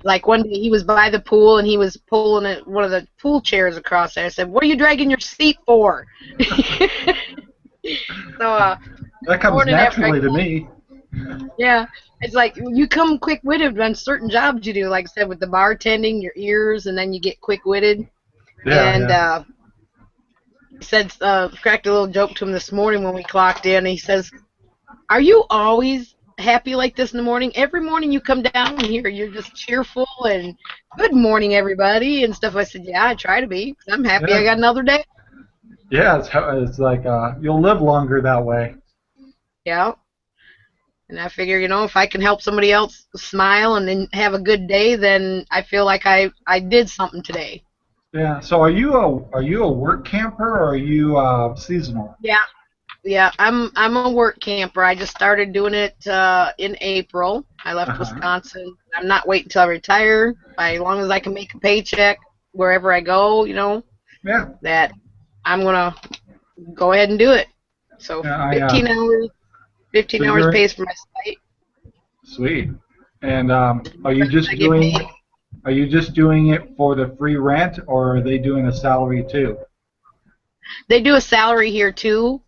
Like one day he was by the pool and he was pulling one of the pool chairs across there. I said, "What are you dragging your seat for?" So, That comes morning after I naturally to closed, me. yeah, it's like you come quick-witted on certain jobs you do. Like I said, with the bartending, your ears, and then you get quick-witted. Yeah, And yeah. he said, cracked a little joke to him this morning when we clocked in. He says, "Are you always happy like this in the morning? Every morning you come down here, you're just cheerful and good morning, everybody," and stuff. I said, "Yeah, I try to be, 'cause I'm happy I Yeah, got another day." yeah. It's like you'll live longer that way. Yeah. And I figure, if I can help somebody else smile and then have a good day, then I feel like I did something today. Yeah. So are you a work camper or are you seasonal? Yeah. Yeah, I'm a work camper. I just started doing it in April. I left Uh-huh. Wisconsin. I'm not waiting until I retire. As long as I can make a paycheck wherever I go, Yeah. that I'm gonna go ahead and do it. So Yeah. I 15 hours, 15 so hours you're pays for my site. sweet. And I get paid. are you just doing it for the free rent or are they doing a salary too? They do a salary here too.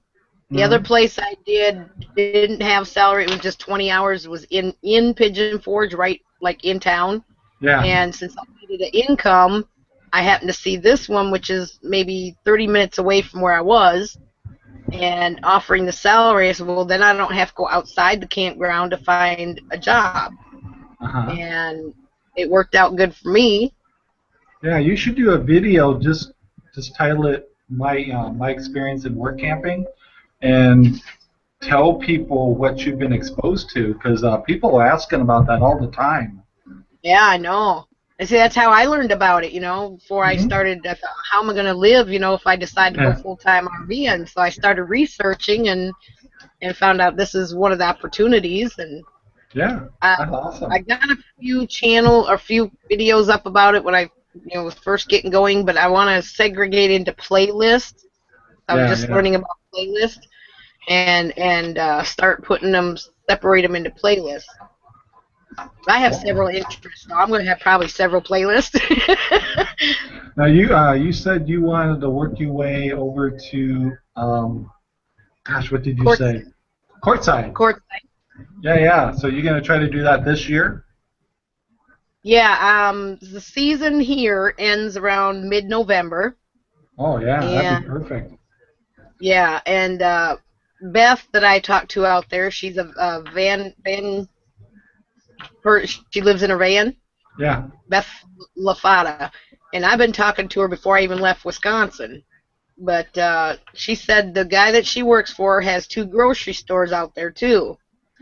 The other Hmm. place I didn't have salary. It was just 20 hours. It was in Pigeon Forge, right, like in town. Yeah. And since I needed an income, I happened to see this one, which is maybe 30 minutes away from where I was, and offering the salary. I said, well, then I don't have to go outside the campground to find a job. Uh-huh. And it worked out good for me. Yeah, you should do a video just title it my experience in work camping and tell people what you've been exposed to because people are asking about that all the time. Yeah, I know. I see that's how I learned about it, before I Hmm. started. I thought, how am I going to live, if I decide to go Yeah, full-time RV? So I started researching and found out this is one of the opportunities. And yeah, I, that's I awesome. got a few videos up about it when I, was first getting going, but I want to segregate into playlists. I was Yeah, just yeah. learning about playlists and start putting them, separate them into playlists. I have Cool. several interests, so I'm going to have probably several playlists. Now you said you wanted to work your way over to gosh, what did you Court, say? Courtside. court. Yeah, yeah. So you're gonna try to do that this year? Yeah, the season here ends around mid-November, Oh yeah, that'd be and perfect. yeah, and Beth that I talked to out there, she's a she lives in a van, Yeah. Beth LaFata, and I've been talking to her before I even left Wisconsin. But she said the guy that she works for has two grocery stores out there too.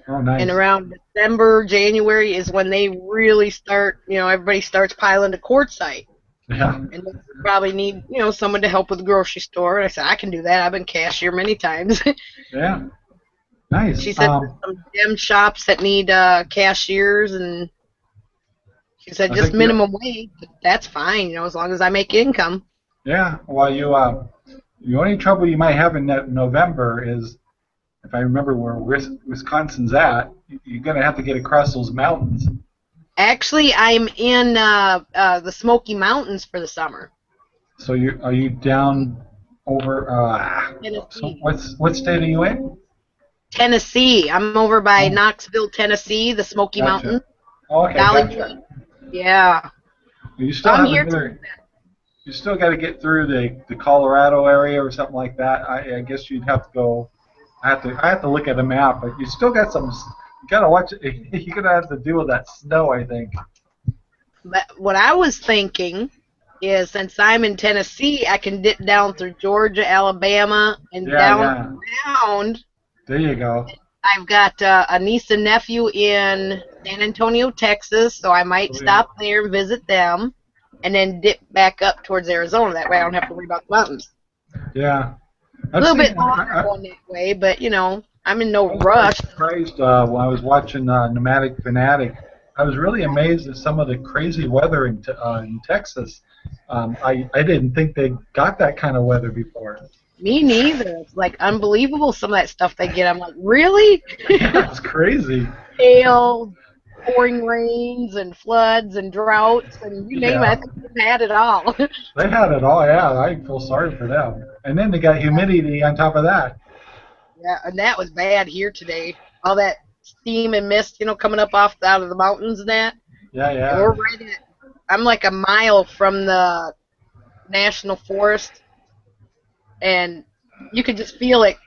Oh, And nice. around December, January is when they really start, everybody starts piling to Quartzsite. Yeah. And they probably need, someone to help with the grocery store. And I said, I can do that. I've been cashier many times. Yeah. Nice. She said there's some gem shops that need cashiers, and she said I just think you. minimum wage. But that's fine, as long as I make income. Yeah. Well, the only trouble you might have in November is, if I remember where Wisconsin's at, you're gonna have to get across those mountains. Actually, I'm in the Smoky Mountains for the summer. So are you down over? So Tennessee. what state are you in? Tennessee. I'm over by Oh, Knoxville, Tennessee, the Smoky gotcha. Mountains, Oh, okay, Dollywood. gotcha. Yeah. You So still I'm haven't here hit till her. You still got to get through the Colorado area or something like that. I guess you'd have to go. I have to look at a map, but you still got some. You gotta watch it. You're gonna have to deal with that snow, I think. But what I was thinking is since I'm in Tennessee, I can dip down through Georgia, Alabama, and Yeah, down yeah. around. There you go. I've got a niece and nephew in San Antonio, Texas, so I might Sweet. stop there and visit them, and then dip back up towards Arizona. That way I don't have to worry about the mountains. Yeah, A I've little seen. bit longer going that way, but I'm in no I was really rush. surprised when I was watching Nomadic Fanatic. I was really amazed at some of the crazy weather in Texas. I didn't think they got that kind of weather before. Me neither. It's like unbelievable some of that stuff they get. I'm like, really? Yeah, it's crazy. Hail, pouring rains, and floods, and droughts, and you name it. I Yeah, think they've had it all. they had it all. Yeah, I feel sorry for them. And then they got humidity on top of that. Yeah, and that was bad here today. All that steam and mist, coming up off out of the mountains and that. Yeah, And yeah. we're right at. I'm like a mile from the national forest, and you could just feel it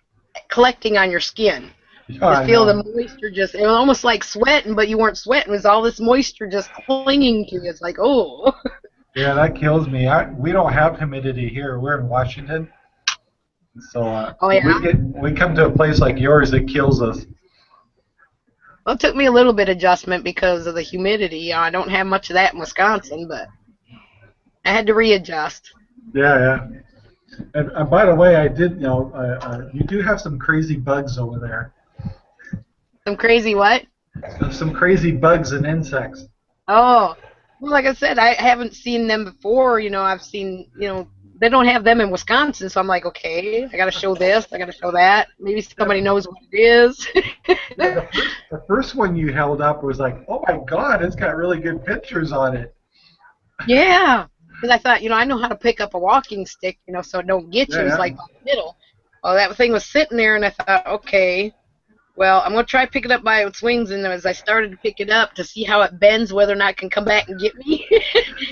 collecting on your skin. Yeah, Just I feel the know. moisture just. It was almost like sweating, but you weren't sweating. It was all this moisture just clinging to you. It's like, oh. Yeah, that kills me. We don't have humidity here. We're in Washington, so Oh yeah. we come to a place like yours, it kills us. Well, it took me a little bit of adjustment because of the humidity. I don't have much of that in Wisconsin, but I had to readjust. Yeah, yeah. And by the way, I did, you do have some crazy bugs over there. Some crazy what? Some crazy bugs and insects. Oh, well, like I said, I haven't seen them before. I've seen, they don't have them in Wisconsin, so I'm like, okay, I got to show this, I got to show that. Maybe Yeah, somebody knows what it is. yeah, the first one you held up was like, oh my God, it's got really good pictures on it. Yeah, because I thought, I know how to pick up a walking stick, so it don't get Yeah, you. It's yeah. like by the middle. Well, that thing was sitting there, and I thought, okay, well, I'm gonna try to pick it up by its wings. And as I started to pick it up to see how it bends, whether or not it can come back and get me,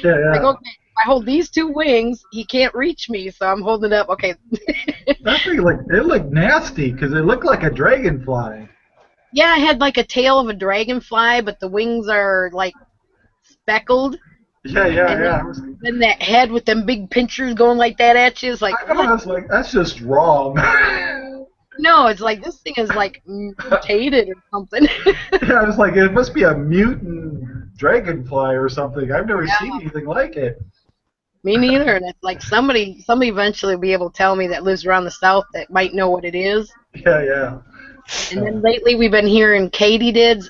Yeah, like, yeah. okay, if I hold these two wings, he can't reach me, so I'm holding it up. Okay. That thing it looked nasty because it looked like a dragonfly. Yeah, I had like a tail of a dragonfly, but the wings are like speckled, Yeah, yeah, and yeah. then that head with them big pinchers going like that at you is like, I know, what? I was like, that's just wrong. No, it's like this thing is like mutated or something. Yeah, I was like, it must be a mutant dragonfly or something. I've never Yeah, seen anything like it. me neither. And it's like somebody eventually will be able to tell me that lives around the south that might know what it is. Yeah, yeah. And then lately we've been hearing katydids.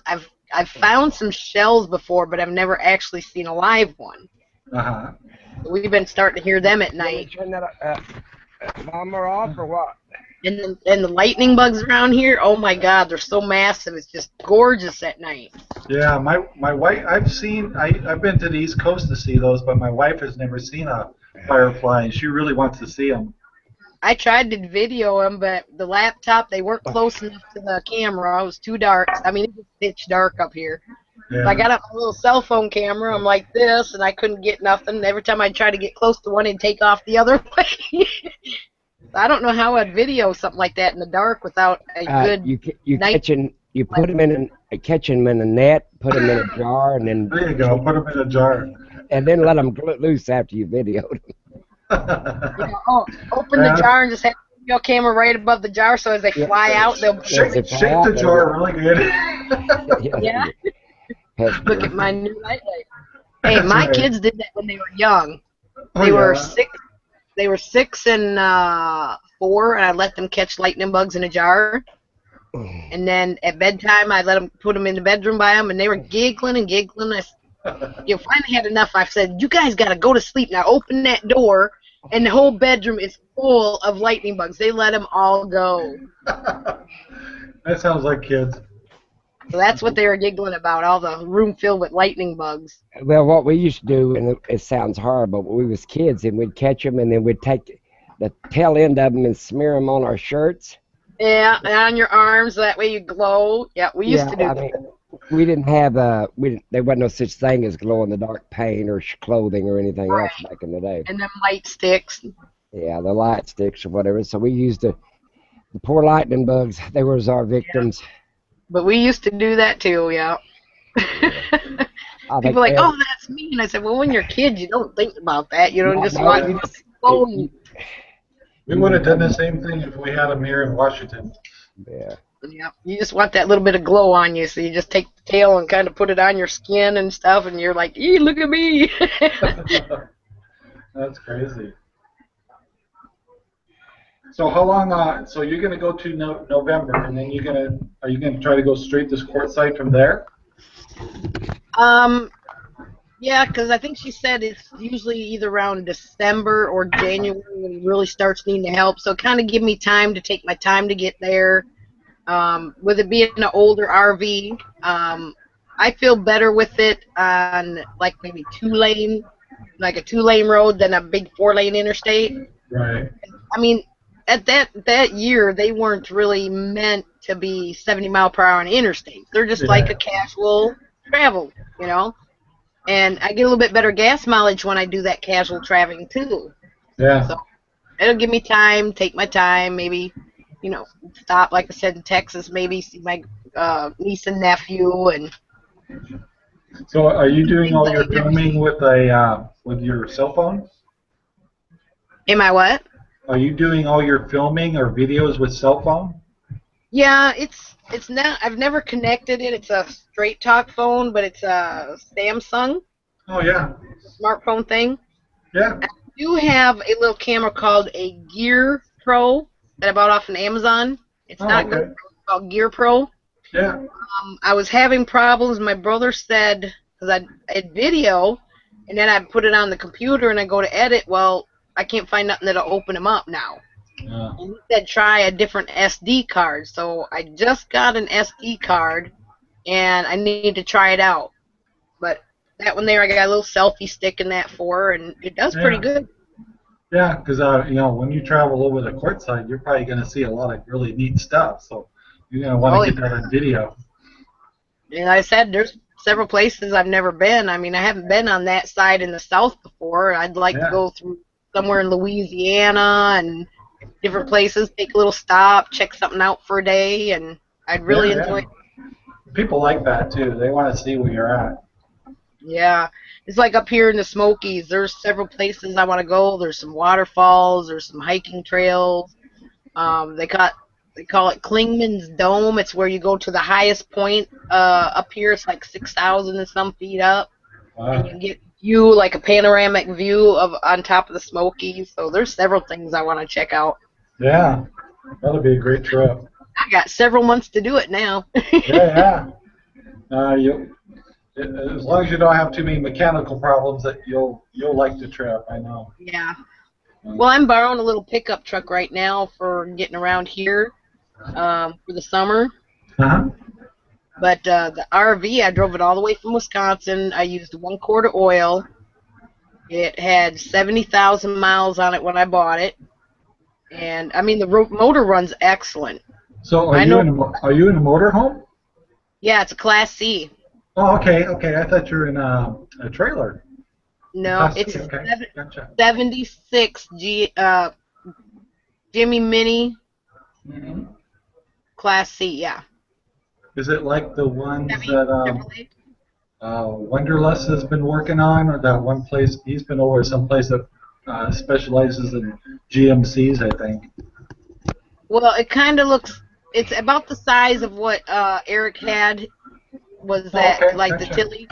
I've found some shells before, but I've never actually seen a live one. Uh-huh. We've been starting to hear them at You want me night. to turn that timer off or what? And the lightning bugs around here, oh my God, they're so massive. It's just gorgeous at night. Yeah, my wife, I've been to the East Coast to see those, but my wife has never seen a firefly, and she really wants to see them. I tried to video them, but the laptop, they weren't close enough to the camera. It was too dark. I mean, it was pitch dark up here. So I Yeah. got up my little cell phone camera. I'm like this, and I couldn't get nothing. Every time I try to get close to one, it'd take off the other way. I don't know how I'd video something like that in the dark without a good You night. you put them catch them in a net, put them in a jar, and There you go. Put them in a jar. then let them loose after you videoed them. Open the jar and just have the video camera right above the jar, so as they fly out, they'll Shake, Yes, shake the jar really good. yeah. Have Look to. at my new nightlight. Hey, That's my right. kids did that when they were young. Oh, They were yeah. 6. They were 6 and 4, and I let them catch lightning bugs in a jar. And then at bedtime, I let them put them in the bedroom by them, and they were giggling and giggling. Finally had enough. I said, "You guys got to go to sleep now. Open that door." And the whole bedroom is full of lightning bugs. They let them all go. That sounds like kids. So that's what they were giggling about, all the room filled with lightning bugs. Well, what we used to do, and it sounds horrible, but we was kids, and we'd catch them, and then we'd take the tail end of them and smear them on our shirts. Yeah, and on your arms, that way you glow. Yeah, we used Yeah, to do I that. mean, we didn't have there wasn't no such thing as glow in the dark paint or clothing or anything else Right. back in the day. And them light sticks. Yeah, the light sticks or whatever. So we used the poor lightning bugs. They was our Yeah. victims. But we used to do that too, yeah. Yeah. I think People are like, oh, that's me. And I said, well, when you're a kid, you don't think about that. You don't just no, want you to just glow. We would have done the same thing if we had them here in Washington. yeah. Yeah, you just want that little bit of glow on you, so you just take the tail and kind of put it on your skin and stuff, and you're like, ee, look at me. That's crazy. So how long? So you're gonna go to November, and then are you gonna try to go straight to courtside from there? Yeah, because I think she said it's usually either around December or January when it really starts needing help. So kind of give me time to take my time to get there. With it being an older RV, I feel better with it on like maybe like a 2-lane road than a big 4-lane interstate. Right. I mean, at that year, they weren't really meant to be 70-mile-per-hour on interstate. They're just like a casual travel, you know. And I get a little bit better gas mileage when I do that casual traveling too. Yeah. So it'll give me time, take my time, maybe, stop, like I said, in Texas, maybe see my niece and nephew. And So are you doing all your filming with with your cell phone? Am I what? Are you doing all your filming or videos with cell phone? Yeah, it's not. I've never connected it. It's a straight talk phone, but it's a Samsung Oh yeah. smartphone thing. Yeah. I do have a little camera called a Gear Pro that I bought off of Amazon. It's not okay. good. It's called Gear Pro. Yeah. I was having problems. My brother said, because I had video, and then I put it on the computer and I go to edit. Well, I can't find nothing that'll open them up now. And he said try a different SD card. So I just got an SD card, and I need to try it out. But that one there, I got a little selfie stick in that for, and it does pretty good. Yeah, because when you travel over the courtside, you're probably going to see a lot of really neat stuff. So you're going to want to get that on video. And like I said, there's several places I've never been. I mean, I haven't been on that side in the south before. I'd like to go through somewhere in Louisiana and different places, take a little stop, check something out for a day, and I'd really enjoy it. People like that too. They want to see where you're at. Yeah, it's like up here in the Smokies. There's several places I want to go. There's some waterfalls. There's some hiking trails. They call it Klingman's Dome. It's where you go to the highest point up here. It's like 6,000 and some feet up. Wow. And you get like a panoramic view of on top of the Smokies. So there's several things I want to check out. Yeah, that'll be a great trip. I got several months to do it now. Yeah. As long as you don't have too many mechanical problems, that you'll like the trip. I know. Yeah. Well, I'm borrowing a little pickup truck right now for getting around here for the summer. But the RV, I drove it all the way from Wisconsin. I used 1 quart of oil. It had 70,000 miles on it when I bought it, and I mean the motor runs excellent. So are you in a motorhome? Yeah, it's a Class C. Oh, okay. I thought you were in a trailer. No, Class it's C, a Gotcha. 76 Jimmy Mini Class C. Yeah. Is it like the ones that Wonderlust has been working on, or that one place he's been over some place that specializes in GMCs, I think? Well, it kind of looks. It's about the size of what Eric had. Was that like the Tilly?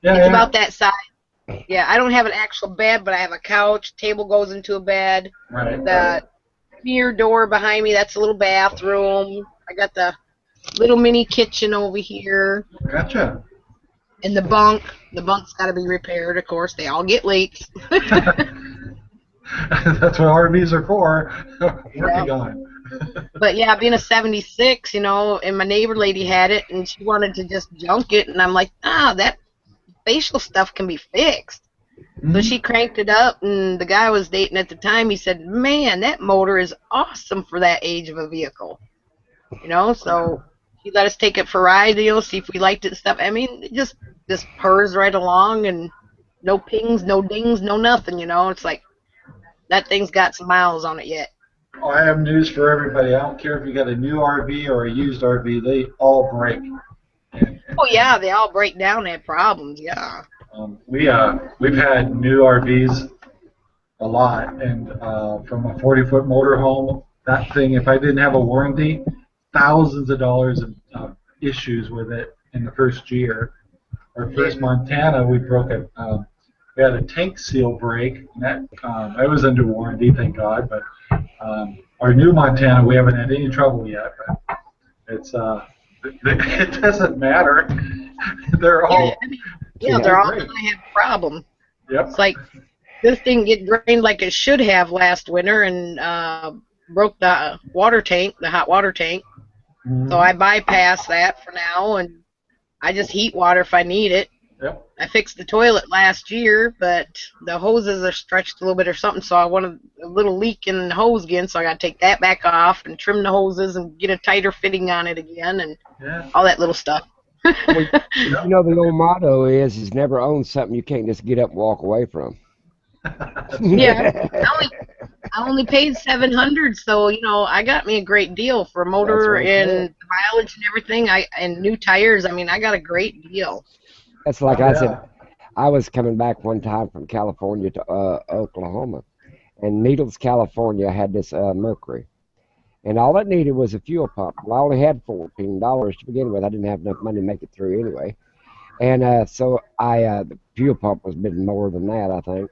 Yeah, it's about that size. Yeah, I don't have an actual bed, but I have a couch. Table goes into a bed. Right. The mirror door behind me, that's a little bathroom. I got the little mini kitchen over here. Gotcha. And the bunk's got to be repaired, of course. They all get leaks. That's what RVs are for. Working on. But yeah, being a 76, you know, and my neighbor lady had it, and she wanted to just junk it, and I'm like, that facial stuff can be fixed. So Mhm. she cranked it up, and the guy I was dating at the time, he said, "Man, that motor is awesome for that age of a vehicle." You know, so he let us take it for a ride, you know, see if we liked it and stuff. I mean, it just purrs right along, and no pings, no dings, no nothing. You know, it's like that thing's got some miles on it yet. Oh, I have news for everybody. I don't care if you got a new RV or a used RV, they all break. Oh yeah, they all break down, they have problems. Yeah. We've had new RVs a lot, and from a 40-foot motorhome, that thing, if I didn't have a warranty, thousands of dollars of issues with it in the first year. Our Yeah. first Montana, we had a tank seal break, and that was under warranty, thank God. But our new Montana, we haven't had any trouble yet. But it doesn't matter. They're Yeah, Yeah, all I mean, yeah, they they're yeah, all break. gonna have a problem. Yep. It's like this didn't get drained like it should have last winter, and broke the water tank, the hot water tank. So Hmm. I bypass that for now, and I just heat water if I need it. Yep. I fixed the toilet last year, but the hoses are stretched a little bit or something, so I wanted a little leak in the hose again, so I got to take that back off and trim the hoses and get a tighter fitting on it again and Yeah. all that little stuff. well, you Yep. know the old motto is never own something you can't just get up and walk away from. That's Yeah, right. I only paid 700, so you know I got me a great deal for a That's motor right there. and mileage and everything. And new tires. I mean, I got a great deal. That's like Oh I said. yeah. I was coming back one time from California to Oklahoma, and Needles, California had this Mercury, and all it needed was a fuel pump. Well, I only had $14 to begin with. I didn't have enough money to make it through anyway, and so I the fuel pump was a bit more than that, I think.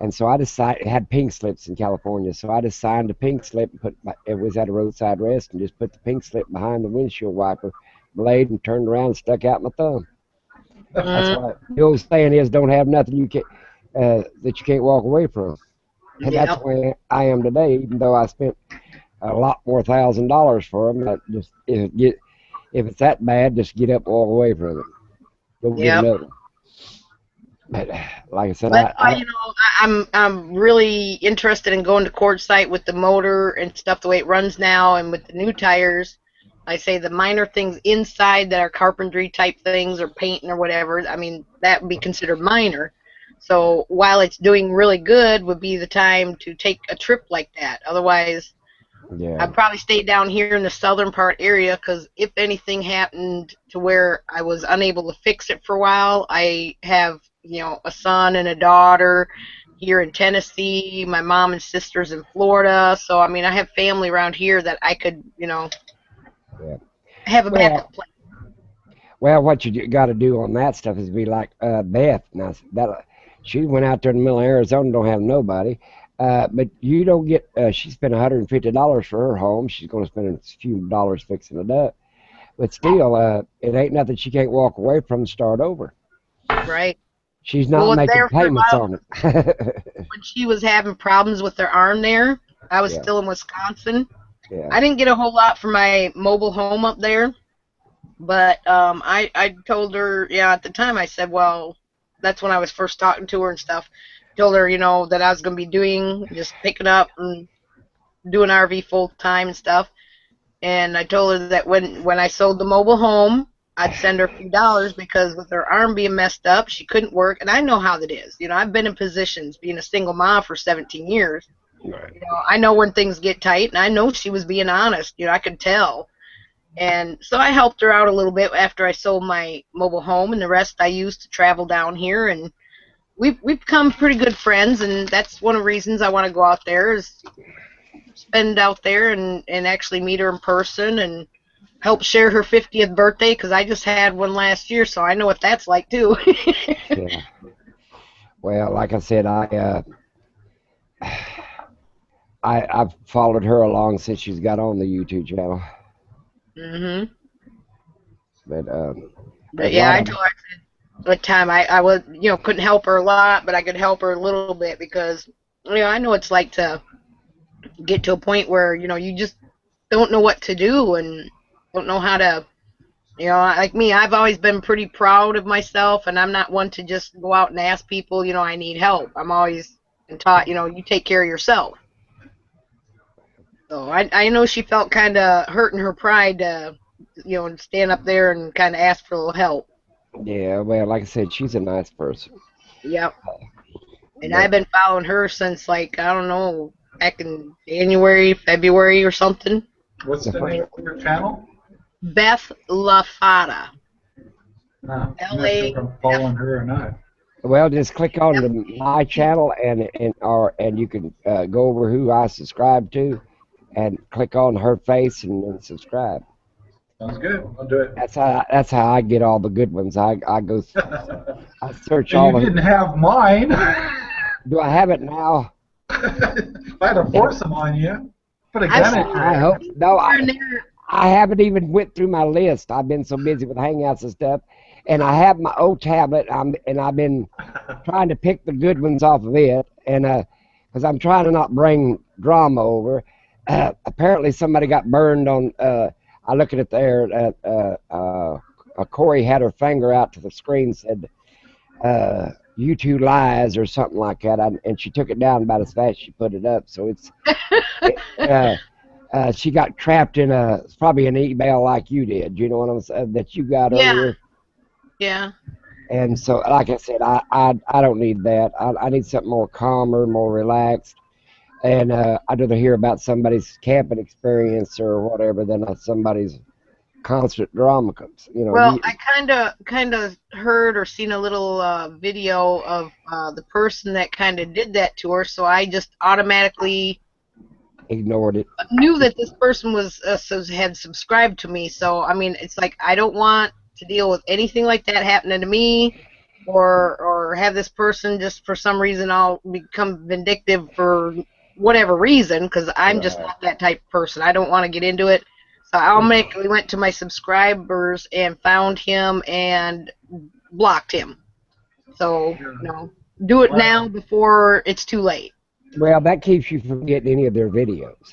And so I decided it had pink slips in California, so I just signed the pink slip and it was at a roadside rest and just put the pink slip behind the windshield wiper blade and turned around and stuck out my thumb. That's Mm, why the old saying is, don't have nothing you can that you can't walk away from. And that's yep. where I am today, even though I spent a lot more $1,000 for them. Just if it's that bad, just get up and walk away from it. Go get Yep. another one. But like I said, That's I why, don't. you know, I'm really interested in going to quartzsite with the motor and stuff the way it runs now, and with the new tires. I say the minor things inside that are carpentry type things or painting or whatever. I mean, that would be considered minor. So while it's doing really good, would be the time to take a trip like that. Otherwise, Yeah, I'd probably stay down here in the southern part area because if anything happened to where I was unable to fix it for a while, I have, you know, a son and a daughter here in Tennessee, my mom and sisters in Florida. So, I mean, I have family around here that I could, you know, yeah. have a Well, backup plan. well, what you got to do on that stuff is be like Beth. Now that she went out there in the middle of Arizona, don't have nobody. But you don't get. She spent $150 for her home. She's going to spend a few dollars fixing it up. But still, it ain't nothing she can't walk away from and start over. Right. She's Well, not was making there for a payments while on it. when she was having problems with her arm there. I was Yeah, still in Wisconsin. yeah, I didn't get a whole lot for my mobile home up there. But I told her, yeah, at the time I said, well, that's when I was first talking to her and stuff. Told her, you know, that I was going to be doing just picking up and doing RV full time and stuff. And I told her that when I sold the mobile home, I'd send her a few dollars because with her arm being messed up, she couldn't work. And I know how that is. You know, I've been in positions being a single mom for 17 years. right. You know, I know when things get tight, and I know she was being honest. You know, I could tell. And so I helped her out a little bit after I sold my mobile home, and the rest I used to travel down here. And we've become pretty good friends, and that's one of the reasons I want to go out there is spend out there and actually meet her in person and help share her 50th birthday because I just had one last year, so I know what that's like too. Yeah. Well, like I said, I've followed her along since she's got on the YouTube channel. Mhm. But But there's a yeah, lot I of. told her what time I was, you know, couldn't help her a lot, but I could help her a little bit because, you know, I know it's like to get to a point where, you know, you just don't know what to do and don't know how to. Like me, I've always been pretty proud of myself, and I'm not one to just go out and ask people, I need help. I'm always been taught, you take care of yourself. So I know she felt kind of hurt in her pride to, stand up there and kind of ask for a little help. Yeah, well, like I said, she's a nice person. Yep. And I've But been following her since, like, I don't know, back in January, February or something. What's the the first, name of your channel? Beth LaFada. No, I'm not sure if I'm LAF. following her or not. well, just click on my channel and you can go over who I subscribe to, and click on her face and then subscribe. Sounds good. I'll do it. That's how I get all the good ones. I go I search And all you the. didn't have mine. Do I have it now? If I had to force them on you, put a I've gun seen at your I head. hope no. her in there. I haven't even went through my list. I've been so busy with Hangouts and stuff, and I have my old tablet. And I've been trying to pick the good ones off of it, and because I'm trying to not bring drama over. Apparently, somebody got burned on. I look at it there. Corey had her finger out to the screen, said, "You two lies" or something like that, and she took it down about as fast as she put it up. So she got trapped in it's probably an email like you did. You know what I'm saying? That you got Yeah, earlier. yeah. And so, like I said, I don't need that. I need something more calmer, more relaxed. And I'd rather hear about somebody's camping experience or whatever than somebody's constant drama. Well, I kind of heard or seen a little video of the person that kind of did that to her, so I just automatically ignored it. knew that this person had subscribed to me. So I mean, it's like I don't want to deal with anything like that happening to me, or have this person just for some reason I'll become vindictive for whatever reason, because I'm just Right. not that type of person. I don't want to get into it. So I automatically went to my subscribers and found him and blocked him. So do it now before it's too late. Well, that keeps you from getting any of their videos.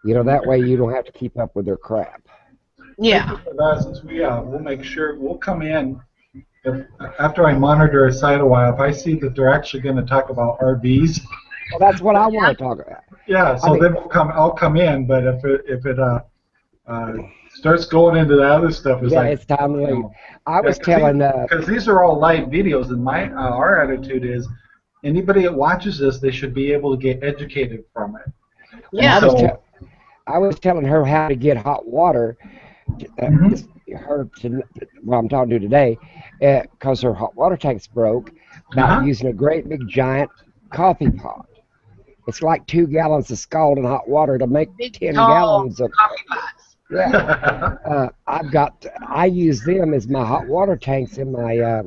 That way you don't have to keep up with their crap. Yeah. Since we'll make sure we'll come in after I monitor a site a while. If I see that they're actually going to talk about RVs, Well, that's what I want to talk about. yeah. So then I'll come in. But if it starts going into the other stuff, it's like it's time to leave. I was telling because these are all live videos, and our attitude is anybody that watches this, they should be able to get educated from it. Yeah. I was telling her how to get hot water. Well, I'm talking to today, because her hot water tank's broke. About using a great big giant coffee pot. It's like 2 gallons of scalding hot water to make 10 gallons of coffee pots. Yeah. I use them as my hot water tanks in my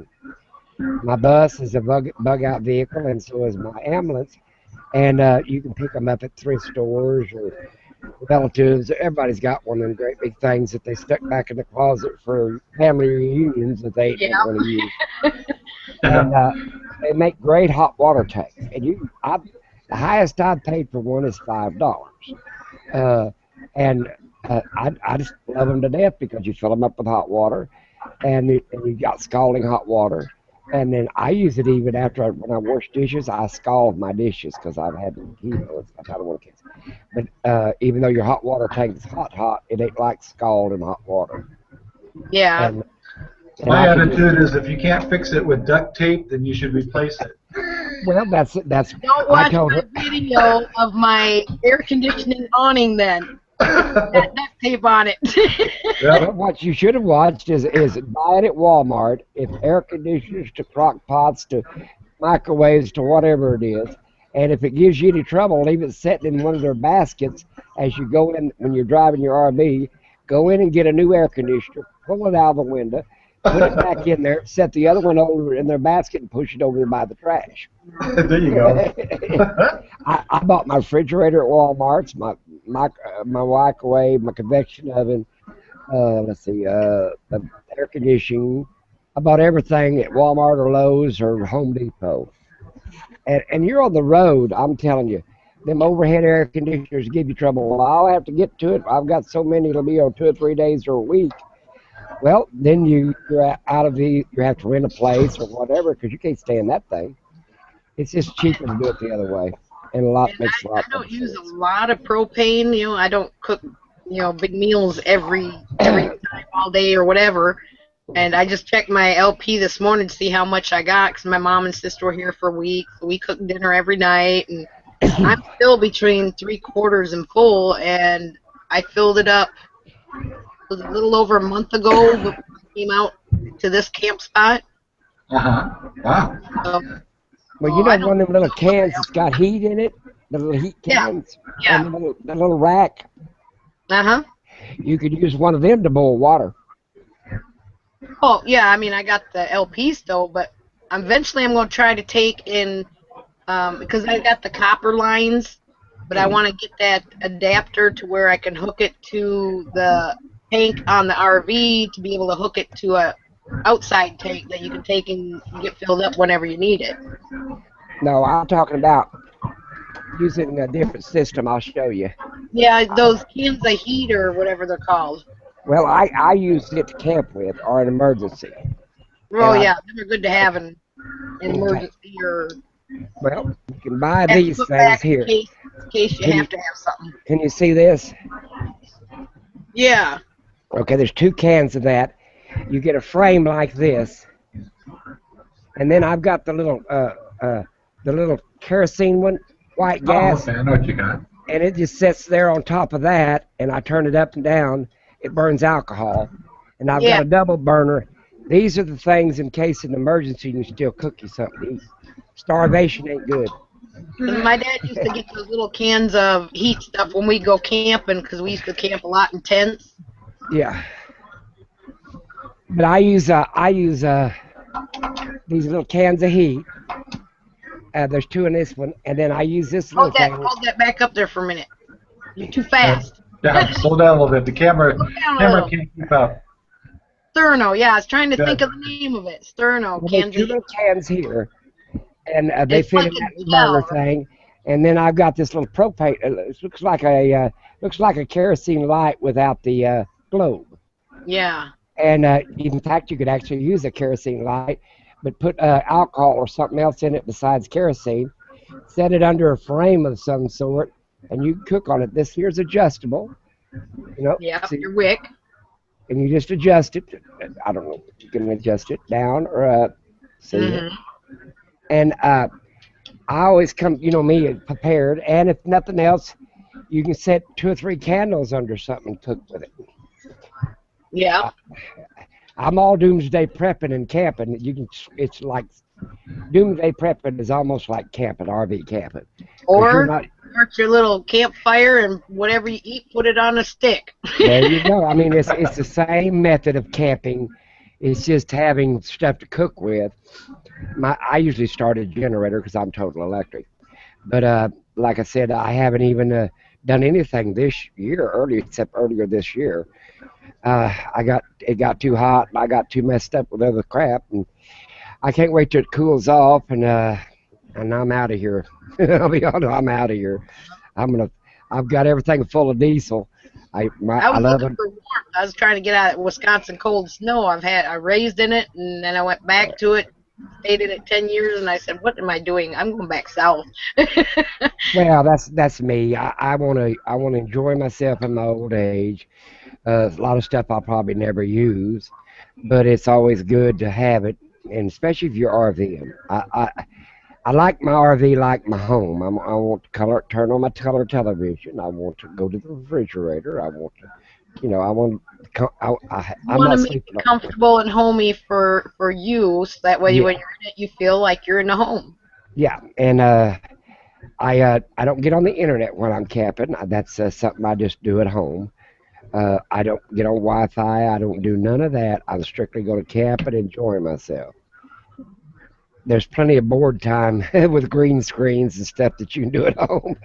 bus is a bug out vehicle, and so is my ambulance. And you can pick them up at thrift stores or relatives. Everybody's got one of them great big things that they stuck back in the closet for family reunions that they ain't going to use. And they make great hot water tanks. And the highest I've paid for one is $5. And I just love them to death because you fill them up with hot water, and you got scalding hot water. And then I use it even when I wash dishes. I scald my dishes because I've had chemo and stuff. I don't want to kiss. But even though your hot water tank is hot, it ain't like scalding hot water. Yeah. And my attitude is if you can't fix it with duct tape, then you should replace it. Well, that's. Don't watch my video of my air conditioning awning then. That duct tape on it. Well, what you should have watched is buy it at Walmart. If air conditioners to crock pots to microwaves to whatever it is, and if it gives you any trouble, leave it sitting in one of their baskets as you go in when you're driving your RV. Go in and get a new air conditioner, pull it out of the window, put it back in there, set the other one over in their basket, and push it over by the trash. There you go. I bought my refrigerator at Walmart's, my microwave, my convection oven, the air conditioning. I bought everything at Walmart or Lowe's or Home Depot. And you're on the road, I'm telling you, them overhead air conditioners give you trouble. Well, I'll have to get to it. I've got so many. It'll be on 2 or 3 days or a week. Well, then you're out of the. You have to rent a place or whatever because you can't stay in that thing. It's just cheaper to do it the other way, and makes a I lot more don't use a sense. lot of propane. I don't cook big meals every time all day or whatever. And I just checked my LP this morning to see how much I got because my mom and sister were here for a week. So we cooked dinner every night, and I'm still between 3/4 and full. And I filled it up. It was a little over a month ago when we came out to this camp spot. Wow. Well, one of them little cans that's got heat in it, the little heat cans, Yeah. and the little rack. You could use one of them to boil water. Oh, yeah, I mean, I got the LP still, but eventually I'm going to try to take in, because I got the copper lines, but I want to get that adapter to where I can hook it to the tank on the RV to be able to hook it to a outside tank that you can take and get filled up whenever you need it. No, I'm talking about using a different system. I'll show you. Yeah, those cans of heat or whatever they're called. Well, I use it to camp with or an emergency. Oh, yeah, they're good to have in emergency or... Well, you can buy these things here. In case you have to have something. Can you see this? Yeah. Okay, there's 2 cans of that. You get a frame like this, and then I've got the little kerosene one, white gas. Oh, okay, I know what you got. And it just sits there on top of that, and I turn it up and down. It burns alcohol, and I've got a double burner. These are the things in case of an emergency you can still cook you something to eat. Starvation ain't good. My dad used to get those little cans of heat stuff when we'd go camping because we used to camp a lot in tents. Yeah. But I use these little cans of heat. There's 2 in this one, and then I use this little thing. Hold that back up there for a minute. You're too fast. Yeah, slow down a little bit. The camera can't keep up. Sterno, yeah, I was trying to think of the name of it. Sterno, Well, cans 2 of little cans here, and they It's fit like in that a burner gel. thing. And then I've got this little propane. It looks like a kerosene light without the globe. Yeah. And in fact, you could actually use a kerosene light, but put alcohol or something else in it besides kerosene. Set it under a frame of some sort, and you cook on it. This here's adjustable. Yeah, see, your wick. and you just adjust it. I don't know. You can adjust it down or up. See it? And I always come, me prepared. And if nothing else, you can set 2 or 3 candles under something and cook with it. Yeah. I'm all doomsday prepping and camping. It's like doomsday prepping is almost like camping, RV camping. Or start your little campfire and whatever you eat, put it on a stick. There you go. I mean, it's the same method of camping. It's just having stuff to cook with. I usually start a generator because I'm total electric. But like I said, I haven't even done anything this year, except earlier this year. It got too hot, and I got too messed up with other crap, and I can't wait till it cools off, and I'm out of here. I'll be honest, I'm out of here. I've got everything full of diesel. I was love looking it. for warmth. I was trying to get out of Wisconsin cold snow. I raised in it, and then I went back to it, stayed in it 10 years, and I said, what am I doing? I'm going back south. Well, that's me. I want to enjoy myself in my old age. A lot of stuff I'll probably never use, but it's always good to have it, and especially if you're RVing. I like my RV like my home. I want to turn on my color television. I want to go to the refrigerator. I want to, I want to. I'm not make it comfortable and homey for you, so that way when you're in it, you feel like you're in a home. Yeah, and I don't get on the internet when I'm camping. That's something I just do at home. I don't get on Wi-Fi. I don't do none of that. I'm strictly going to camp and enjoy myself. There's plenty of board time with green screens and stuff that you can do at home.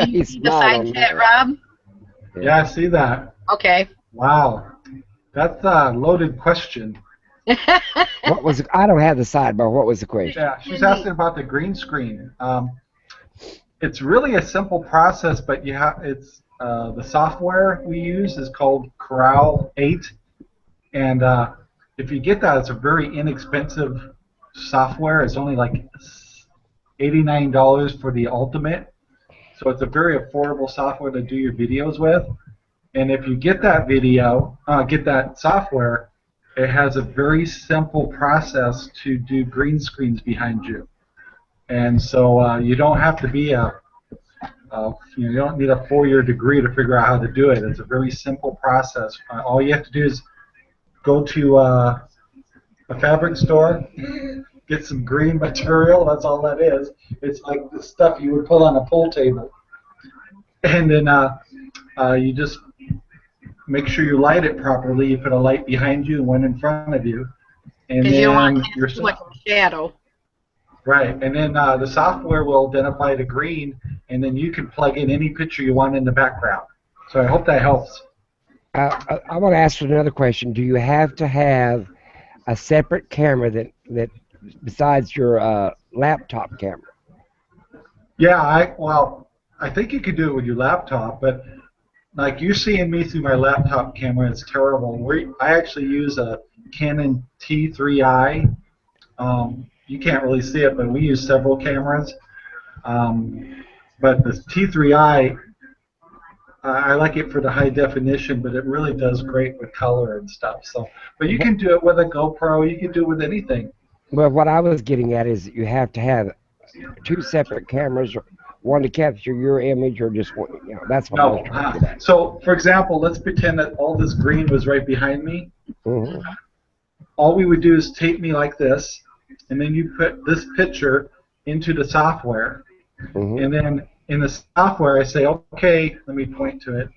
You see the side chat, Rob? Yeah, I see that. Okay. Wow. That's a loaded question. What was I don't have the sidebar. What was the question? Yeah, she's asking about the green screen. it's really a simple process, but you have it's the software we use is called Corral 8, and if you get that, it's a very inexpensive software. It's only like $89 for the ultimate, so it's a very affordable software to do your videos with. And if you get that get that software, it has a very simple process to do green screens behind you. And so you don't have to be you don't need a 4-year degree to figure out how to do it. It's a very simple process. All you have to do is go to a fabric store, get some green material. That's all that is. It's like the stuff you would put on a pool table. And then you just make sure you light it properly. You put a light behind you and one in front of you. And Because you don't want then to have too much shadow. right, and then the software will identify the green, and then you can plug in any picture you want in the background. So I hope that helps. I want to ask you another question. Do you have to have a separate camera that besides your laptop camera? Yeah, I think you could do it with your laptop, but like you're seeing me through my laptop camera, it's terrible. I actually use a Canon T3i. You can't really see it, but we use several cameras. But the T3i, I like it for the high definition, but it really does great with color and stuff. So, but you can do it with a GoPro. You can do it with anything. Well, what I was getting at is you have to have two separate cameras, one to capture your image, or just one. You know, that's what I was trying to get at. So, for example, let's pretend that all this green was right behind me. Mm-hmm. All we would do is tape me like this, and then you put this picture into the software, Mm-hmm. and then in the software I say, okay, let me point to it.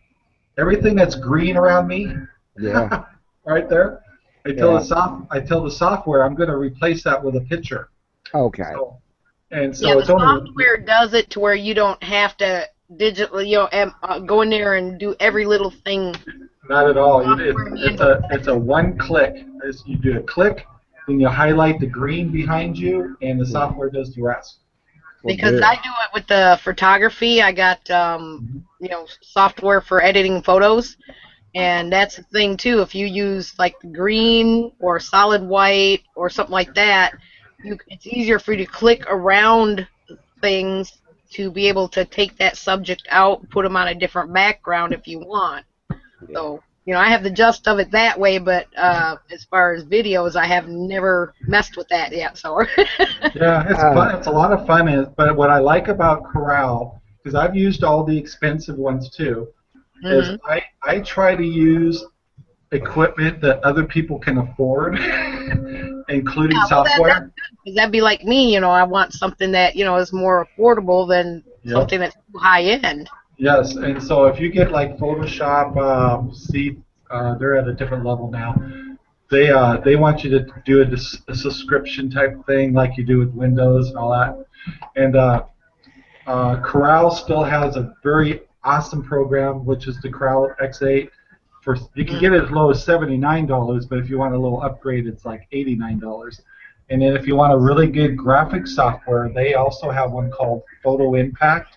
Everything that's green around me, Yeah. right there, I tell Yeah. the software I'm going to replace that with a picture. Okay. So, and so Yeah, the it's only software does it to where you don't have to digitally, go in there and do every little thing. not at all. Software It's a one click. You do a click, then you highlight the green behind you, and the software does the rest. Well, Because good. I do it with the photography. I got software for editing photos, and that's the thing too. If you use like green or solid white or something like that, it's easier for you to click around things to be able to take that subject out, put them on a different background if you want. Yeah. So I have the gist of it that way, but as far as videos, I have never messed with that yet. So. Yeah, it's fun. It's a lot of fun. But what I like about Corral, because I've used all the expensive ones too, is I try to use equipment that other people can afford, including software. Because that'd be like me, I want something that, is more affordable than something that's too high end. Yes, and so if you get like Photoshop, they're at a different level now. They want you to do a subscription type thing like you do with Windows and all that. And Corral still has a very awesome program, which is the Corral X8. You can get it as low as $79, but if you want a little upgrade, it's like $89. And then if you want a really good graphics software, they also have one called Photo Impact,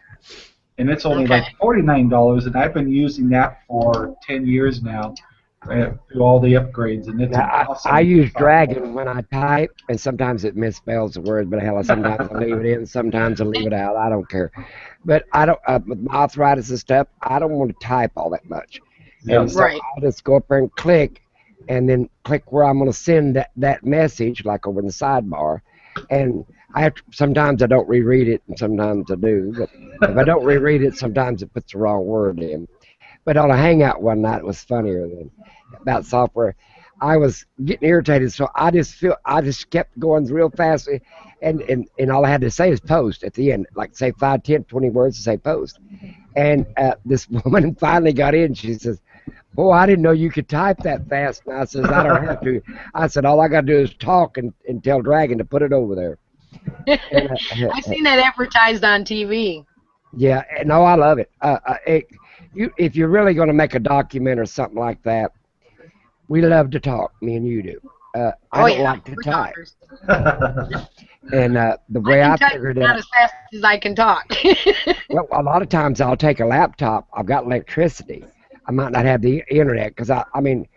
and it's only like $49, and I've been using that for 10 years now through all the upgrades, and it's awesome. I use Dragon when I type, and sometimes it misspells the word, but hell, sometimes I leave it in, sometimes I leave it out. I don't care. But I don't with my arthritis and stuff, I don't want to type all that much. And so I'll just go up there and click, and then click where I'm going to send that message, like over in the sidebar. And sometimes I don't reread it, and sometimes I do. But if I don't reread it, sometimes it puts the wrong word in. But on a hangout one night, it was funnier than about software. I was getting irritated, so I just kept going real fast, and all I had to say is post at the end, like say 5, 10, 20 words to say post. And this woman finally got in. She says, "Boy, I didn't know you could type that fast." And I says, "I don't have to." I said, "All I got to do is talk and tell Dragon to put it over there." I've seen that advertised on TV. Yeah, no, I love it. If you're really going to make a document or something like that, we love to talk, me and you do. I Oh don't yeah, like to we're type. talkers. And the I way can I type figured not out, as fast as I can talk. well, a lot of times I'll take a laptop. I've got electricity. I might not have the internet because I mean,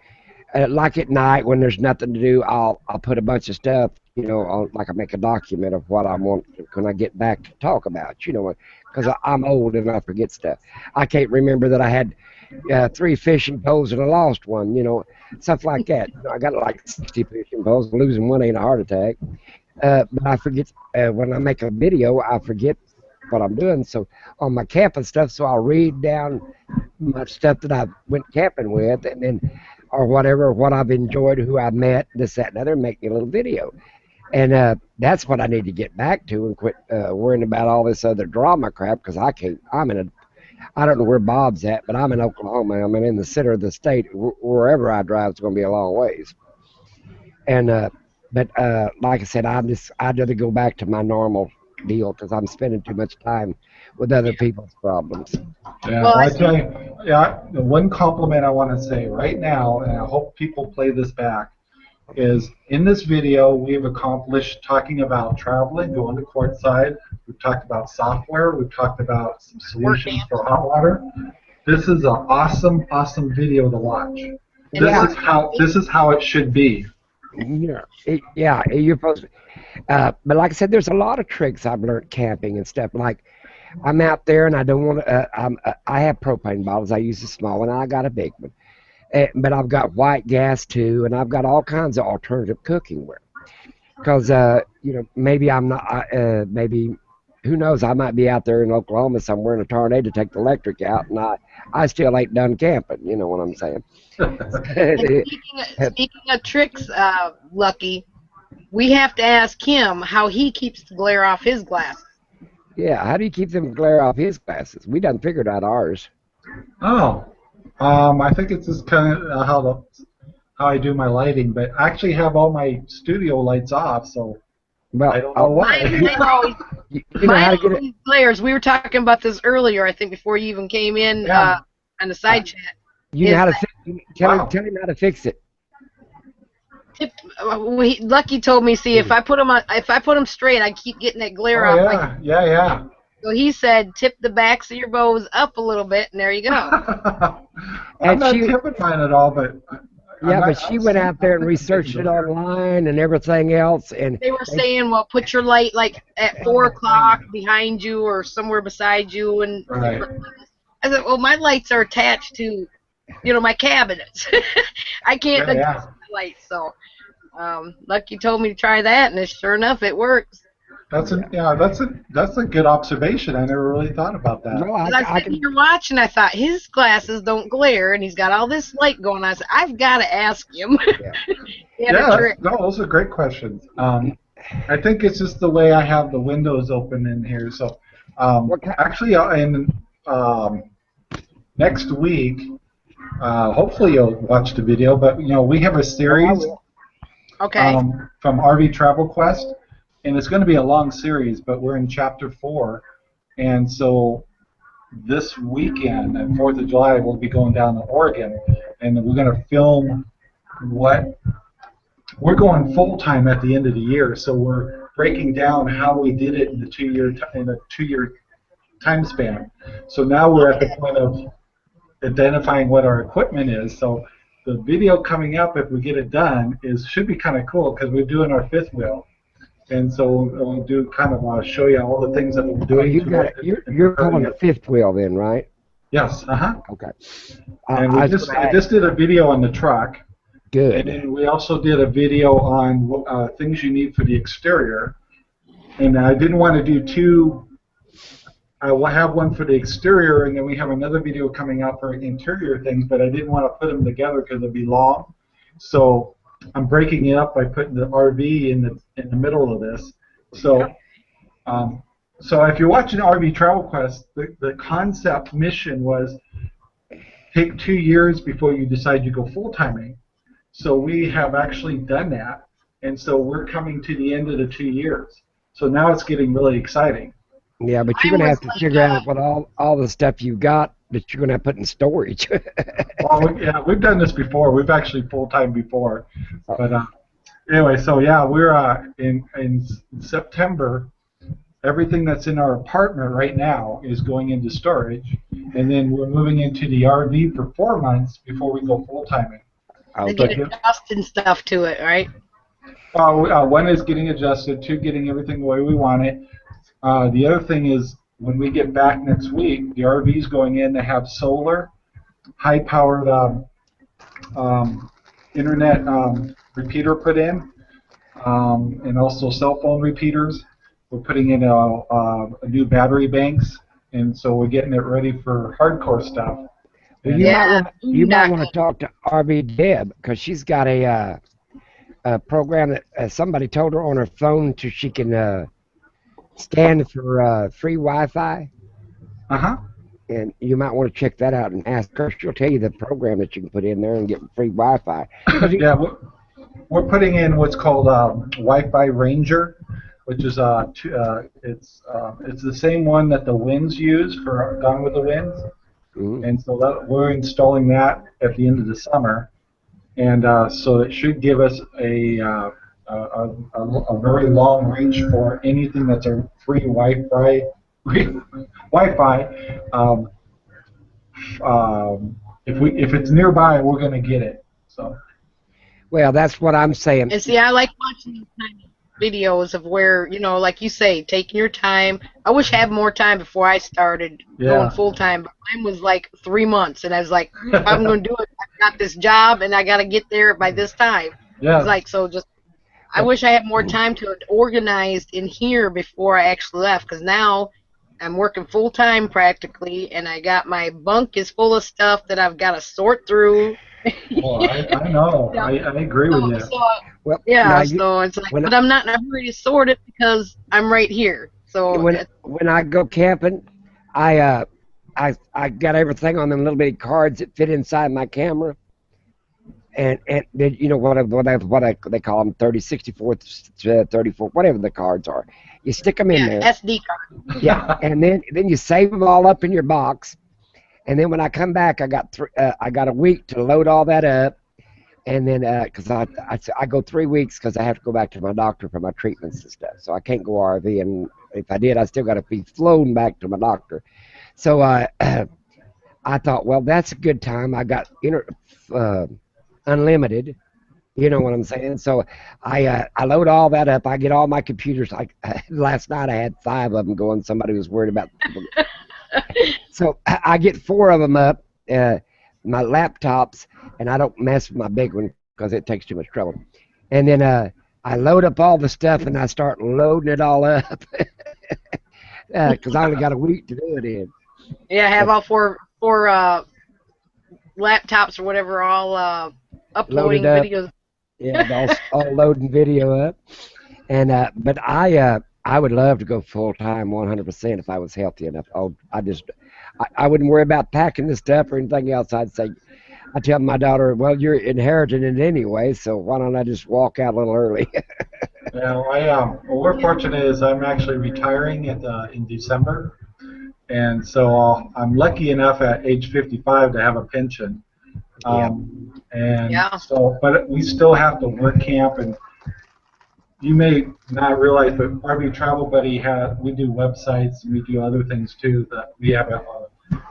like at night when there's nothing to do, I'll put a bunch of stuff, on, like I make a document of what I want when I get back to talk about, because I'm old and I forget stuff. I can't remember that I had 3 fishing poles and I lost one, stuff like that. I got like 60 fishing poles. Losing one ain't a heart attack. But I forget when I make a video, I forget what I'm doing. So on my camping stuff, so I'll read down my stuff that I went camping with, and then or whatever, what I've enjoyed, who I met, this, that, and other, make me a little video. And that's what I need to get back to and quit worrying about all this other drama crap because I can't. I don't know where Bob's at, but I'm in Oklahoma. I'm in the center of the state. Wherever I drive, it's going to be a long ways. And but like I said, I'd rather go back to my normal deal because I'm spending too much time with other people's problems. Yeah, Well, well, I I see. tell you, yeah, the one compliment I want to say right now, and I hope people play this back, is in this video we've accomplished talking about traveling, going to courtside. We've talked about software. We've talked about some Work solutions camp for hot water. This is an awesome, awesome video to watch. and Yeah, work This is how it should be. yeah, you're supposed to. But like I said, there's a lot of tricks I've learned camping and stuff. Like I'm out there and I don't want to. I have propane bottles. I use a small one. And I got a big one, but I've got white gas too, and I've got all kinds of alternative cooking ware. Because maybe I'm not. Maybe who knows? I might be out there in Oklahoma somewhere in a tornado to take the electric out, and I still ain't done camping. You know what I'm saying? And speaking of tricks, Lucky, we have to ask him how he keeps the glare off his glasses. Yeah, how do you keep them glare off his glasses? We done figured out ours. Oh, I think it's just kind of how I do my lighting, but I actually have all my studio lights off, so I Well, don't know Mine, why. mine always, you know how to get it. glares. We were talking about this earlier, I think, before you even came in Yeah. on the side chat. You know Is how to that tell Wow. him how to fix it. Lucky told me, see, if I put them straight, I keep getting that glare Oh off. yeah. So he said, tip the backs of your bows up a little bit, and there you go. I'm And not she, tipping mine at all, but yeah, but she went out there and researched it online and everything else, and They were saying, well, put your light like at 4 o'clock behind you or somewhere beside you, and Right. I said, well, my lights are attached to, my cabinets. I can't adjust my lights, so Lucky told me to try that, and sure enough, it works. That's a good observation. I never really thought about that. no, As I was I sitting can. here watching, I thought his glasses don't glare, and he's got all this light going on. I said, I've got to ask him. Yeah. He had Yeah, a trick. no, those are great questions. I think it's just the way I have the windows open in here. So, What kind? actually, in next week, hopefully you'll watch the video. But we have a Oh, I series will. Okay. from RV Travel Quest, and it's going to be a long series. But we're in chapter 4, and so this weekend, on 4th of July, we'll be going down to Oregon, and we're going to film what we're going full time at the end of the year. So we're breaking down how we did it in the 2 year time span. So now we're at the point of identifying what our equipment is. So the video coming up, if we get it done, should be kind of cool because we're doing our fifth wheel. And so we'll do kind of show you all the things that we're Oh, doing. you got it. You're calling the fifth wheel then, right? Yes, Okay. And I I was going to ask. just did a video on the truck, and Good. then we also did a video on things you need for the exterior. And I didn't want to do two. I will have one for the exterior, and then we have another video coming out for interior things, but I didn't want to put them together because it'd be long. So I'm breaking it up by putting the RV in the middle of this. So so if you're watching RV Travel Quest, the concept mission was take 2 years before you decide you go full-timing. So we have actually done that, and so we're coming to the end of the 2 years. So now it's getting really exciting. Yeah, but you're Mine going to was have to like, figure out what all the stuff you've got that you're going to have to put in storage. Well, yeah, we've done this before. We've actually full-time before, but Anyway, so yeah, we're in September. Everything that's in our apartment right now is going into storage, and then we're moving into the RV for 4 months before we go full time. They So Okay. get adjusting stuff to it, right? one is getting adjusted, two getting everything the way we want it. The other thing is when we get back next week, the RV's going in to have solar, high-powered um, internet repeater put in, and also cell phone repeaters. We're putting in a new battery banks, and so we're getting it ready for hardcore stuff. Well, And Yeah, you might want to boondocking. talk to RV Deb because she's got a program that somebody told her on her phone to she can scan for free Wi-Fi, uh-huh. and you might want to check that out and ask her. She'll tell you the program that you can put in there and get free Wi-Fi. 'Cause Yeah, we're putting in what's called Wi-Fi Ranger, which is it's the same one that the Winds use for Gone with the Winds, Mhm. and so we're installing that at the end of the summer, and so it should give us a very long reach for anything that's a free Wi-Fi. If it's nearby, we're going to get it. So. Well, that's what I'm saying. And see, I like watching these kind of videos of where, like you say, taking your time. I wish I had more time before I started going Yeah. full time, but mine was like 3 months, and I was like, if I'm going to do it, I've got this job, and I got to get there by this time. It's Yes. like, so just, I Well, wish I had more time to organize in here before I actually left, because now I'm working full time practically, and I got my bunk is full of stuff that I've got to sort through. Well, I know. Yeah. I agree with So, you. so well, now yeah, you so it's like, when but I'm not in a hurry to sort it because I'm right here. So when I go camping, I I got everything on them little bitty cards that fit inside my camera, and then you know they call them 30, 64, 34, whatever the cards are. You stick them in yeah, there, SD card. yeah, and then you save them all up in your box, and then when I come back, I got a week to load all that up. And then, because I go 3 weeks because I have to go back to my doctor for my treatments and stuff. So I can't go RV. And if I did, I still got to be flown back to my doctor. So I thought, well, that's a good time. I got unlimited. You know what I'm saying? So I load all that up. I get all my computers. Like last night, I had 5 of them going. Somebody was worried about. So I get 4 of them up. My laptops, and I don't mess with my big one because it takes too much trouble. And then I load up all the stuff and I start loading it all up because I only got a week to do it in. Yeah, I have all four laptops or whatever all uploading Loaded up, videos. yeah, all loading video up. And but I would love to go full time 100% if I was healthy enough. I wouldn't worry about packing the stuff or anything else. I tell my daughter, well, you're inheriting it anyway, so why don't I just walk out a little early? Yeah, well, we're fortunate is I'm actually retiring in December, and so I'm lucky enough at age 55 to have a pension. Yeah. And Yeah. so, but we still have to work camp, and you may not realize, but RV Travel Buddy we do websites and we do other things too. That we have a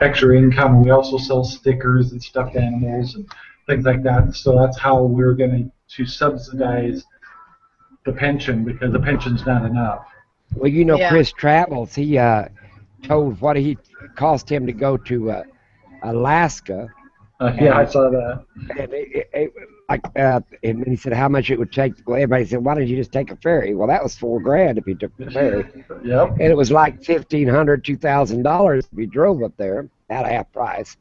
extra income. We also sell stickers and stuffed animals and things like that. So that's how we're going to subsidize the pension because the pension's not enough. Well, you know, Yeah. Chris Travels, he told what he cost him to go to Alaska. Yeah, I saw that. And and he said how much it would take. Well, everybody said, why don't you just take a ferry? Well, that was $4,000 if you took the ferry. Yep. And it was like $1,500, $2,000 if you drove up there at half price.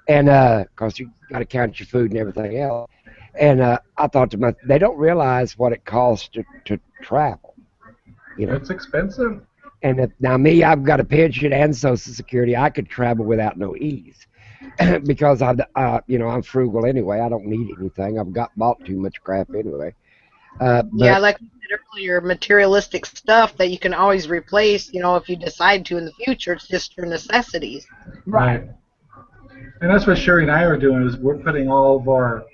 And of course, you got to count your food and everything else. And I thought to myself, they don't realize what it costs to travel. You know, It's expensive. and now me, I've got a pension and Social Security. I could travel without no ease because I'm frugal anyway. I don't need anything. I've bought too much crap anyway. Yeah, But like we said earlier, materialistic stuff that you can always replace, if you decide to in the future. It's just your necessities. Right. And that's what Sherry and I are doing is we're putting all of our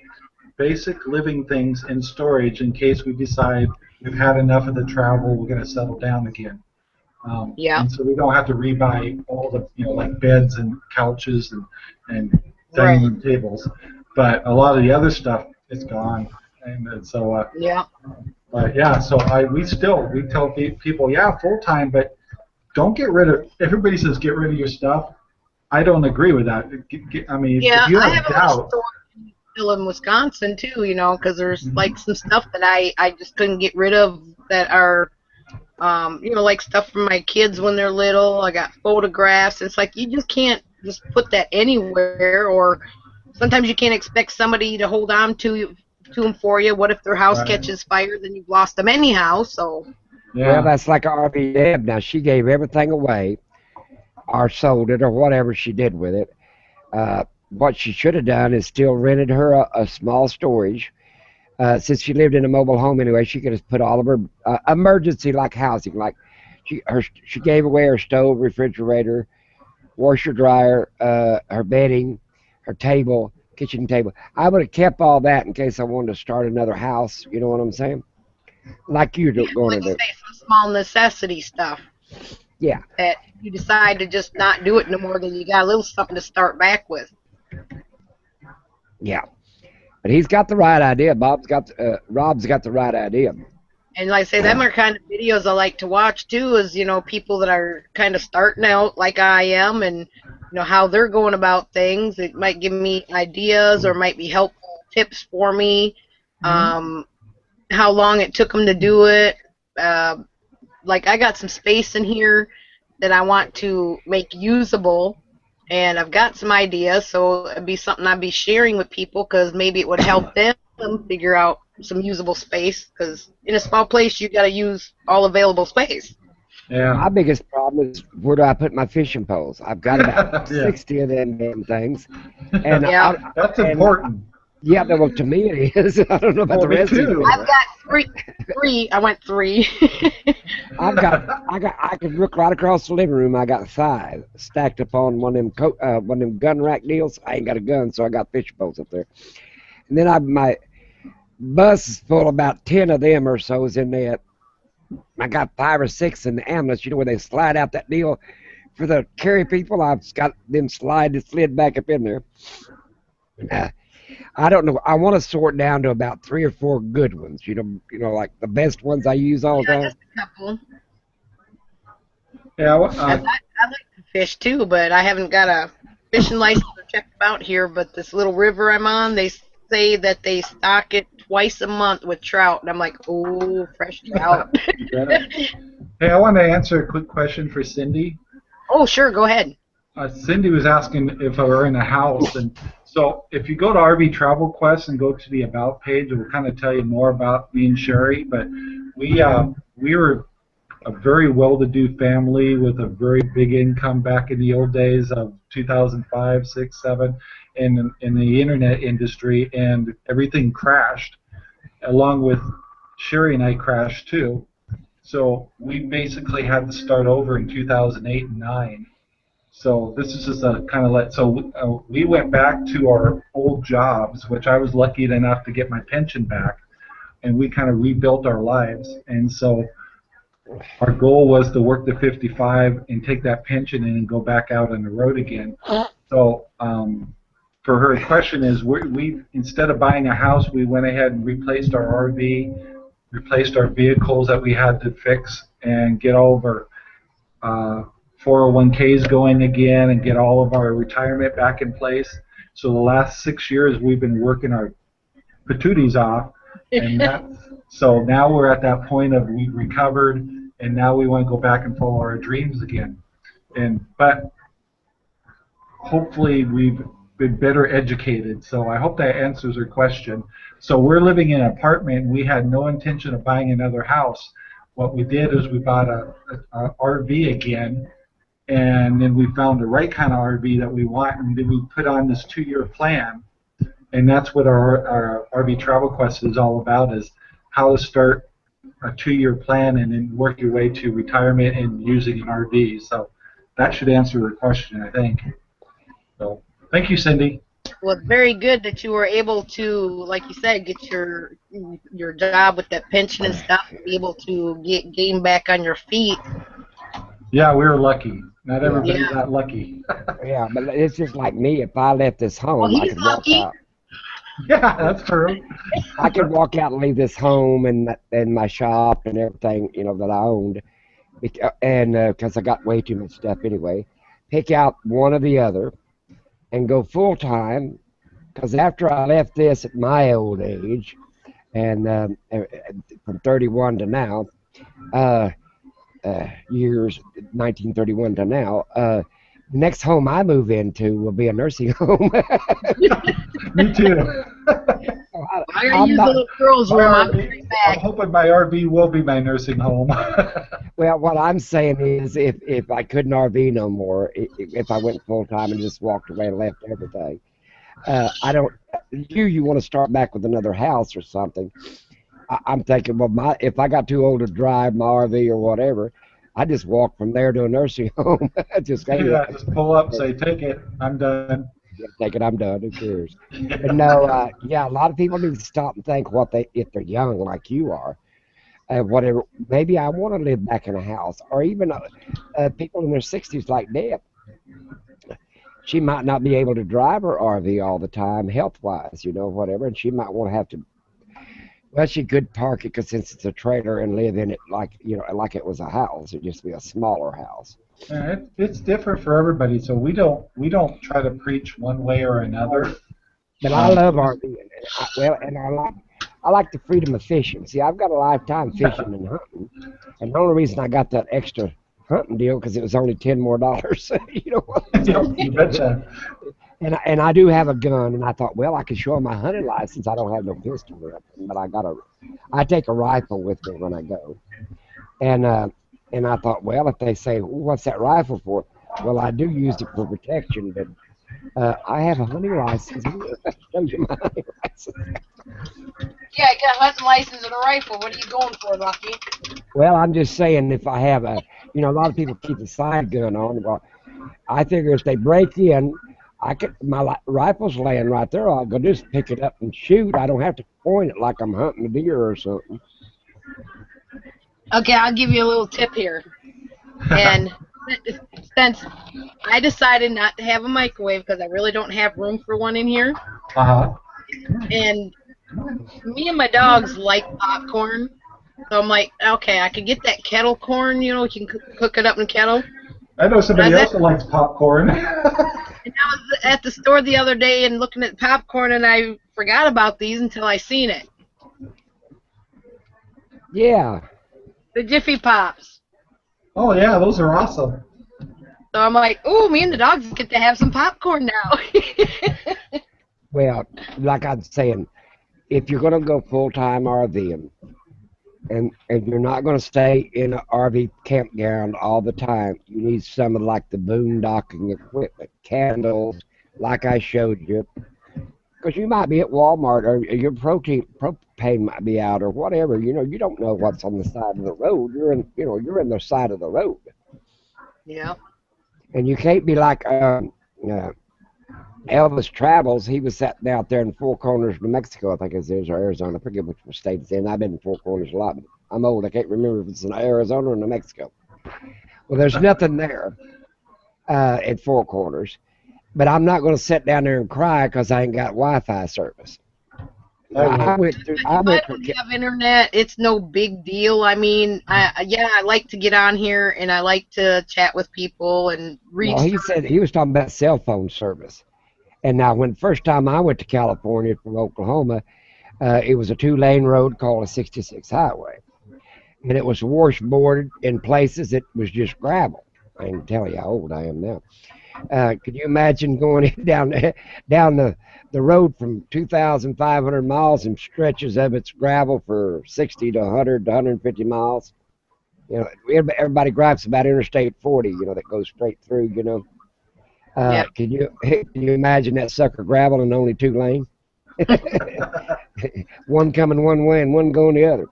basic living things in storage in case we decide we've had enough of the travel, we're going to settle down again. Yeah. And so we don't have to rebuy all the, like beds and couches and dining Right. room tables. But a lot of the other stuff is gone. And so, Yeah. but yeah, so we tell people, yeah, full time, but don't get rid of. Everybody says get rid of your stuff. I don't agree with that. I mean, Yeah, if you I have have a little doubt, store still in Wisconsin too, because there's like some stuff that I just couldn't get rid of that are, like stuff from my kids when they're little. I got photographs. It's like you just can't just put that anywhere, or sometimes you can't expect somebody to hold on to them for you. What if their house right? catches fire? Then you've lost them anyhow. So Well, Yeah, that's like RV Deb. Now she gave everything away, or sold it, or whatever she did with it. What she should have done is still rented her a small storage. Since she lived in a mobile home anyway, she could have put all of her emergency like housing, like she gave away her stove, refrigerator, washer, dryer, her bedding, her table, kitchen table. I would have kept all that in case I wanted to start another house. You know what I'm saying? Like you're yeah, going like to you do. say, some small necessity stuff Yeah, that you decide to just not do it no more. Then you got a little something to start back with. yeah. But he's got the right idea. Rob's got the right idea. And like I say, them are kind of videos I like to watch too, is, people that are kind of starting out like I am, and, how they're going about things. It might give me ideas or might be helpful tips for me. Um, how long it took them to do it. Like I got some space in here that I want to make usable, and I've got some ideas, so it'd be something I'd be sharing with people because maybe it would help them figure out some usable space. Because in a small place, you got to use all available space. yeah, My biggest problem is where do I put my fishing poles? I've got about yeah. 60 of them damn things, and Yeah, That's and important. yeah, well, to me it is. I don't know about Oh, the me rest of you too. I've people. got three. I went three. I could look right across the living room. I got five stacked up on one of them gun rack deals. I ain't got a gun, so I got fishing poles up there. And then my bus is full, about 10 of them or so is in there. I got 5 or 6 in the ambulance, where they slide out that deal for the carry people. I've got them slid back up in there. Uh, I don't know. I want to sort down to about 3 or 4 good ones. Like the best ones I use all the Yeah, time. just a couple. Yeah, I like to fish too, but I haven't got a fishing license or checked out here. But this little river I'm on, they say that they stock it twice a month with trout, and I'm like, oh, fresh trout. hey, I want to answer a quick question for Cindy. Oh, sure, go ahead. Cindy was asking if I were in a house, and so if you go to RV Travel Quest and go to the About page, it will kind of tell you more about me and Sherry. But we were a very well-to-do family with a very big income back in the old days of 2005, 6, 7, in the internet industry, and everything crashed, along with Sherry and I crashed too. So we basically had to start over in 2008 and 9. So this is just a kind of we went back to our old jobs, which I was lucky enough to get my pension back, and we kind of rebuilt our lives. And so our goal was to work to 55 and take that pension in and go back out on the road again. So for her question is, we instead of buying a house, we went ahead and replaced our RV, replaced our vehicles that we had to fix, and get all of our 401ks going again, and get all of our retirement back in place. So the last 6 years we've been working our patooties off, and so now we're at that point of we recovered, and now we want to go back and follow our dreams again. But hopefully we've been better educated. So I hope that answers your question. So we're living in an apartment. We had no intention of buying another house. What we did is we bought a RV again, and then we found the right kind of RV that we want, and then we put on this 2-year plan. And that's what our RV Travel Quest is all about, is how to start a 2-year plan and then work your way to retirement and using an RV. So that should answer the question, I think. So thank you, Cindy. was very good that you were able to, like you said, get your job with that pension and stuff, and be able to gain back on your feet. Yeah, we were lucky. Not Yeah, everybody's Yeah. that lucky. yeah, but it's just like me. If I left this Well, home, I he's could walk lucky. out. Yeah, that's true. I could walk out and leave this home and my shop and everything, that I owned, and because I got way too much stuff anyway. Pick out one or the other and go full time. Because after I left this at my old age, and from 31 to now, uh, years 1931 to now, the next home I move into will be a nursing home. Me too. I gotta I'm use the not. little girls' My room. I'll be RV, right I'm back. hoping my RV will be my nursing home. Well, what I'm saying is, if I couldn't RV no more, if I went full time and just walked away and left everything, I don't. You want to start back with another house or something? I'm thinking, well, if I got too old to drive my RV or whatever, I just walk from there to a nursing home. Just hey, Yeah, just pull up, say, take it, I'm done. yeah, take it, I'm done. Who cares? But no, yeah, a lot of people need to stop and think what they, if they're young like you are, whatever. Maybe I want to live back in a house, or even people in their 60s like Deb. She might not be able to drive her RV all the time, health wise, whatever, and she might want to have to. Well, she could park it because since it's a trailer and live in it like it was a house. It'd just be a smaller house. Yeah, it's different for everybody, so we don't try to preach one way or another. But I Um, love RVing. And I like the freedom of fishing. See, I've got a lifetime fishing and hunting, and the only reason I got that extra hunting deal because it was only $10 more. You know what I'm yep, saying? you betcha. And I do have a gun, and I thought, well, I could show 'em my hunting license. I don't have no pistol or nothing, but I take a rifle with me when I go, and I thought, well, if they say, well, what's that rifle for? Well, I do use it for protection, but I have a hunting license. Show you my hunting license. Yeah, I got a hunting license and a rifle. What are you going for, Lucky? Well, I'm just saying, if I have a lot of people keep a side gun on. Well, I figure if they break in, my rifle's laying right there. I'll go just pick it up and shoot. I don't have to point it like I'm hunting a deer or something. Okay, I'll give you a little tip here. And since I decided not to have a microwave because I really don't have room for one in here, Uh-huh. and me and my dogs like popcorn, so I'm like, okay, I could get that kettle corn. You can cook it up in a kettle. I know But I somebody was else that likes popcorn. at the store the other day and looking at popcorn, and I forgot about these until I seen it. Yeah. The Jiffy Pops. Oh yeah, those are awesome. So I'm like, ooh, me and the dogs get to have some popcorn now. Well, like I'm saying, if you're going to go full time RVing, and you're not going to stay in an RV campground all the time, you need some of like the boondocking equipment, candles, like I showed you, because you might be at Walmart or your propane might be out or whatever. You don't know what's on the side of the road. You're in the side of the road, Yeah. and you can't be like uh, Elvis Travels. He was sitting out there in Four Corners, New Mexico, I think it is, or Arizona. I forget which state it's in. I've been in Four Corners a lot, but I'm old. I can't remember if it's in Arizona or New Mexico. Well, there's nothing there at Four Corners, but I'm not going to sit down there and cry because I ain't got Wi-Fi service. I I would. went through. If I I went through. don't have internet, it's no big deal. I mean, I like to get on here and I like to chat with people and read No, he stuff. said he was talking about cell phone service. And now, when the first time I went to California from Oklahoma, it was a 2-lane road called a 66 highway, and it was washboarded in places. It was just gravel. I can tell you how old I am now. Could you imagine going down the road from 2,500 miles and stretches of its gravel for 60 to 100 to 150 miles? Everybody gripes about Interstate 40, that goes straight through, Yeah. Can you imagine that sucker gravel and only 2 lanes? One coming one way and one going the other.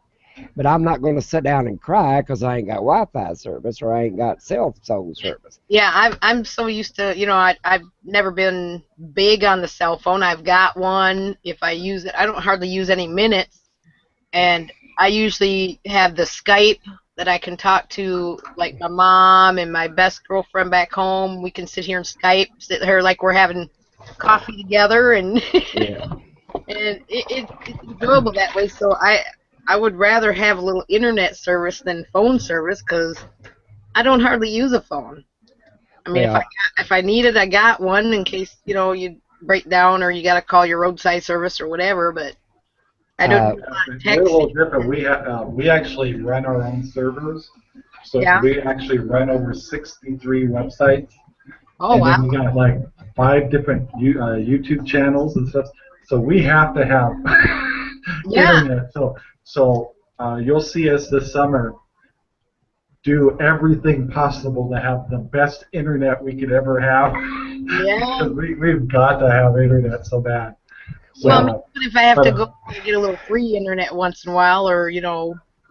but I'm not going to sit down and cry because I ain't got Wi-Fi service or I ain't got cell phone service. Yeah, I'm so used to, I've never been big on the cell phone. I've got one. If I use it, I don't hardly use any minutes. And I usually have the Skype that I can talk to, like my mom and my best girlfriend back home. We can sit here and Skype, sit here like we're having coffee together, and Yeah. and it's enjoyable that way. So I would rather have a little internet service than phone service because I don't hardly use a phone. I mean, Well, if I need it, I got one in case you break down or you got to call your roadside service or whatever. But I don't uh, do a lot of We're a little texting. different. We actually run our own servers, so Yeah. we actually run over 63 websites, Oh and wow. then we got like 5 different YouTube channels and stuff. So we have to have Yeah. internet. So you'll see us this summer do everything possible to have the best internet we could ever have. Yeah. Because we've got to have internet so bad. So, Well, I mean, even if I have but, to go and get a little free internet once in a while, or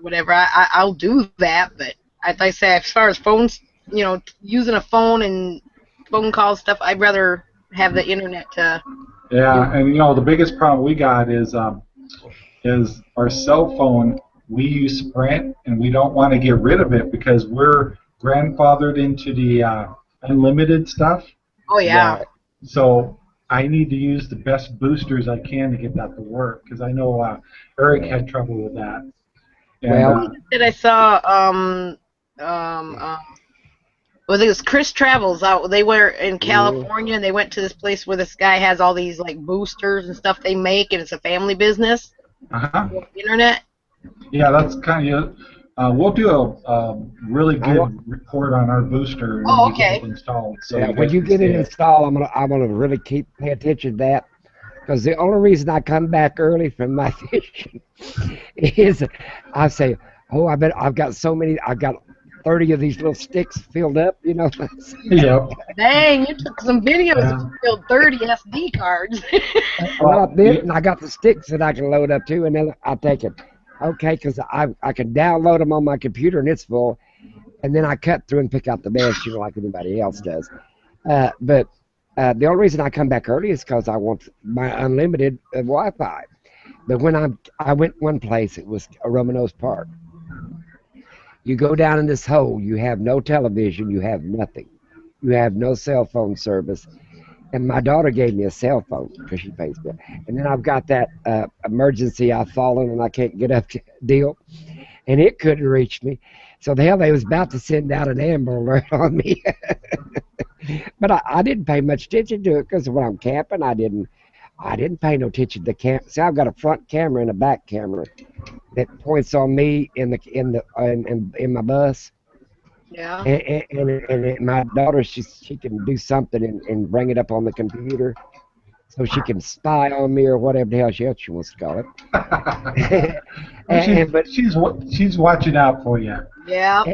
whatever, I'll do that. But like I say, as far as phones, using a phone and phone call stuff, I'd rather have the internet to. yeah, and the biggest problem we got is our cell phone. We use Sprint, and we don't want to get rid of it because we're grandfathered into the unlimited stuff. Oh yeah. right. So I need to use the best boosters I can to get that to work because I know Eric Yeah. had trouble with that. And Well, That I saw um um well, it was Chris Travels out. They were in mm, California, and they went to this place where this guy has all these like boosters and stuff they make, and it's a family business. uh-huh. Internet. Yeah, that's kind of. We'll do a really I want, good report on our booster when Oh, we get it okay. installed, so yeah, you when guys you can get see it it. installed, I'm gonna really pay attention to that because the only reason I come back early from my fishing is I say, oh, I bet I've got so many. I've got 30 of these little sticks filled up. Yep. Dang, you took some videos and Yeah. you filled 30 SD cards. Well, Not this, and I got the sticks that I can load up too, and then I take it. Okay, because I can download them on my computer and it's full, and then I cut through and pick out the best, like anybody else does. But the only reason I come back early is because I want my unlimited Wi-Fi. But when I went one place, it was a Romanos Park. You go down in this hole, you have no television, you have nothing, you have no cell phone service. And my daughter gave me a cell phone because she pays for it. And then I've got that emergency I've fallen and I can't get up deal, and it couldn't reach me. So the hell they was about to send out an Amber Alert on me. But I didn't pay much attention to it because when I'm camping, I didn't pay no attention to the camp. See, I've got a front camera and a back camera that points on me in my bus. Yeah. And my daughter, she can do something and bring it up on the computer so she can spy on me or whatever the hell she wants to call it. well, But she's watching out for you. Yeah.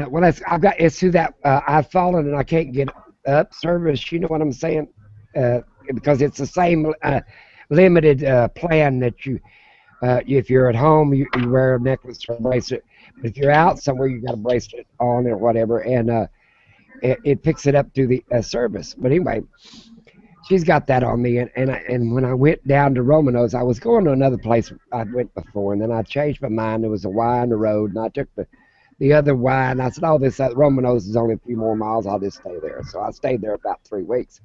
when I've got it's through that I've fallen and I can't get up service. You know what I'm saying? Because it's the same limited plan that if you're at home, you wear a necklace or a bracelet. But if you're out somewhere, you got a bracelet on or whatever, and it picks it up through the service. But anyway, she's got that on me, and when I went down to Romanos, I was going to another place I'd went before, and then I changed my mind. There was a Y on the road, and I took the other Y, and I said, "Oh, this Romanos is only a few more miles. I'll just stay there." So I stayed there about 3 weeks.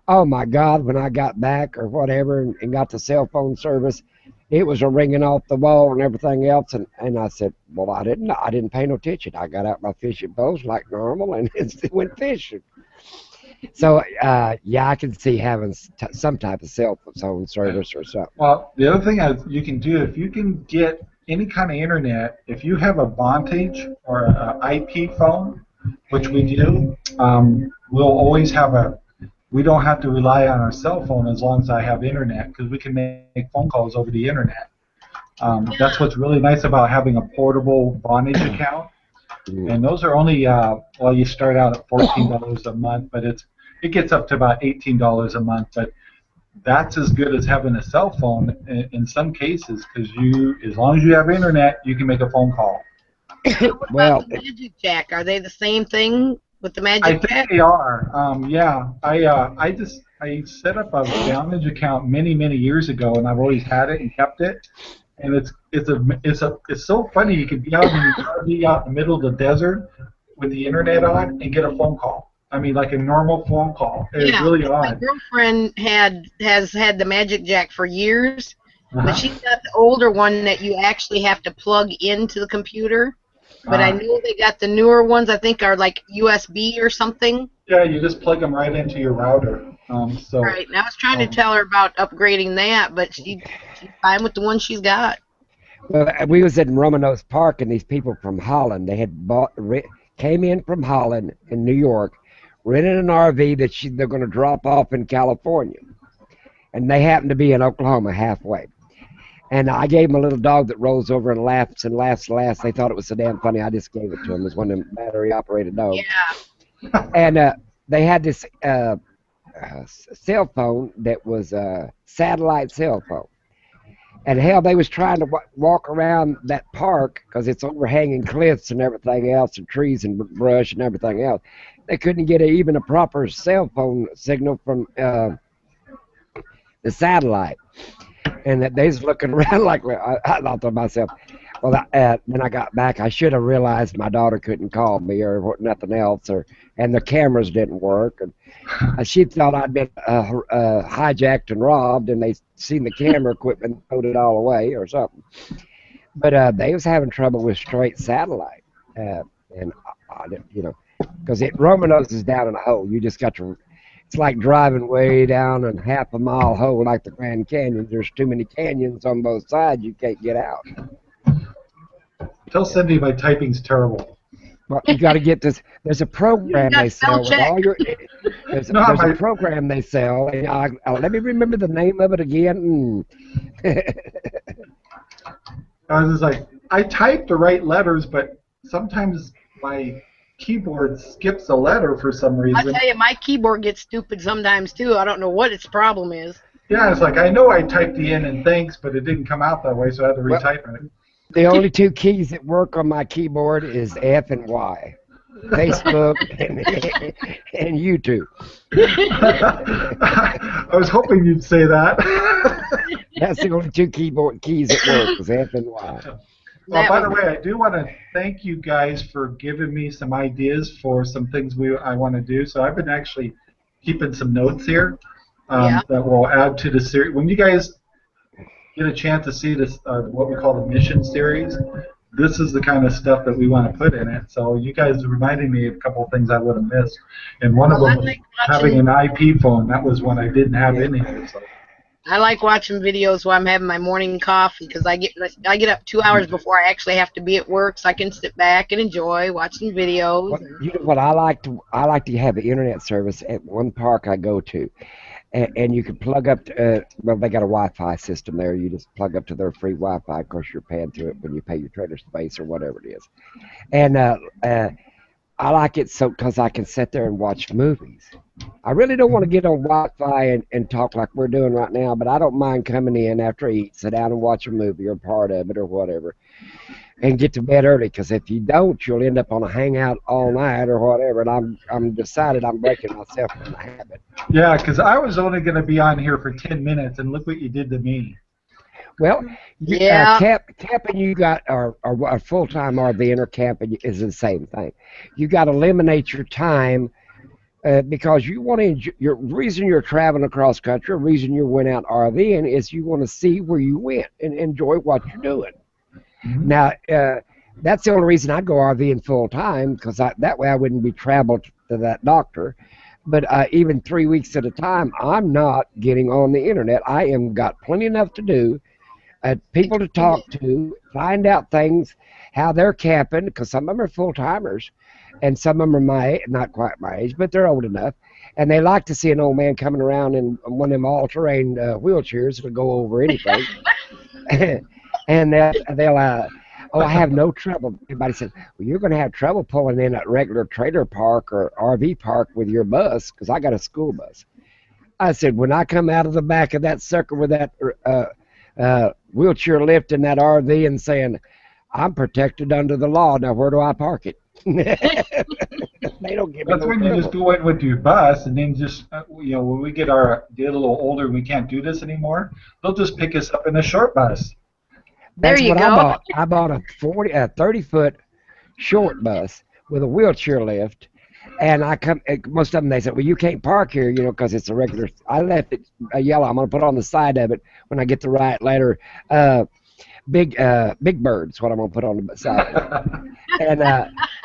Oh my God! When I got back or whatever and got the cell phone service, it was a ringing off the wall and everything else. And I said, well, I didn't pay no attention. I got out my fishing poles like normal and went fishing. So yeah, I can see having some type of cell phone service or something. Well, the other thing is you can do if you can get any kind of internet. If you have a Vantage or an IP phone, which we do, we'll always have we don't have to rely on our cell phone as long as I have internet because we can make phone calls over the internet. That's what's really nice about having a portable Vonage account. And those are only, well, you start out at $14 a month, but it gets up to about $18 a month. But that's as good as having a cell phone in some cases, because as long as you have internet, you can make a phone call. So what about Well, the Magic Jack? Are they the same thing with the I Magic think Jack? they are. Yeah, I set up a Downage account many years ago, and I've always had it and kept it. And it's so funny. You could be out in your RV out in the middle of the desert with the internet on and get a phone call. I mean, like a normal phone call. It's Yeah, really my odd. girlfriend has had the Magic Jack for years, but Uh-huh. she's got the older one that you actually have to plug into the computer. But I Uh, know they got the newer ones. I think are like USB or something. yeah, you just plug them right into your router. Right. And I was trying to Um, tell her about upgrading that, but she's fine with the one she's got. well, we was in Romanos Park, and these people from Holland, they had came in from Holland in New York, rented an RV that they're going to drop off in California, and they happened to be in Oklahoma halfway. And I gave them a little dog that rolls over and laughs and laughs and laughs. They thought it was so damn funny. I just gave it to them. It was one of them battery operated dogs. Yeah. And they had this cell phone that was a satellite cell phone. And hell, they was trying to walk around that park because it's overhanging cliffs and everything else, and trees and brush and everything else. They couldn't get even a proper cell phone signal from the satellite. And that they was looking around like, I thought to myself, well, when I got back, I should have realized my daughter couldn't call me or nothing else, and the cameras didn't work. And she thought I'd been hijacked and robbed, and they seen the camera equipment and threw it all away or something. But they was having trouble with straight satellite, and I didn't, because Romanos is down in a hole. You just got to. It's like driving way down a half a mile hole like the Grand Canyon. There's too many canyons on both sides. You can't get out. tell Cindy my typing's terrible. Well, you got to get this. There's a You program got they spell sell with all check. your. There's No, a program they sell. And let me remember the name of it again. I was just like, I typed the right letters, but sometimes my keyboard skips a letter for some I'll reason. tell you, my keyboard gets stupid sometimes too. I don't know what its problem is. Yeah, it's like I know I typed the N in thanks, but it didn't come out that way, so I had to Well, retype it. the only two keys that work on my keyboard is F and Y. Facebook and YouTube. I was hoping you'd say that. That's the only two keyboard keys that work is F and Y. Well, by the way, I do want to thank you guys for giving me some ideas for some things I want to do. So I've been actually keeping some notes here that will add to the series. When you guys get a chance to see this, what we call the mission series, this is the kind of stuff that we want to put in it. So you guys reminded me of a couple of things I would have missed, and one of them was having an IP phone. That was one I didn't have in here. So. I like watching videos while I'm having my morning coffee because I get up 2 hours before I actually have to be at work, so I can sit back and enjoy watching videos. Well, you know what I like to have the internet service at one park I go to, and you can plug up to, well, they got a Wi-Fi system there. You just plug up to their free Wi-Fi. Of course, you're paying to it when you pay your trailer space or whatever it is. And I like it so because I can sit there and watch movies. I really don't want to get on Wi-Fi and talk like we're doing right now, but I don't mind coming in after I eat, sit down and watch a movie or part of it or whatever, and get to bed early. Because if you don't, you'll end up on a hangout all night or whatever. And I'm decided I'm breaking myself from the habit. Yeah, because I was only going to be on here for 10 minutes, and look what you did to me. Well, camping you got or a full-time RVing or camping is the same thing. You got to eliminate your time because you want to enjoy. Your reason you're traveling across country, the reason you went out RVing is you want to see where you went and enjoy what you're doing. Mm-hmm. Now, that's the only reason I go RVing full-time because that way I wouldn't be traveled to that doctor. But even 3 weeks at a time, I'm not getting on the internet. I am got plenty enough to do. People to talk to, find out things, how they're camping, because some of them are full-timers, and some of them are not quite my age, but they're old enough, and they like to see an old man coming around in one of them all-terrain wheelchairs that'll go over anything. And they'll, I have no trouble. Everybody says, well, you're going to have trouble pulling in a regular trailer park or RV park with your bus, because I got a school bus. I said, when I come out of the back of that sucker with that wheelchair lift in that RV and saying, I'm protected under the law, now where do I park it? They don't give me That's no when you just trouble. go in with your bus, and then just when we get a little older, we can't do this anymore. They'll just pick us up in a short bus. There That's you what I go. bought. I bought a 30-foot short bus with a wheelchair lift. And most of them, they said, well, you can't park here, because it's a regular. I left it yellow. I'm going to put on the side of it when I get the right letter. Big Bird's what I'm going to put on the side of it. And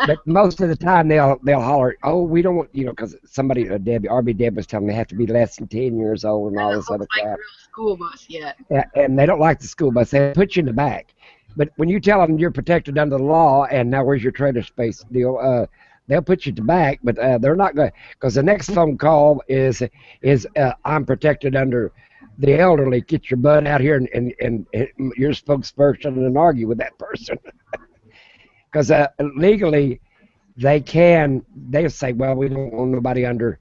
but most of the time they'll holler, oh, we don't want, because somebody, RB Deb was telling me they have to be less than 10 years old and all Doesn't this look other like a crap. real school bus yet. Yeah, and they don't like the school bus. They put you in the back. But when you tell them you're protected under the law and now where's your trailer space deal, they'll put you at the back, but they're not going to, because the next phone call is I'm protected under the elderly. Get your butt out here and your spokesperson and argue with that person. Because legally, they'll say, well, we don't want nobody under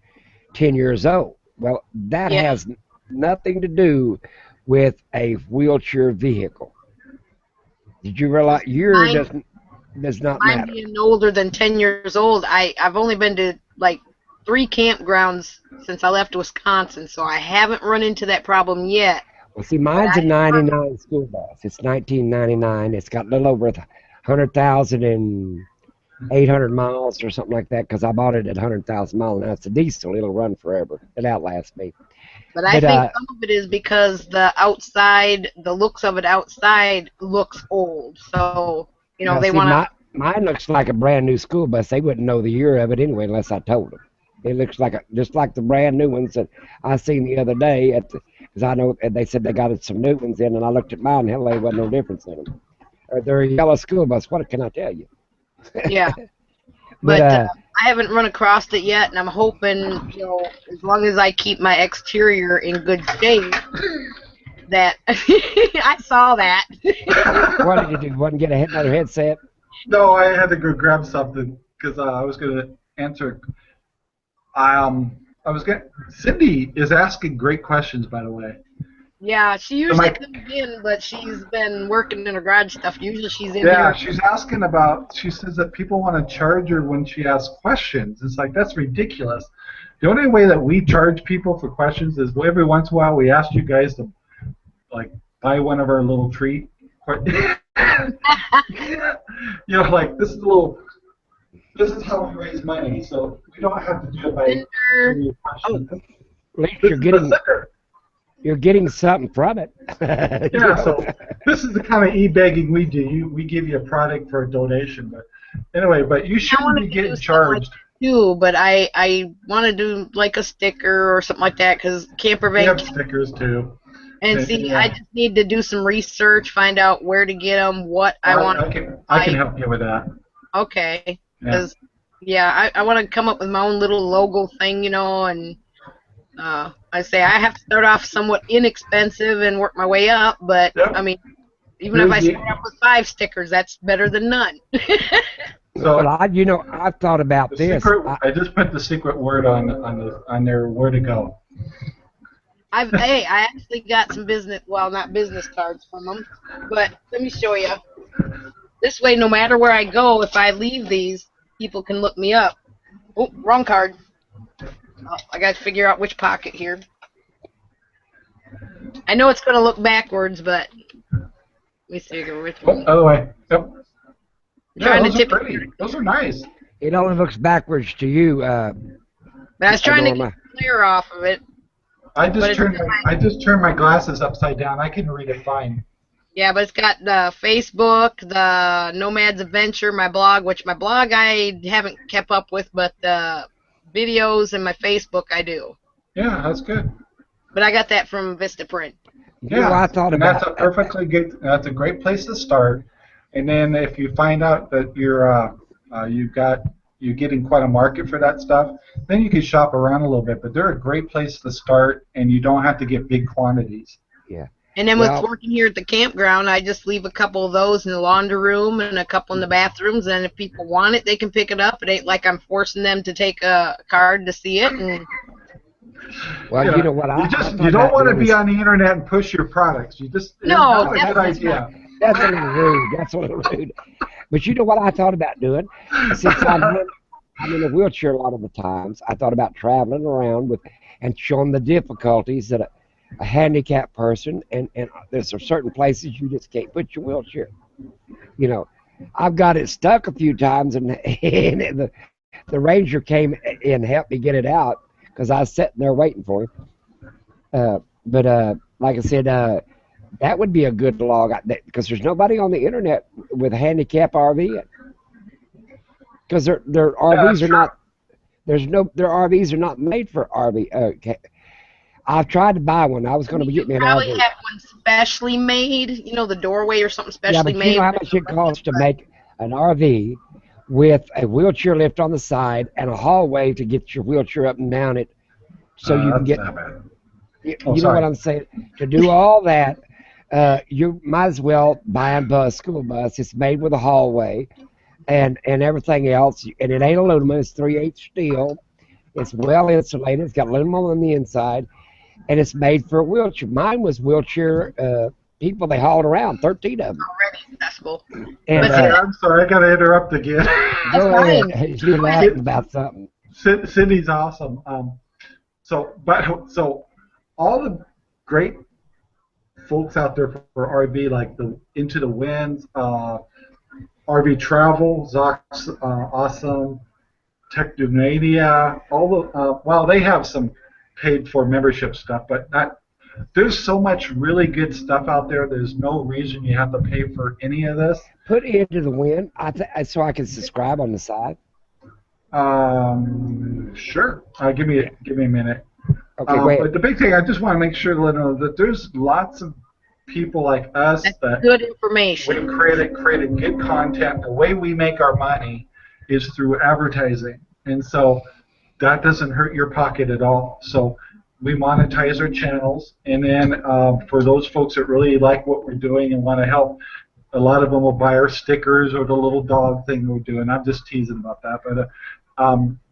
10 years old. Well, that Yeah. has nothing to do with a wheelchair vehicle. Did you realize year does not Mine matter? being older than 10 years old, I've only been to like 3 campgrounds since I left Wisconsin, so I haven't run into that problem yet. Well, see, But mine's a I have heard, 99 school bus. It's 1999. It's got a little over 100,000 and 800 miles or something like that because I bought it at 100,000 miles. Now it's a diesel. It'll run forever. It outlasts me. but I But think some of it is because the looks of it outside looks old. So, now they see, want to. mine looks like a brand new school bus. They wouldn't know the year of it anyway unless I told them. It looks like just like the brand new ones that I seen the other day because I know they said they got some new ones in, and I looked at mine. Hell, there wasn't no difference in them. They're a yellow school bus. What can I tell you? Yeah. But But I haven't run across it yet, and I'm hoping, as long as I keep my exterior in good shape, that I saw that. what did you do? Wasn't get another headset? No, I had to go grab something because I was going to answer. Cindy is asking great questions, by the way. Yeah, she So usually comes in, but she's been working in her garage stuff. Usually she's in yeah, here. she's asking about. She says that people want to charge her when she asks questions. It's like that's ridiculous. The only way that we charge people for questions is every once in a while we ask you guys to like buy one of our little treat. Like this is how we raise money, so we don't have to do it by answering your questions. At least This is the sticker. you're getting something from it. Yeah, so this is the kind of e-begging we do. We give you a product for a donation, but anyway, but you shouldn't be getting charged. Too, but I want to do like a sticker or something like that because camper We van. have stickers too. And see, Yeah. I just need to do some research, find out where to get them, what I want. I can help you with that. Okay, Yeah. because I want to come up with my own little logo thing, and I say I have to start off somewhat inexpensive and work my way up, but Yep. I mean, even if I start off with 5 stickers, that's better than none. So Well, I've thought about this. I just put the secret word on there where to go. I actually got some not business cards from them, but let me show you. This way, no matter where I go, if I leave these, people can look me up. Oh, wrong card. Oh, I got to figure out which pocket here. I know it's going to look backwards, but let me figure which one. Other way. Yep. Trying to Those are tip pretty. Those are nice. It only looks backwards to you. But I was trying to Norma. get the glare off of it. I just turned my glasses upside down. I can read it fine. Yeah, but it's got the Facebook, the Nomad's Adventure, my blog, which my blog I haven't kept up with, but the videos and my Facebook I do. Yeah, that's good. But I got that from Vistaprint. Yeah, I thought and about that's a perfectly good. That's a great place to start. And then if you find out that you're getting quite a market for that stuff, then you can shop around a little bit. But they're a great place to start, and you don't have to get big quantities. Yeah. And then with working here at the campground, I just leave a couple of those in the laundry room and a couple in the bathrooms. And if people want it, they can pick it up. It ain't like I'm forcing them to take a card to see it. And Well, You you know, know what I thought you don't about want to doing be is on the internet and push your products. You just No, that's a good definitely not. idea. that's a little rude. That's a little rude. But you know what I thought about doing? Since I'm in a wheelchair a lot of the times, I thought about traveling around with and showing the difficulties that a handicapped person and there's certain places you just can't put your wheelchair. You know, I've got it stuck a few times, and, and the ranger came and helped me get it out because I was sitting there waiting for him. But like I said, that would be a good log because there's nobody on the internet with a handicap RV because their Yeah, RVs that's are true. not their RVs are not made for RV. I've tried to buy one. I was going to You get me an probably RV. have one specially made, you know, the doorway or something Yeah, specially but you know made how with much the it costs to make an RV with a wheelchair lift on the side and a hallway to get your wheelchair up and down it so you can That's get not bad. you, Oh, you know what sorry. I'm saying? To do all that, you might as well buy a school bus. It's made with a hallway and everything else, and it ain't aluminum. It's 3/8 steel. It's well insulated. It's got aluminum on the inside, and it's made for a wheelchair. Mine was wheelchair people they hauled around, 13 of them. already accessible. And But see, Okay, I'm sorry. I got to interrupt again. that's go ahead. fine. You're Go ahead. laughing about something. Sydney's awesome. So all the great folks out there for RV, like the Into the Winds, RV Travel, Zox, Awesome, Technomania, all the well, they have some paid for membership stuff, but not. There's so much really good stuff out there. There's no reason you have to pay for any of this. Put Into the Wind so I can subscribe on the side. Sure. Yeah. Give me a minute. Okay, go But ahead. the big thing, I just want to make sure to let you know that there's lots of people like us That's that good we information. created good content. The way we make our money is through advertising, and so that doesn't hurt your pocket at all. So we monetize our channels, and then for those folks that really like what we're doing and want to help, a lot of them will buy our stickers or the little dog thing we're doing. I'm just teasing about that, but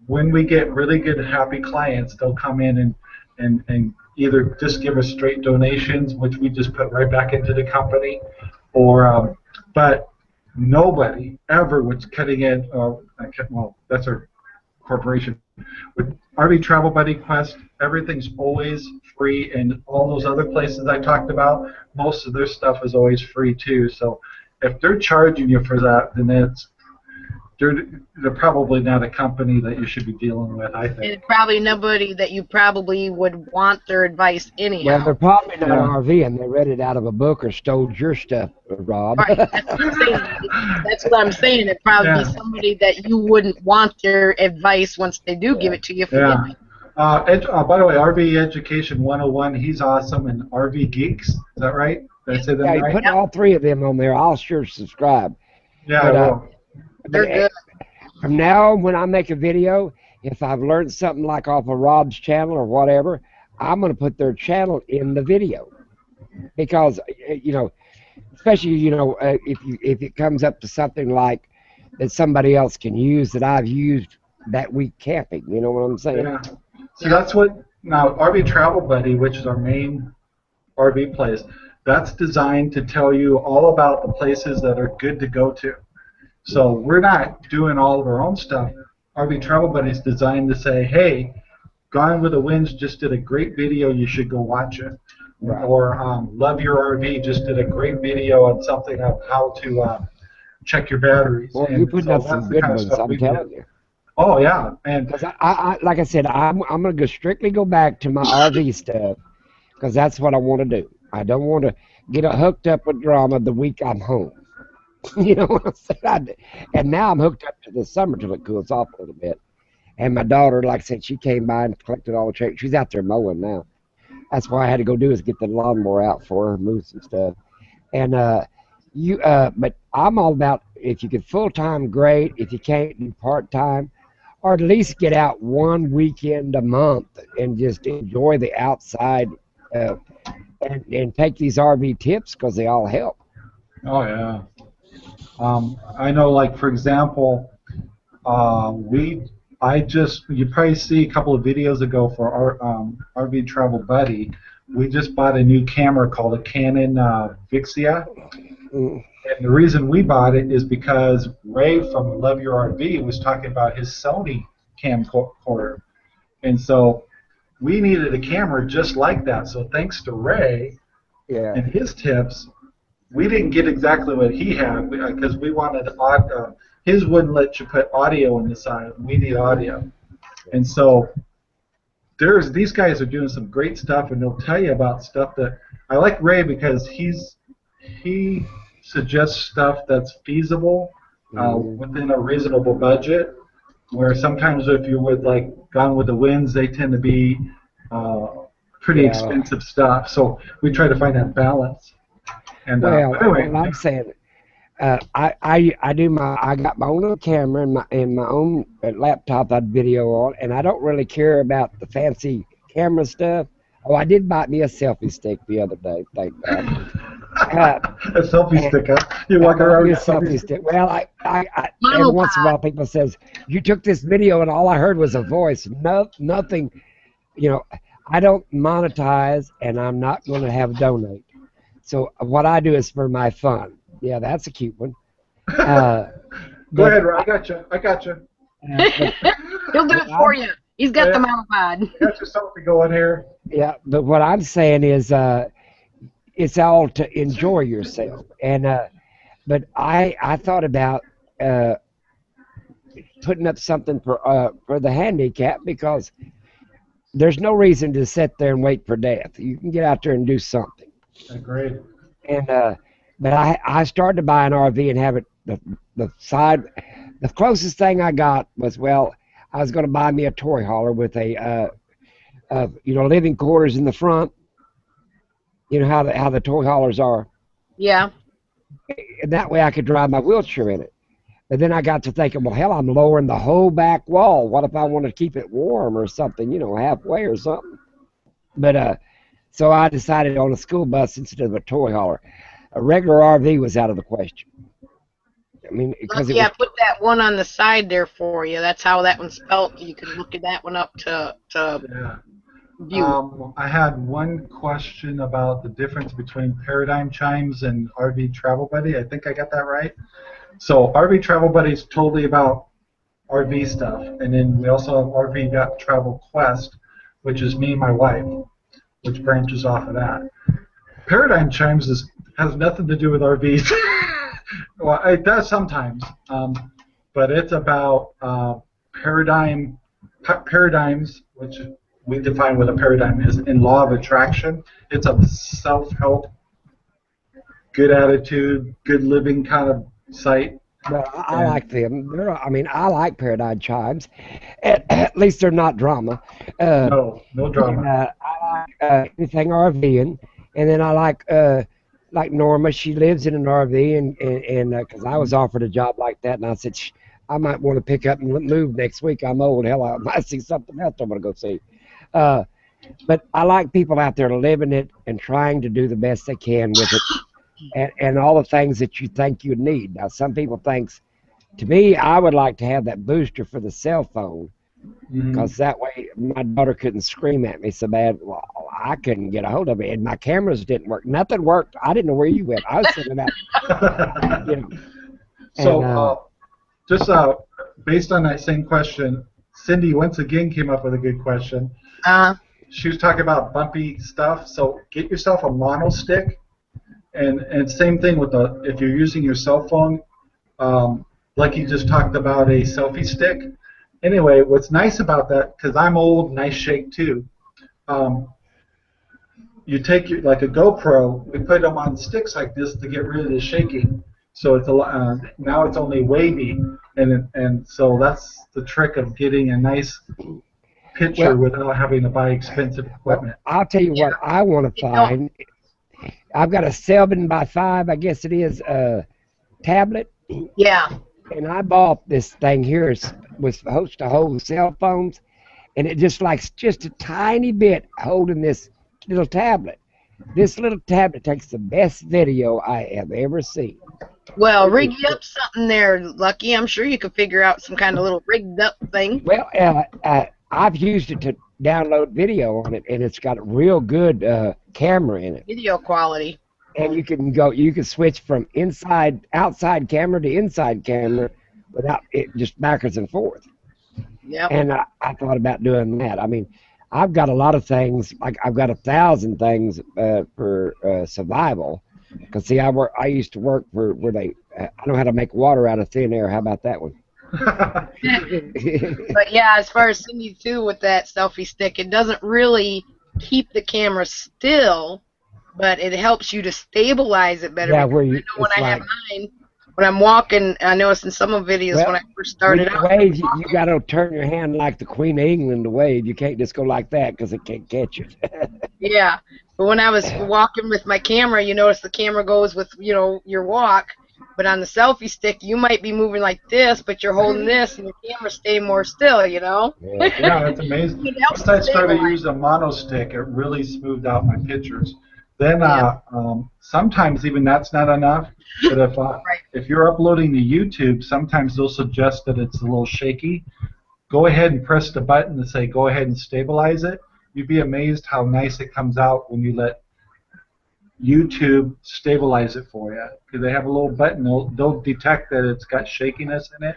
when we get really good, happy clients, they'll come in and either just give us straight donations, which we just put right back into the company, or but nobody ever was cutting in. Well, that's our corporation. With RV Travel Buddy Quest, everything's always free, and all those other places I talked about, most of their stuff is always free too. So if they're charging you for that, then they're, they're probably not a company that you should be dealing with, I think. And probably nobody that you probably would want their advice Well, they're anyhow. probably not Yeah. RV and they read it out of a book or stole your stuff, Rob. Right. That's what I'm saying. That's what I'm saying. It'd probably be Yeah. somebody that you wouldn't want their advice once they do give Yeah. it to you for Yeah. anything. By the way, RV Education 101, he's awesome, and RV Geeks, is that right? Did I say them Yeah, you right? put all three of them on there. I'll sure subscribe. Yeah, I But will. but They're good. from now on, when I make a video, if I've learned something like off of Rob's channel or whatever, I'm going to put their channel in the video because especially if it comes up to something like that somebody else can use that I've used that week camping. You know what I'm saying? Yeah. So Yep. that's what, now, RV Travel Buddy, which is our main RV place, that's designed to tell you all about the places that are good to go to. So we're not doing all of our own stuff. RV Travel Buddy is designed to say, hey, Gone with the Winds just did a great video, you should go watch it. Right. Or Love Your RV just did a great video on something of how to check your batteries. Well, you're And putting so up that's some the good kind of ones. stuff I'm we do. telling you. Oh, yeah. And Because I like I said, I'm going to go strictly go back to my RV stuff because that's what I want to do. I don't want to get hooked up with drama the week I'm home. You know what I'm saying? And now I'm hooked up to the summer till it cools off a little bit. And my daughter, like I said, she came by and collected all the trash. She's out there mowing now. That's what I had to go do is get the lawnmower out for her, move some stuff. And but I'm all about if you can full time, great. If you can't, do part time, or at least get out one weekend a month and just enjoy the outside uh, and take these RV tips because they all help. oh, yeah. I know, like, for example, we You probably see a couple of videos ago for our RV Travel Buddy. We just bought a new camera called a Canon Vixia. Mm, And the reason we bought it is because Ray from Love Your RV was talking about his Sony camcorder. And so we needed a camera just like that. So thanks to Ray yeah. and his tips, we didn't get exactly what he had because we wanted his wouldn't let you put audio in the side. We need audio. And so these guys are doing some great stuff, and they'll tell you about stuff that I like Ray because he suggests stuff that's feasible within a reasonable budget. Where sometimes if you're with like Gone with the Winds, they tend to be pretty Yeah. expensive stuff. So we try to find that balance. And Well, anyway, what I'm saying, I got my own little camera and my own laptop I'd video on, and I don't really care about the fancy camera stuff. Oh, I did buy me a selfie stick the other day, thank God. a selfie stick, huh? You I walk bought around me a with a selfie stick. Well, every once in a while people says, you took this video and all I heard was a voice. No, nothing, you know, I don't monetize and I'm not going to have donate. So what I do is for my fun. Yeah, that's a cute one. Go ahead, Ray. I got you. He'll do it for you. He's got the modified. I got your selfie going here. Yeah, but what I'm saying is it's all to enjoy yourself. And but I thought about putting up something for the handicap because there's no reason to sit there and wait for death. You can get out there and do something. Agreed. And but I started to buy an RV and have it the side. The closest thing I got was I was going to buy me a toy hauler with a living quarters in the front. You know how the toy haulers are. Yeah. And that way I could drive my wheelchair in it. But then I got to thinking, well, hell, I'm lowering the whole back wall. What if I want to keep it warm or something, halfway or something? But so I decided on a school bus instead of a toy hauler. A regular RV was out of the question. I mean, because put that one on the side there for you. That's how that one's spelled. You can look at that one up to view. I had one question about the difference between Paradigm Chimes and RV Travel Buddy. I think I got that right. So RV Travel Buddy is totally about RV stuff, and then we also have RV Travel Quest, which is me and my wife, which branches off of that. Paradigm Chimes has nothing to do with RVs. Well, it does sometimes, but it's about paradigms, which we define what a paradigm is in law of attraction. It's a self-help, good attitude, good living kind of site. Well, I like them. I like Paradigm Chimes. At least they're not drama. No drama. And, I like anything RVing, and then I like Norma. She lives in an RV, and because I was offered a job like that, and I said I might want to pick up and move next week. I'm old. Hell, I might see something else I want to go see. But I like people out there living it and trying to do the best they can with it, and all the things that you think you need. Now, some people thinks, to me, I would like to have that booster for the cell phone, because that way my daughter couldn't scream at me so bad. Well, I couldn't get a hold of it, and my cameras didn't work. Nothing worked. I didn't know where you went. I was sitting out. So, just based on that same question, Cindy once again came up with a good question. She was talking about bumpy stuff. So get yourself a mono stick, and same thing with if you're using your cell phone, like you just talked about a selfie stick. Anyway, what's nice about that, because I'm old and I shake too, you take like a GoPro, we put them on sticks like this to get rid of the shaking. So it's now it's only wavy, and so that's the trick of getting a nice picture without having to buy expensive equipment. I'll tell you what I want to find. I've got a 7x5, I guess it is, tablet. Yeah. And I bought this thing here with host to hold cell phones, and it just likes just a tiny bit holding this little tablet. This little tablet takes the best video I have ever seen. Well, rig you up something there, Lucky. I'm sure you could figure out some kind of little rigged up thing. Well, I've used it to download video on it, and it's got a real good camera in it. Video quality. And you can switch from outside camera to inside camera without it just backwards and forth. Yep. And I thought about doing that. I mean, I've got a lot of things, like I've got 1,000 things for survival. Because see, I used to work for I know how to make water out of thin air. How about that one? But yeah, as far as Cindy too with that selfie stick, it doesn't really keep the camera still, but it helps you to stabilize it better. Yeah, because where I you, know when it's I have like, mine, when I'm walking, I noticed in some of the videos when I first started when you out. wave, you got to turn your hand like the Queen of England to wave. You can't just go like that because it can't catch it. Yeah, but when I was walking with my camera, you notice the camera goes with your walk. But on the selfie stick, you might be moving like this, but you're holding this, and the camera stay more still. Yeah. Yeah, that's amazing. It helps Once I started stabilize. using a mono stick, it really smoothed out my pictures. Then Yeah. sometimes even that's not enough. But Right. if you're uploading to YouTube, sometimes they'll suggest that it's a little shaky. Go ahead and press the button to say go ahead and stabilize it. You'd be amazed how nice it comes out when you let YouTube stabilize it for you. Because they have a little button, they'll detect that it's got shakiness in it.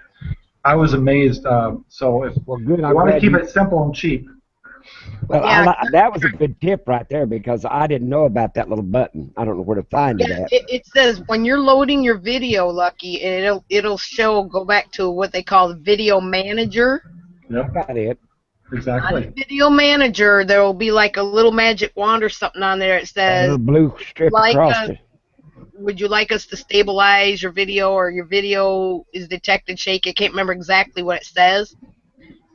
I was amazed. So if Well, good. you I'm want to glad keep you. it simple and cheap. Well, Yeah. that was a good tip right there because I didn't know about that little button. I don't know where to find it Yeah, at. it says when you're loading your video, Lucky, and it'll go back to what they call the video manager. Yep, Got it. On exactly. the video manager, there will be like a little magic wand or something on there. It A little says, blue strip like, across it. would you like us to stabilize your video, or your video is detected shaky? I can't remember exactly what it says,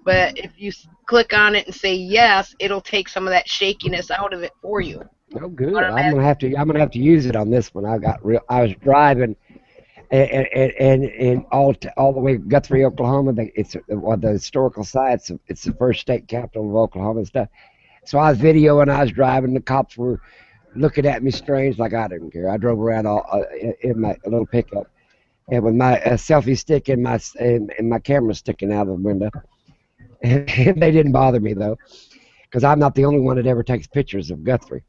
but if you click on it and say yes, it'll take some of that shakiness out of it for you. Oh, good. Automatically. I'm gonna have to use it on this one. I was driving and all the way to Guthrie, Oklahoma. It's one of the historical sites. It's the first state capital of Oklahoma and stuff. So I was videoing. I was driving. The cops were looking at me strange, like I didn't care. I drove around in my little pickup, and with my selfie stick and my camera sticking out of the window. And they didn't bother me though, because I'm not the only one that ever takes pictures of Guthrie.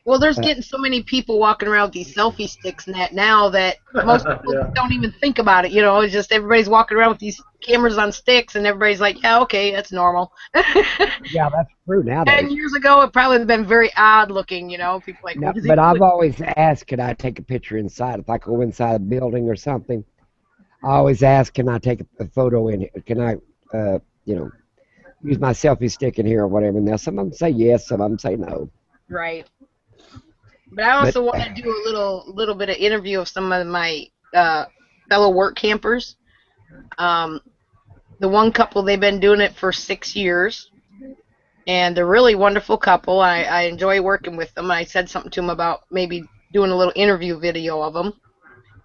Well, there's Uh, getting so many people walking around with these selfie sticks and that now that most people Yeah. don't even think about it. It's just everybody's walking around with these cameras on sticks, and everybody's like, yeah, okay, that's normal. yeah, that's true 10 nowadays. years ago, it probably would have been very odd looking. People like, No, what is he but I've doing? always asked, can I take a picture inside? If I go inside a building or something, I always ask, can I take a photo in here? Can I, use my selfie stick in here or whatever? Now, some of them say yes, some of them say no. Right. But I But also want to do a little bit of interview of some of my fellow work campers. The one couple, they've been doing it for 6 years, and they're a really wonderful couple. I enjoy working with them. I said something to them about maybe doing a little interview video of them.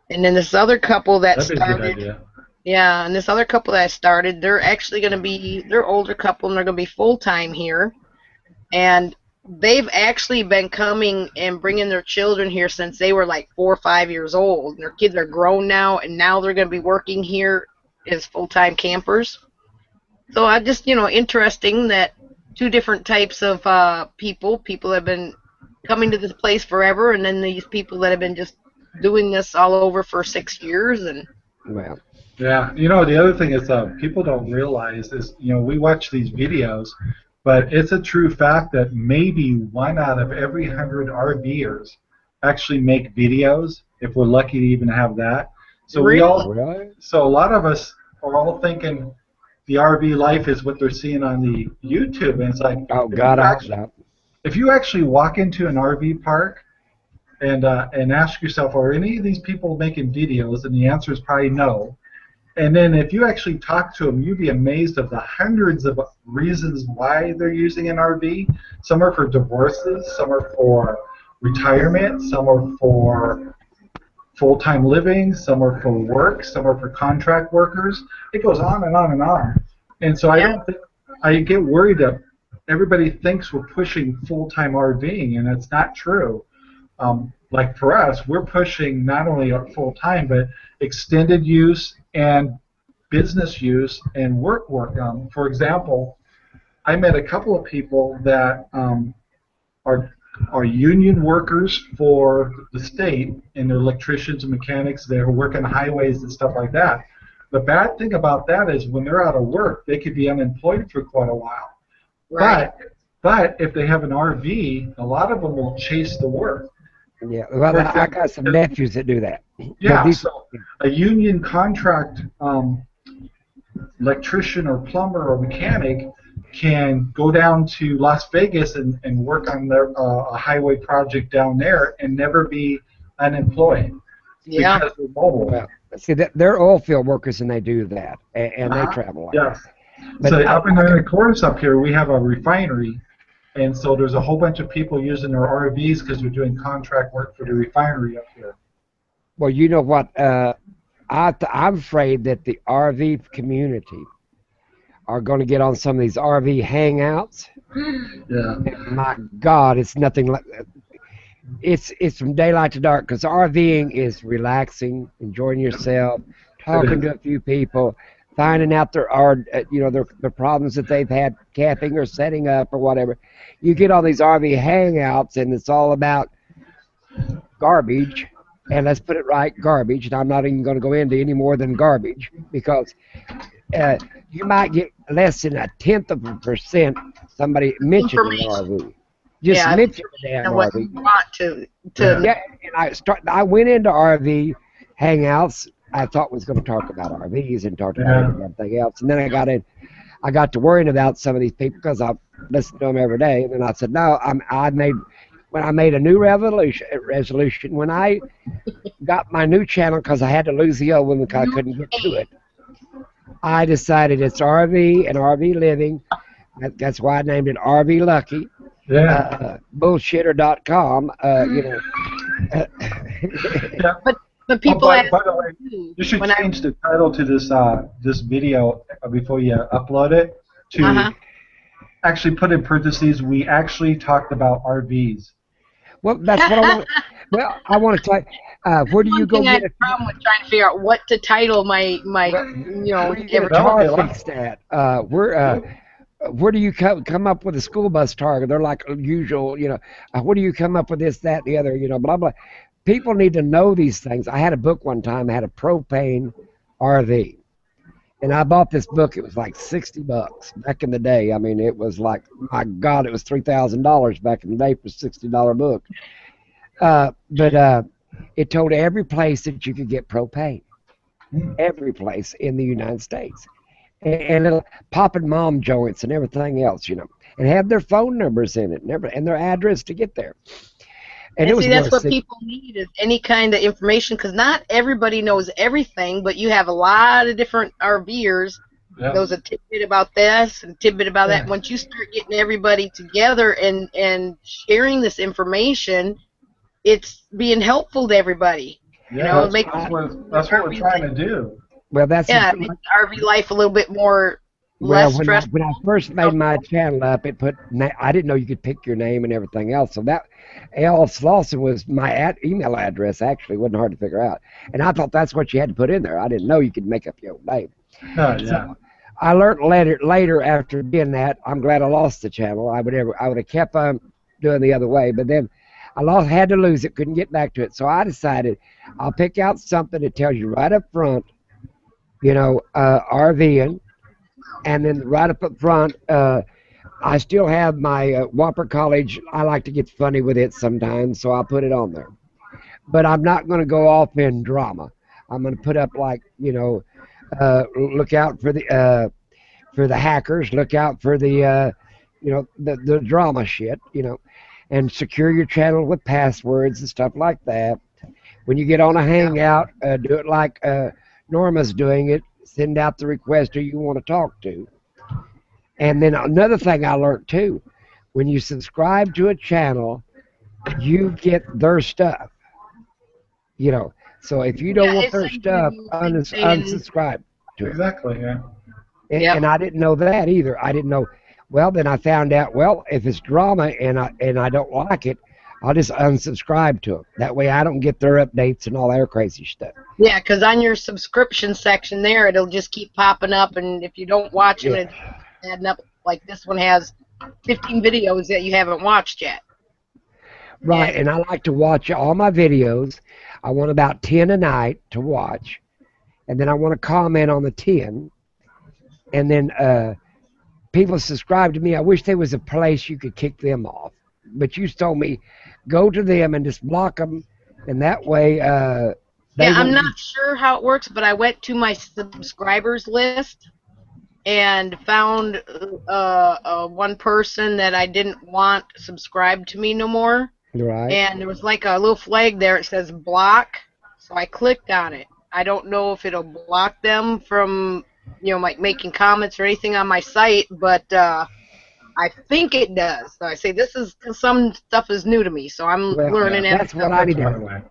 And then this other couple that That'd be a good started, idea. yeah, and this other couple that started, they're actually going to be, they're older couple, and they're going to be full-time here. And they've actually been coming and bringing their children here since they were like 4 or 5 years old. And their kids are grown now, and now they're going to be working here as full-time campers. So I just, interesting that two different types of people that have been coming to this place forever, and then these people that have been just doing this all over for 6 years. And well, Yeah, the other thing is people don't realize is, we watch these videos, but it's a true fact that maybe 1 out of every 100 RVers actually make videos, if we're lucky to even have that. So really? so a lot of us are all thinking the RV life is what they're seeing on the YouTube, and it's like, Oh God, I hope not. if you actually walk into an RV park and ask yourself, are any of these people making videos? And the answer is probably no. And then if you actually talk to them, you'd be amazed of the hundreds of reasons why they're using an RV. Some are for divorces, some are for retirement, some are for full-time living, some are for work, some are for contract workers. It goes on and on and on. And so I get worried that everybody thinks we're pushing full-time RVing, and it's not true. like for us, we're pushing not only full time but extended use and business use and work. For example, I met a couple of people that are union workers for the state, and they're electricians and mechanics. They're working highways and stuff like that. The bad thing about that is when they're out of work, they could be unemployed for quite a while. Right. But if they have an RV, a lot of them will chase the work. Yeah, well, I got some nephews that do that. Yeah, so a union contract electrician or plumber or mechanic can go down to Las Vegas and work on their a highway project down there and never be unemployed because they're mobile. Well, see, they're oil field workers and they do that, and they travel like that. But so up in the course up here, we have a refinery, and so there's a whole bunch of people using their RVs because they're doing contract work for the refinery up here. Well, you know what? I'm afraid that the RV community are going to get on some of these RV hangouts. Yeah. And my God, it's nothing like. It's from daylight to dark because RVing is relaxing, enjoying yourself, talking to a few people, finding out their problems that they've had camping or setting up or whatever. You get on these RV hangouts and it's all about garbage. And let's put it right, garbage. And I'm not even going to go into any more than garbage because you might get less than 1/10% somebody mentioning an RV. Just mention the damn RV. Yeah, and I went into RV hangouts. I thought was going to talk about RVs and talk about everything else. And then I got to worrying about some of these people because I listen to them every day. And then I said, no, I made a new resolution when I got my new channel because I had to lose the old one because I couldn't get to it. I decided it's RV and RV living. That's why I named it RV Lucky. Yeah. Bullshitter.com. But people by the way, you should change the title to this video before you upload it to actually put in parentheses. We actually talked about RVs. Well, that's what I want. Well, I want to talk. Where do you go get it? I have a problem with trying to figure out what to title my tar fixed at? Where do you come up with a school bus target? They're like usual, where do you come up with this, that, the other, blah, blah. People need to know these things. I had a book one time, I had a propane RV. And I bought this book, it was like $60 back in the day. I mean, it was like, my God, it was $3,000 back in the day for a $60 book. But it told every place that you could get propane. Every place in the United States. And little pop and mom joints and everything else, and have their phone numbers in it and their address to get there. And it was that's what people need is any kind of information because not everybody knows everything, but you have a lot of different RVers. Yeah. There was a tidbit about this and tidbit about that. Once you start getting everybody together and sharing this information, it's being helpful to everybody. Yeah, that's what we're trying to do. Well, that's makes RV life a little bit less stressful. When I first made my channel up, it put I didn't know you could pick your name and everything else. So that L. Slauson was my email address. Actually, it wasn't hard to figure out, and I thought that's what you had to put in there. I didn't know you could make up your own name. Oh, yeah. So I learned later after doing that. I'm glad I lost the channel. I would have kept on doing the other way, but then I had to lose it. Couldn't get back to it. So I decided I'll pick out something that tells you right up front. RVing, and then right up front, I still have my Whopper College. I like to get funny with it sometimes, so I'll put it on there. But I'm not going to go off in drama. I'm going to put up like, look out for the hackers, look out for the drama shit, and secure your channel with passwords and stuff like that. When you get on a hangout, do it like Norma's doing it. Send out the request who you want to talk to. And then another thing I learned too, when you subscribe to a channel, you get their stuff. So if you don't want their stuff, unsubscribe to it. Exactly, yeah. And I didn't know that either. I didn't know. Well, then I found out, if it's drama and I don't like it, I'll just unsubscribe to them. That way I don't get their updates and all their crazy stuff. Yeah, because on your subscription section there, it'll just keep popping up, and if you don't watch them, it's adding up. Like this one has 15 videos that you haven't watched yet. Right, and I like to watch all my videos. I want about 10 a night to watch, and then I want to comment on the 10, and then people subscribe to me. I wish there was a place you could kick them off, but you told me go to them and just block them, and that way I'm not sure how it works, but I went to my subscribers list and found one person that I didn't want subscribed to me no more. Right. And there was like a little flag there. It says block. So I clicked on it. I don't know if it'll block them from, like making comments or anything on my site, but I think it does. So I say some stuff is new to me, so I'm learning. That's what I need to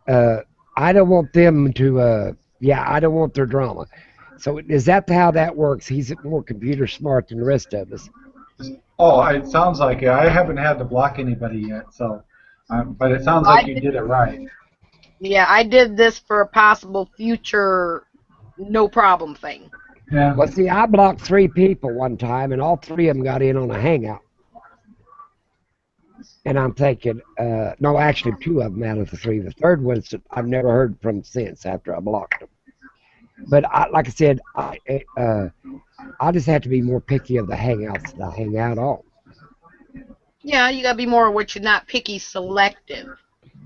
do. I don't want them to. I don't want their drama. So is that how that works? He's more computer smart than the rest of us. Oh, it sounds like it. I haven't had to block anybody yet, so, but it sounds like you did it right. Yeah, I did this for a possible future no problem thing. Yeah. Well, see, I blocked 3 people one time, and all 3 of them got in on a hangout. And I'm thinking, no, actually 2 of them out of the 3. The third one I've never heard from since after I blocked them. But like I said, I just have to be more picky of the hangouts that I hang out on. Yeah, you gotta be more what you're not picky, selective.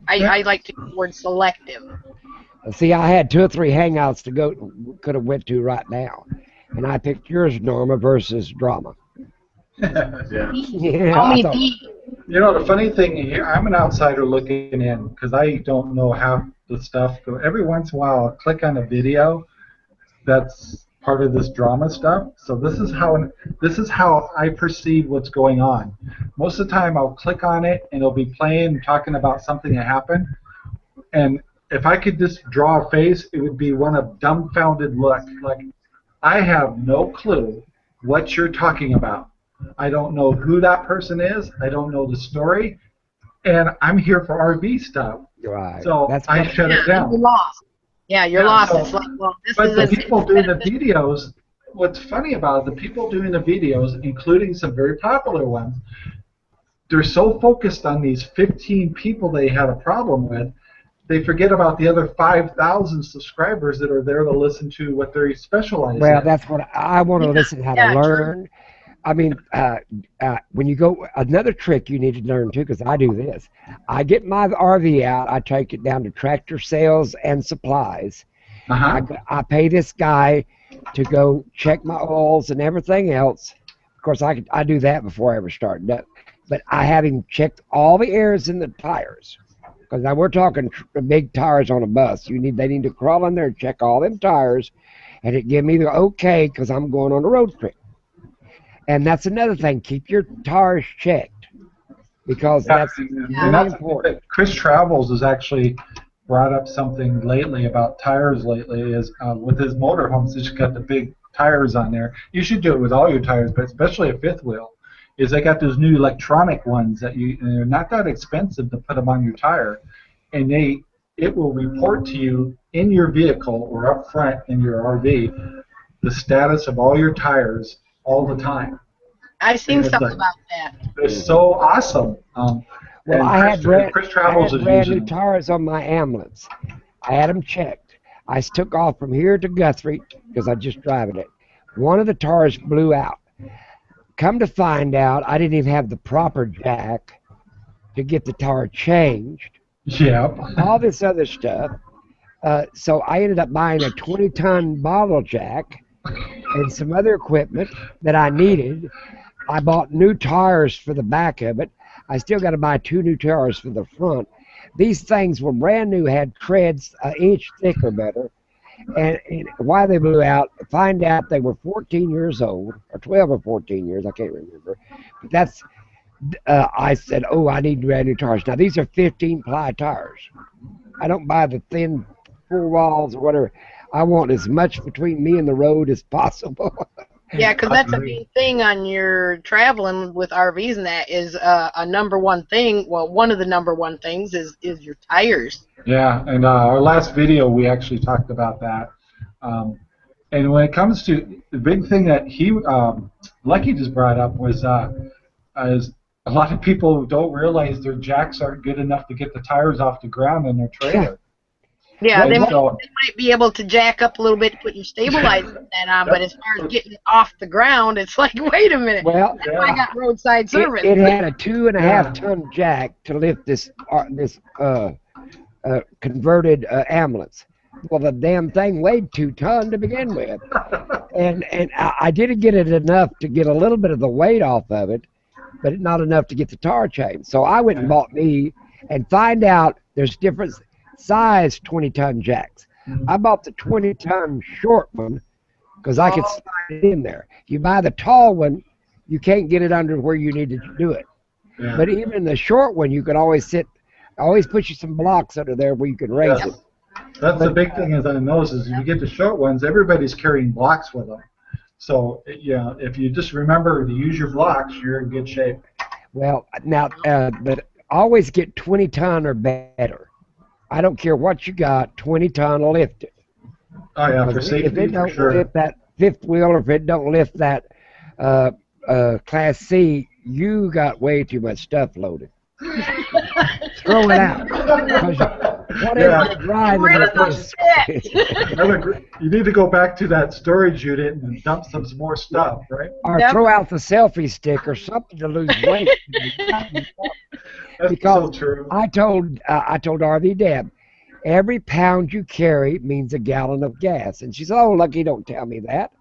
I like to use the word selective. See, I had 2 or 3 hangouts could have went to right now, and I picked yours, Norma, versus drama. Yeah. Call me D. The funny thing here, I'm an outsider looking in because I don't know half the stuff. So every once in a while, I'll click on a video that's part of this drama stuff. So this is how I perceive what's going on. Most of the time, I'll click on it and it'll be playing, talking about something that happened, and if I could just draw a face, it would be one of dumbfounded look. Like, I have no clue what you're talking about. I don't know who that person is. I don't know the story. And I'm here for RV stuff. Right. So I shut it down. You're lost. Yeah, you're lost. So, it's like, well, this but is the people doing the videos, what's funny about it, the people doing the videos, including some very popular ones, they're so focused on these 15 people they had a problem with, they forget about the other 5,000 subscribers that are there to listen to what they're specialized in. Well, that's what I want to listen how to learn. I mean, when you go, another trick you need to learn too, because I do this. I get my RV out, I take it down to Tractor Sales and Supplies. I pay this guy to go check my oils and everything else. Of course, I do that before I ever start it up. But I have him check all the airs in the tires. Because now we're talking big tires on a bus. They need to crawl in there and check all them tires, and it give me the okay because I'm going on a road trip. And that's another thing. Keep your tires checked because that's really important. Chris Travels has actually brought up something lately about tires lately is with his motorhomes, he's got the big tires on there. You should do it with all your tires, but especially a fifth wheel. Is they got those new electronic ones that they're not that expensive to put them on your tire, and it will report to you in your vehicle or up front in your RV the status of all your tires all the time. I've seen something about that. They're so awesome. Well, I had brand new them. tires on my ambulance. I had them checked. I took off from here to Guthrie because I just driving it. One of the tires blew out. Come to find out, I didn't even have the proper jack to get the tire changed. Yep. All this other stuff. So I ended up buying a 20-ton bottle jack and some other equipment that I needed. I bought new tires for the back of it. I still got to buy 2 new tires for the front. These things were brand new, had treads an inch thick or better. And why they blew out, find out they were 14 years old, or 12 or 14 years, I can't remember. But that's, I said, oh, I need brand new tires. Now, these are 15-ply tires. I don't buy the thin 4 walls or whatever. I want as much between me and the road as possible. Yeah, because that's a big thing on your traveling with RVs, and that is a number one thing. Well, one of the number one things is your tires. Yeah, and our last video we actually talked about that. Um, and when it comes to the big thing that Lucky just brought up was is a lot of people don't realize their jacks aren't good enough to get the tires off the ground in their trailer. Yeah, And they so, might be able to jack up a little bit to put your stabilizer net on, but as far as getting it off the ground, it's like, wait a minute. Well, That's why I got roadside service. it had a 2.5-ton jack to lift this converted ambulance. Well, the damn thing weighed 2 tons to begin with, and I didn't get it enough to get a little bit of the weight off of it, but not enough to get the tar chain. So I went and bought me and find out there's different size 20-ton jacks. I bought the 20-ton short one because I could slide it in there. You buy the tall one, you can't get it under where you need to do it. yeah. But even the short one, you can always put you some blocks under there where you can raise it. That's the big thing is on those is if you get the short ones, everybody's carrying blocks with them. So yeah, if you just remember to use your blocks, you're in good shape. Well, now, but always get 20-ton or better. I don't care what you got, 20-ton will lift it. Oh yeah, for If safety, it for don't sure. lift that fifth wheel, or if it don't lift that Class C, you got way too much stuff loaded. Throw it out. Whatever you're driving is You need to go back to that storage unit and dump some more stuff, right? or throw out the selfie stick or something to lose weight. That's Because so true. I told RV Deb, every pound you carry means a gallon of gas. And she said, oh, Lucky, don't tell me that.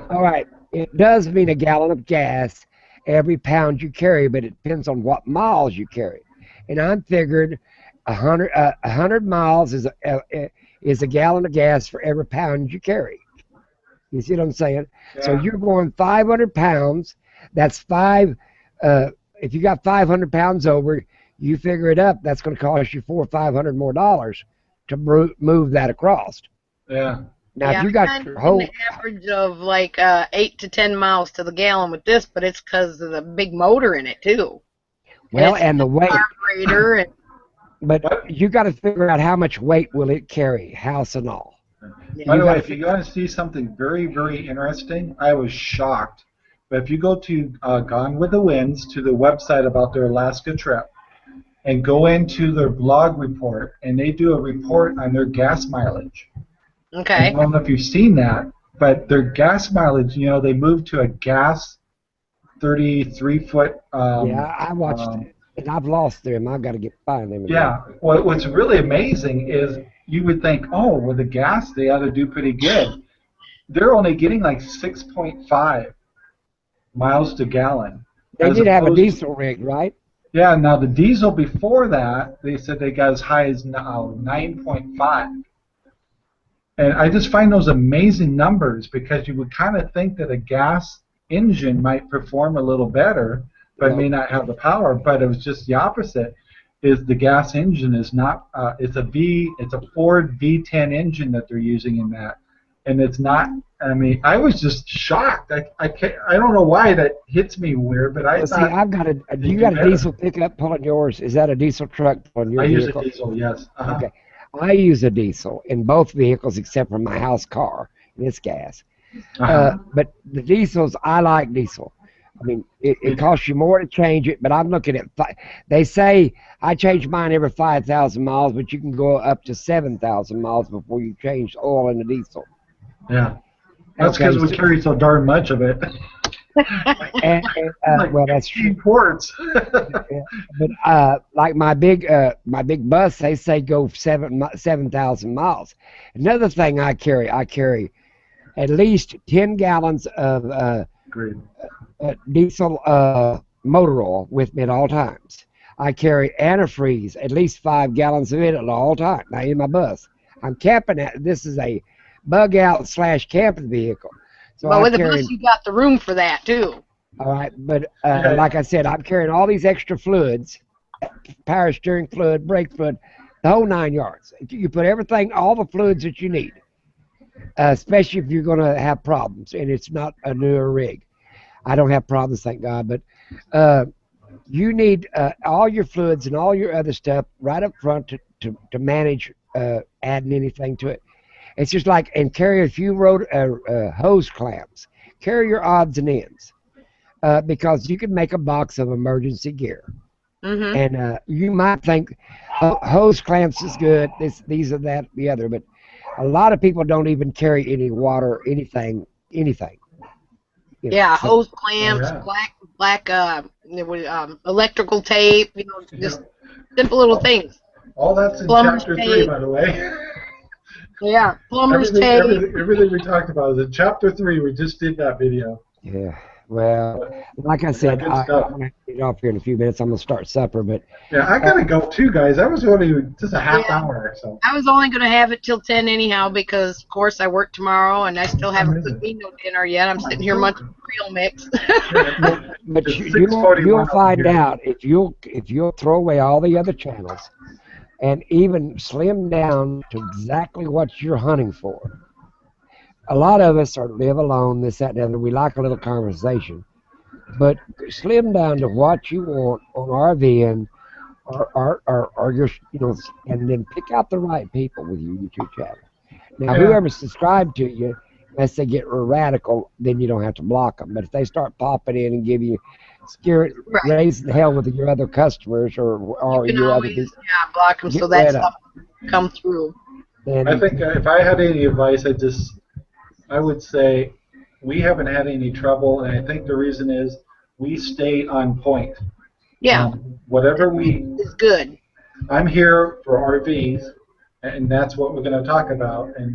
All right, it does mean a gallon of gas every pound you carry, but it depends on what miles you carry. And I'm figured 100 miles is a gallon of gas for every pound you carry. You see what I'm saying? Yeah. So you're going 500 pounds. That's if you got 500 pounds over, you figure it up. That's going to cost you $400 or $500 more to move that across. Yeah. Now, if you got your whole an average of like 8 to 10 miles to the gallon with this, but it's because of the big motor in it too. well, and the weight, Carburetor and but you got to figure out how much weight will it carry, house and all. By the way, if you want to see something very, very interesting, I was shocked. But if you go to Gone with the Winds, to the website about their Alaska trip, and go into their blog report, and they do a report on their gas mileage. okay. I don't know if you've seen that, but their gas mileage, they moved to a gas 33-foot. Yeah, I watched it, and I've lost them. I've got to find them. Yeah. What's really amazing is you would think, oh, with the gas, they ought to do pretty good. They're only getting like 6.5 miles to gallon. They as did have a opposed to- diesel rig, right? Yeah, now the diesel before that, they said they got as high as 9.5. And I just find those amazing numbers because you would kind of think that a gas engine might perform a little better, but may not have the power. But it was just the opposite. Is the gas engine is not? It's a Ford V10 engine that they're using in that, and it's not. I mean, I was just shocked. I don't know why that hits me weird, but I Well, thought. see, I've got you got a diesel pickup pulling yours? Is that a diesel truck on your I use vehicle? a diesel, yes. Okay. I use a diesel in both vehicles except for my house car, and it's gas. But the diesels, I like diesel. I mean, it costs you more to change it, but I'm looking at, they say I change mine every 5,000 miles, but you can go up to 7,000 miles before you change oil in the diesel. Yeah. That's because we carry so darn much of it. Well, that's true. Ports. But like my big bus, they say go 7,000 miles. Another thing I carry at least 10 gallons of diesel motor oil with me at all times. I carry antifreeze, at least 5 gallons of it at all times. Now in my bus, I'm camping at. This is a bug out / camping vehicle. So Well, with the bus, you got the room for that too. All right, but like I said, I'm carrying all these extra fluids, power steering fluid, brake fluid, the whole 9 yards. You put everything, all the fluids that you need. especially if you're going to have problems and it's not a newer rig. I don't have problems, thank God, but you need all your fluids and all your other stuff right up front to manage adding anything to it. It's just like, and carry a few hose clamps. Carry your odds and ends because you can make a box of emergency gear. Mm-hmm. And you might think hose clamps is good, these are that, the other, but a lot of people don't even carry any water, anything. Yeah, So, hose clamps, yeah. black electrical tape, just simple little things. All that's in Plumber's chapter 3, tape. by the way. Yeah, plumber's tape. Everything we talked about is in chapter 3. We just did that video. yeah. Well, like I said, good I'm stuff. going to get off here in a few minutes. I'm going to start supper, but Yeah, I gotta go too, guys. That was only just a half Yeah. hour or so. I was only going to have it till 10 anyhow because, of course, I work tomorrow and I still haven't cooked me no dinner yet. I'm sitting here munching trail mix. but It's you'll 6:41 find over here. out if you'll throw away all the other channels and even slim down to exactly what you're hunting for. A lot of us live alone, this, that, and the other. We like a little conversation, but slim down to what you want on RVing or your, and then pick out the right people with your YouTube channel. Now, Yeah. whoever subscribed to you, unless they get radical, then you don't have to block them. But if they start popping in and give you, Right. raise the hell with your other customers or You can your other always people, block them Get so that rid of stuff come through. then I think if I had any advice, I would say we haven't had any trouble, and I think the reason is we stay on point. Yeah, Whatever it's good. I'm here for RVs, and that's what we're going to talk about. And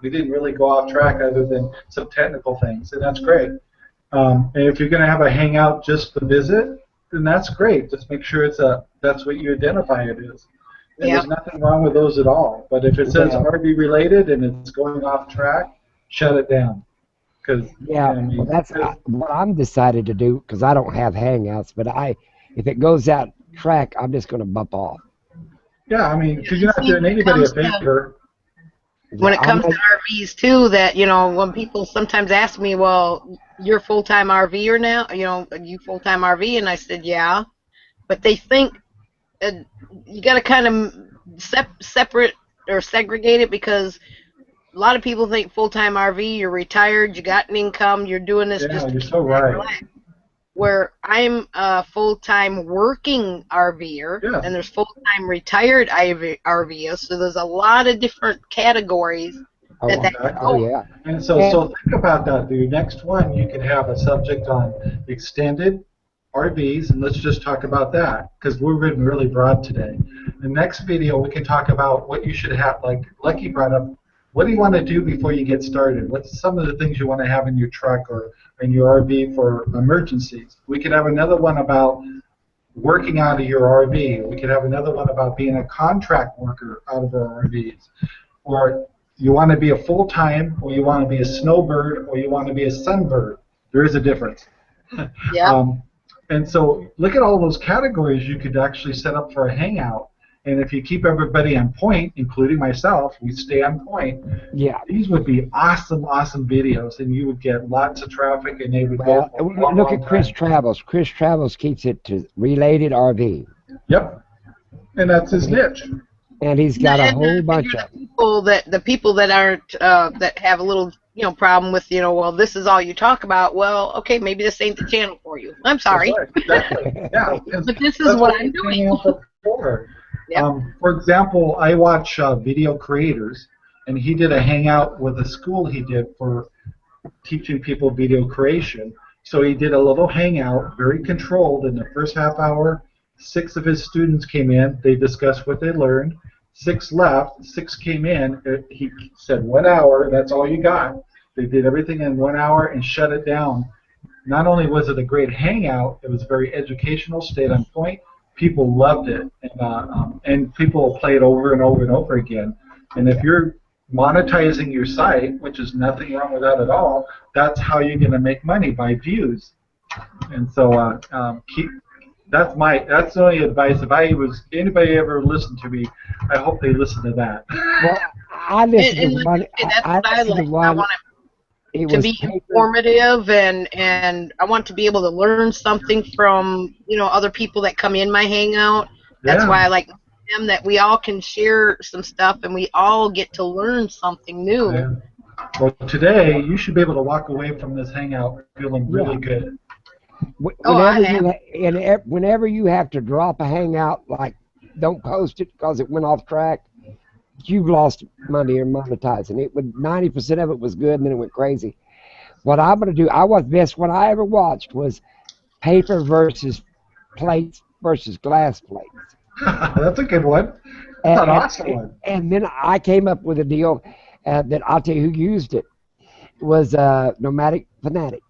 we didn't really go off track other than some technical things, and that's great. And if you're going to have a hangout just to visit, then that's great. Just make sure that's what you identify it is. And Yeah. there's nothing wrong with those at all. But if it says Yeah. RV related and it's going off track, shut it down. Because well, that's what I'm decided to do because I don't have hangouts. But if it goes out track, I'm just going to bump off. yeah, I mean, because you're not doing anybody a favor. When it comes to RVs too, that when people sometimes ask me, well, you're full-time RVer now, are you full-time RV? And I said, yeah, but they think you got to kind of separate or segregate it because a lot of people think full-time RV, you're retired, you got an income, you're doing this just to You're keep so right. relaxed. Where I'm a full-time working RVer, Yeah. and there's full-time retired RVers, so there's a lot of different categories yeah. And so think about that. The next one, you can have a subject on extended RVs, and let's just talk about that because we're getting really broad today. The next video, we can talk about what you should have, like Lucky brought up. What do you want to do before you get started? What's some of the things you want to have in your truck or in your RV for emergencies? We could have another one about working out of your RV. We could have another one about being a contract worker out of our RVs. Or you want to be a full-time, or you want to be a snowbird, or you want to be a sunbird. There is a difference. Yeah. And so look at all those categories you could actually set up for a hangout. And if you keep everybody on point, including myself, we stay on point. Yeah. These would be awesome videos, and you would get lots of traffic, and they would go. Look at Chris Travels. Chris Travels keeps it to related RV. Yep. And that's his niche. And he's got a whole bunch of the people that aren't that have a little problem with well, this is all you talk about. Well, okay, maybe this ain't the channel for you. I'm sorry. That's right. Exactly. Yeah. But this is what I'm doing. Yep. For example, I watch video creators, and he did a hangout with a school he did for teaching people video creation. So he did a little hangout, very controlled. In the first half hour, 6 of his students came in. They discussed what they learned. 6 left. 6 came in. He said 1 hour. That's all you got. They did everything in 1 hour and shut it down. Not only was it a great hangout, it was very educational, stayed on point. People loved it, and people will play it over and over and over again. And if you're monetizing your site, which is nothing wrong with that at all, that's how you're going to make money, by views. And so that's the only advice. If anybody ever listened to me, I hope they listen to that. Well, I listened to And like one. I say, that's I what I listened to like. I one. want It to was be paper. informative, and I want to be able to learn something from other people that come in my hangout. That's why Yeah. I like them, that we all can share some stuff and we all get to learn something new. Yeah. Well, today you should be able to walk away from this hangout feeling really Yeah. good. Oh, I Whenever have. whenever you have to drop a hangout, like don't post it because it went off track, you've lost money in monetizing. It would 90% of it was good, and then it went crazy. What I'm gonna do, I was best one I ever watched was paper versus plates versus glass plates, That's a good one. That's and an and, awesome one. and then I came up with a deal that I'll tell you who used it. It was Nomadic Fanatic.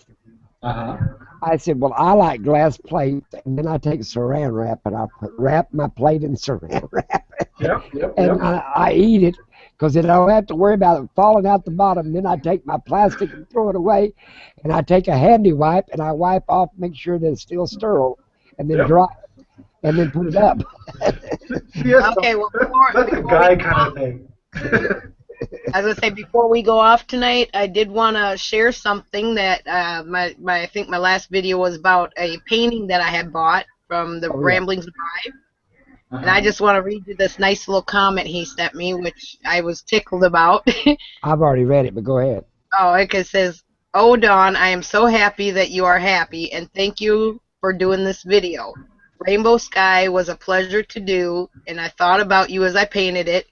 Uh-huh. I said, well, I like glass plates, and then I take saran wrap and I wrap my plate in saran wrap, Yep, yep, and yep. I eat it because then I don't have to worry about it falling out the bottom. Then I take my plastic and throw it away, and I take a handy wipe and I wipe off, make sure that it's still sterile, and then Yep. dry, and then put it up. See, that's, Okay, well, that's a before we guy go kind off, of thing. as I say, before we go off tonight, I did want to share something that I think my last video was about a painting that I had bought from the Oh yeah, Ramblings Drive. And I Uh-huh. just want to read you this nice little comment he sent me, which I was tickled about. I've already read it, but go ahead. Oh, it says, "Oh, Dawn, I am so happy that you are happy, and thank you for doing this video. Rainbow Sky was a pleasure to do, and I thought about you as I painted it.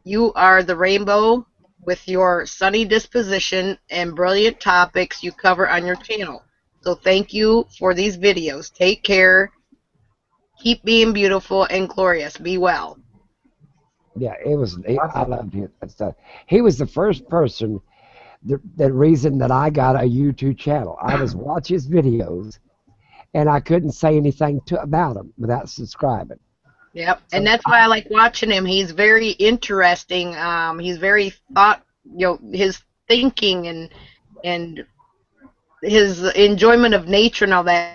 You are the rainbow with your sunny disposition and brilliant topics you cover on your channel. So thank you for these videos. Take care. Keep being beautiful and glorious. Be well." Yeah, it was. I Awesome. loved it. Stuff. He was the first person. The reason that I got a YouTube channel, I was watching his videos, and I couldn't say anything about him without subscribing. Yep, and So, that's why I like watching him. He's very interesting. He's very his thinking and his enjoyment of nature and all that.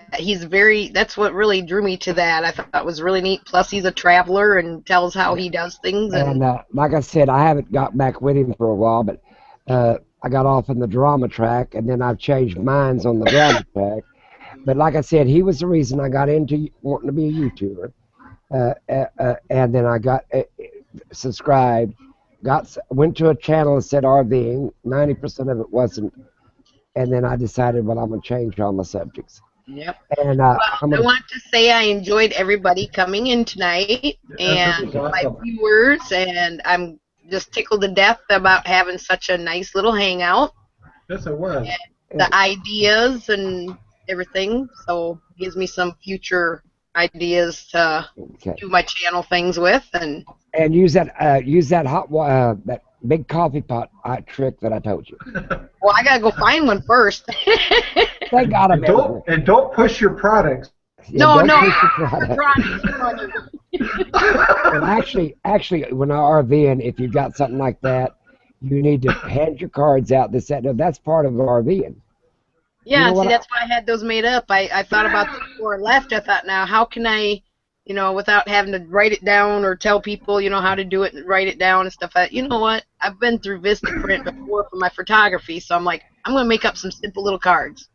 That's what really drew me to that. I thought was really neat. Plus, he's a traveler and tells how he does things. And And like I said, I haven't got back with him for a while, but I got off in the drama track, and then I've changed minds on the drama track. But like I said, he was the reason I got into wanting to be a YouTuber. And then I got subscribed, went to a channel that said RVing. 90% of it wasn't, and then I decided, well, I'm gonna change all my subjects. yep. And Well, I'm I gonna. want to say I enjoyed everybody coming in tonight yeah, this and was my awesome. viewers, and I'm just tickled to death about having such a nice little hangout. Yes, it was. The ideas and everything, so it gives me some future ideas to Okay. do my channel things with. And And use that that big coffee pot trick that I told you. well, I gotta go find one first. They got them everywhere. And don't push your products. Yeah, No, don't no, push your the product. product. And actually, when I RVing, if you've got something like that, you need to hand your cards out. This, that, no, that's part of RVing. You Yeah, know and see, what? that's why I had those made up. I thought about this before I left. I thought, now, how can I, without having to write it down or tell people, how to do it and write it down and stuff. You know what? I've been through Vistaprint before for my photography, so I'm like, I'm going to make up some simple little cards.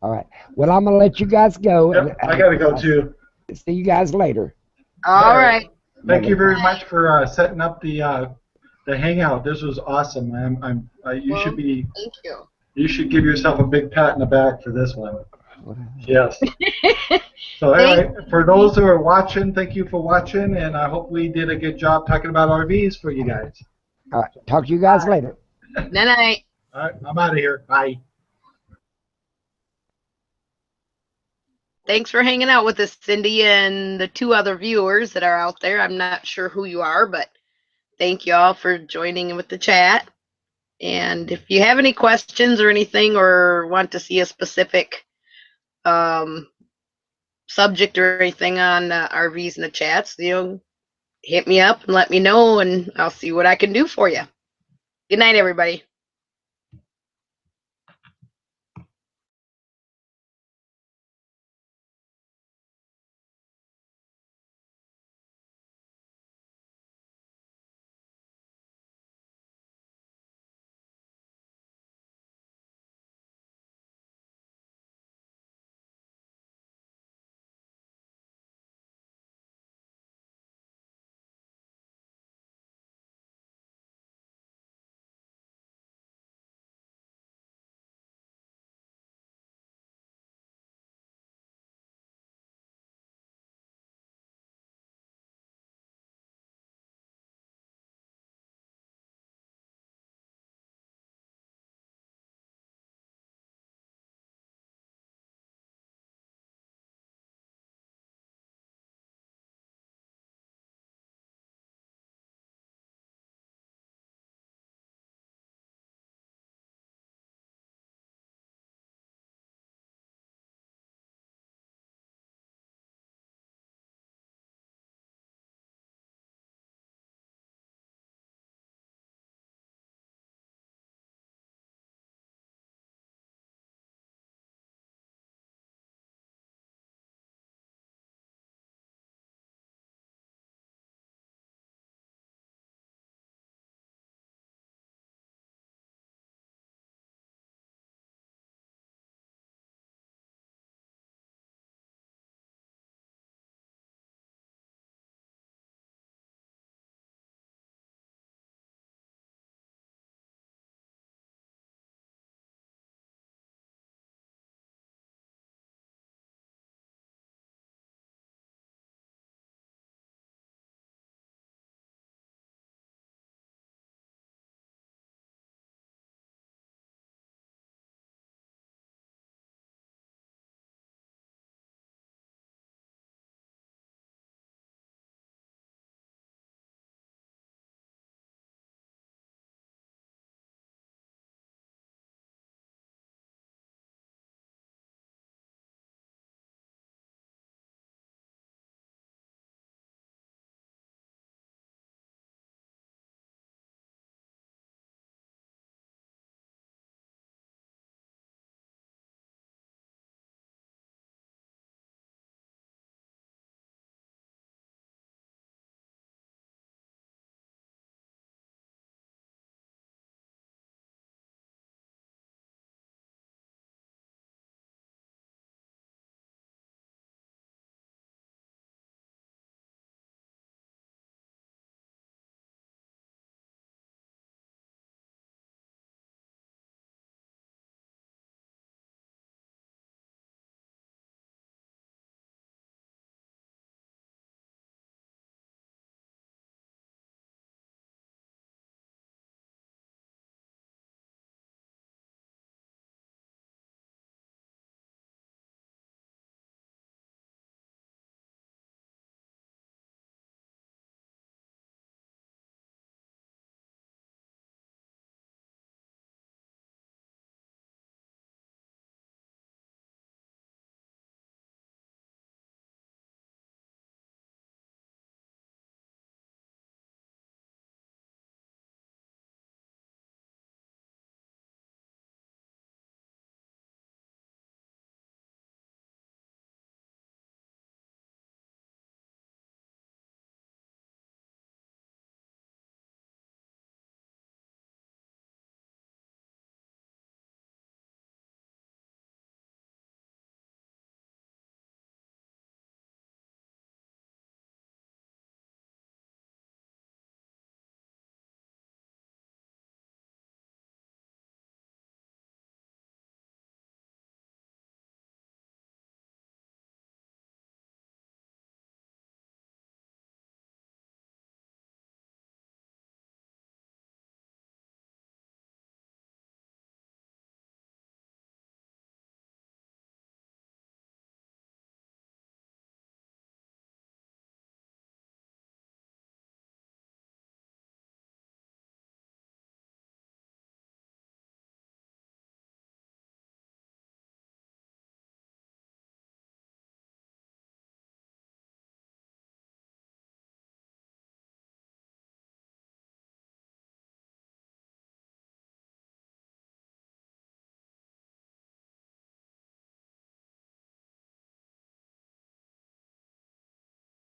All right. Well, I'm gonna let you guys go, and Yep, I gotta go too. see you guys later. All right. Thank you Bye-bye. very much for setting up the hangout. This was awesome. You should be. Thank you. You should give yourself a big pat in the back for this one. Yes. So Thank anyway, for those who are watching, thank you for watching, and I hope we did a good job talking about RVs for you guys. All right. Talk to you guys later. Night-night. All right, I'm out of here. Bye. Thanks for hanging out with us, Cindy, and the two other viewers that are out there. I'm not sure who you are, but thank you all for joining in with the chat. And if you have any questions or anything, or want to see a specific subject or anything on RVs in the chats, hit me up and let me know, and I'll see what I can do for you. Good night, everybody.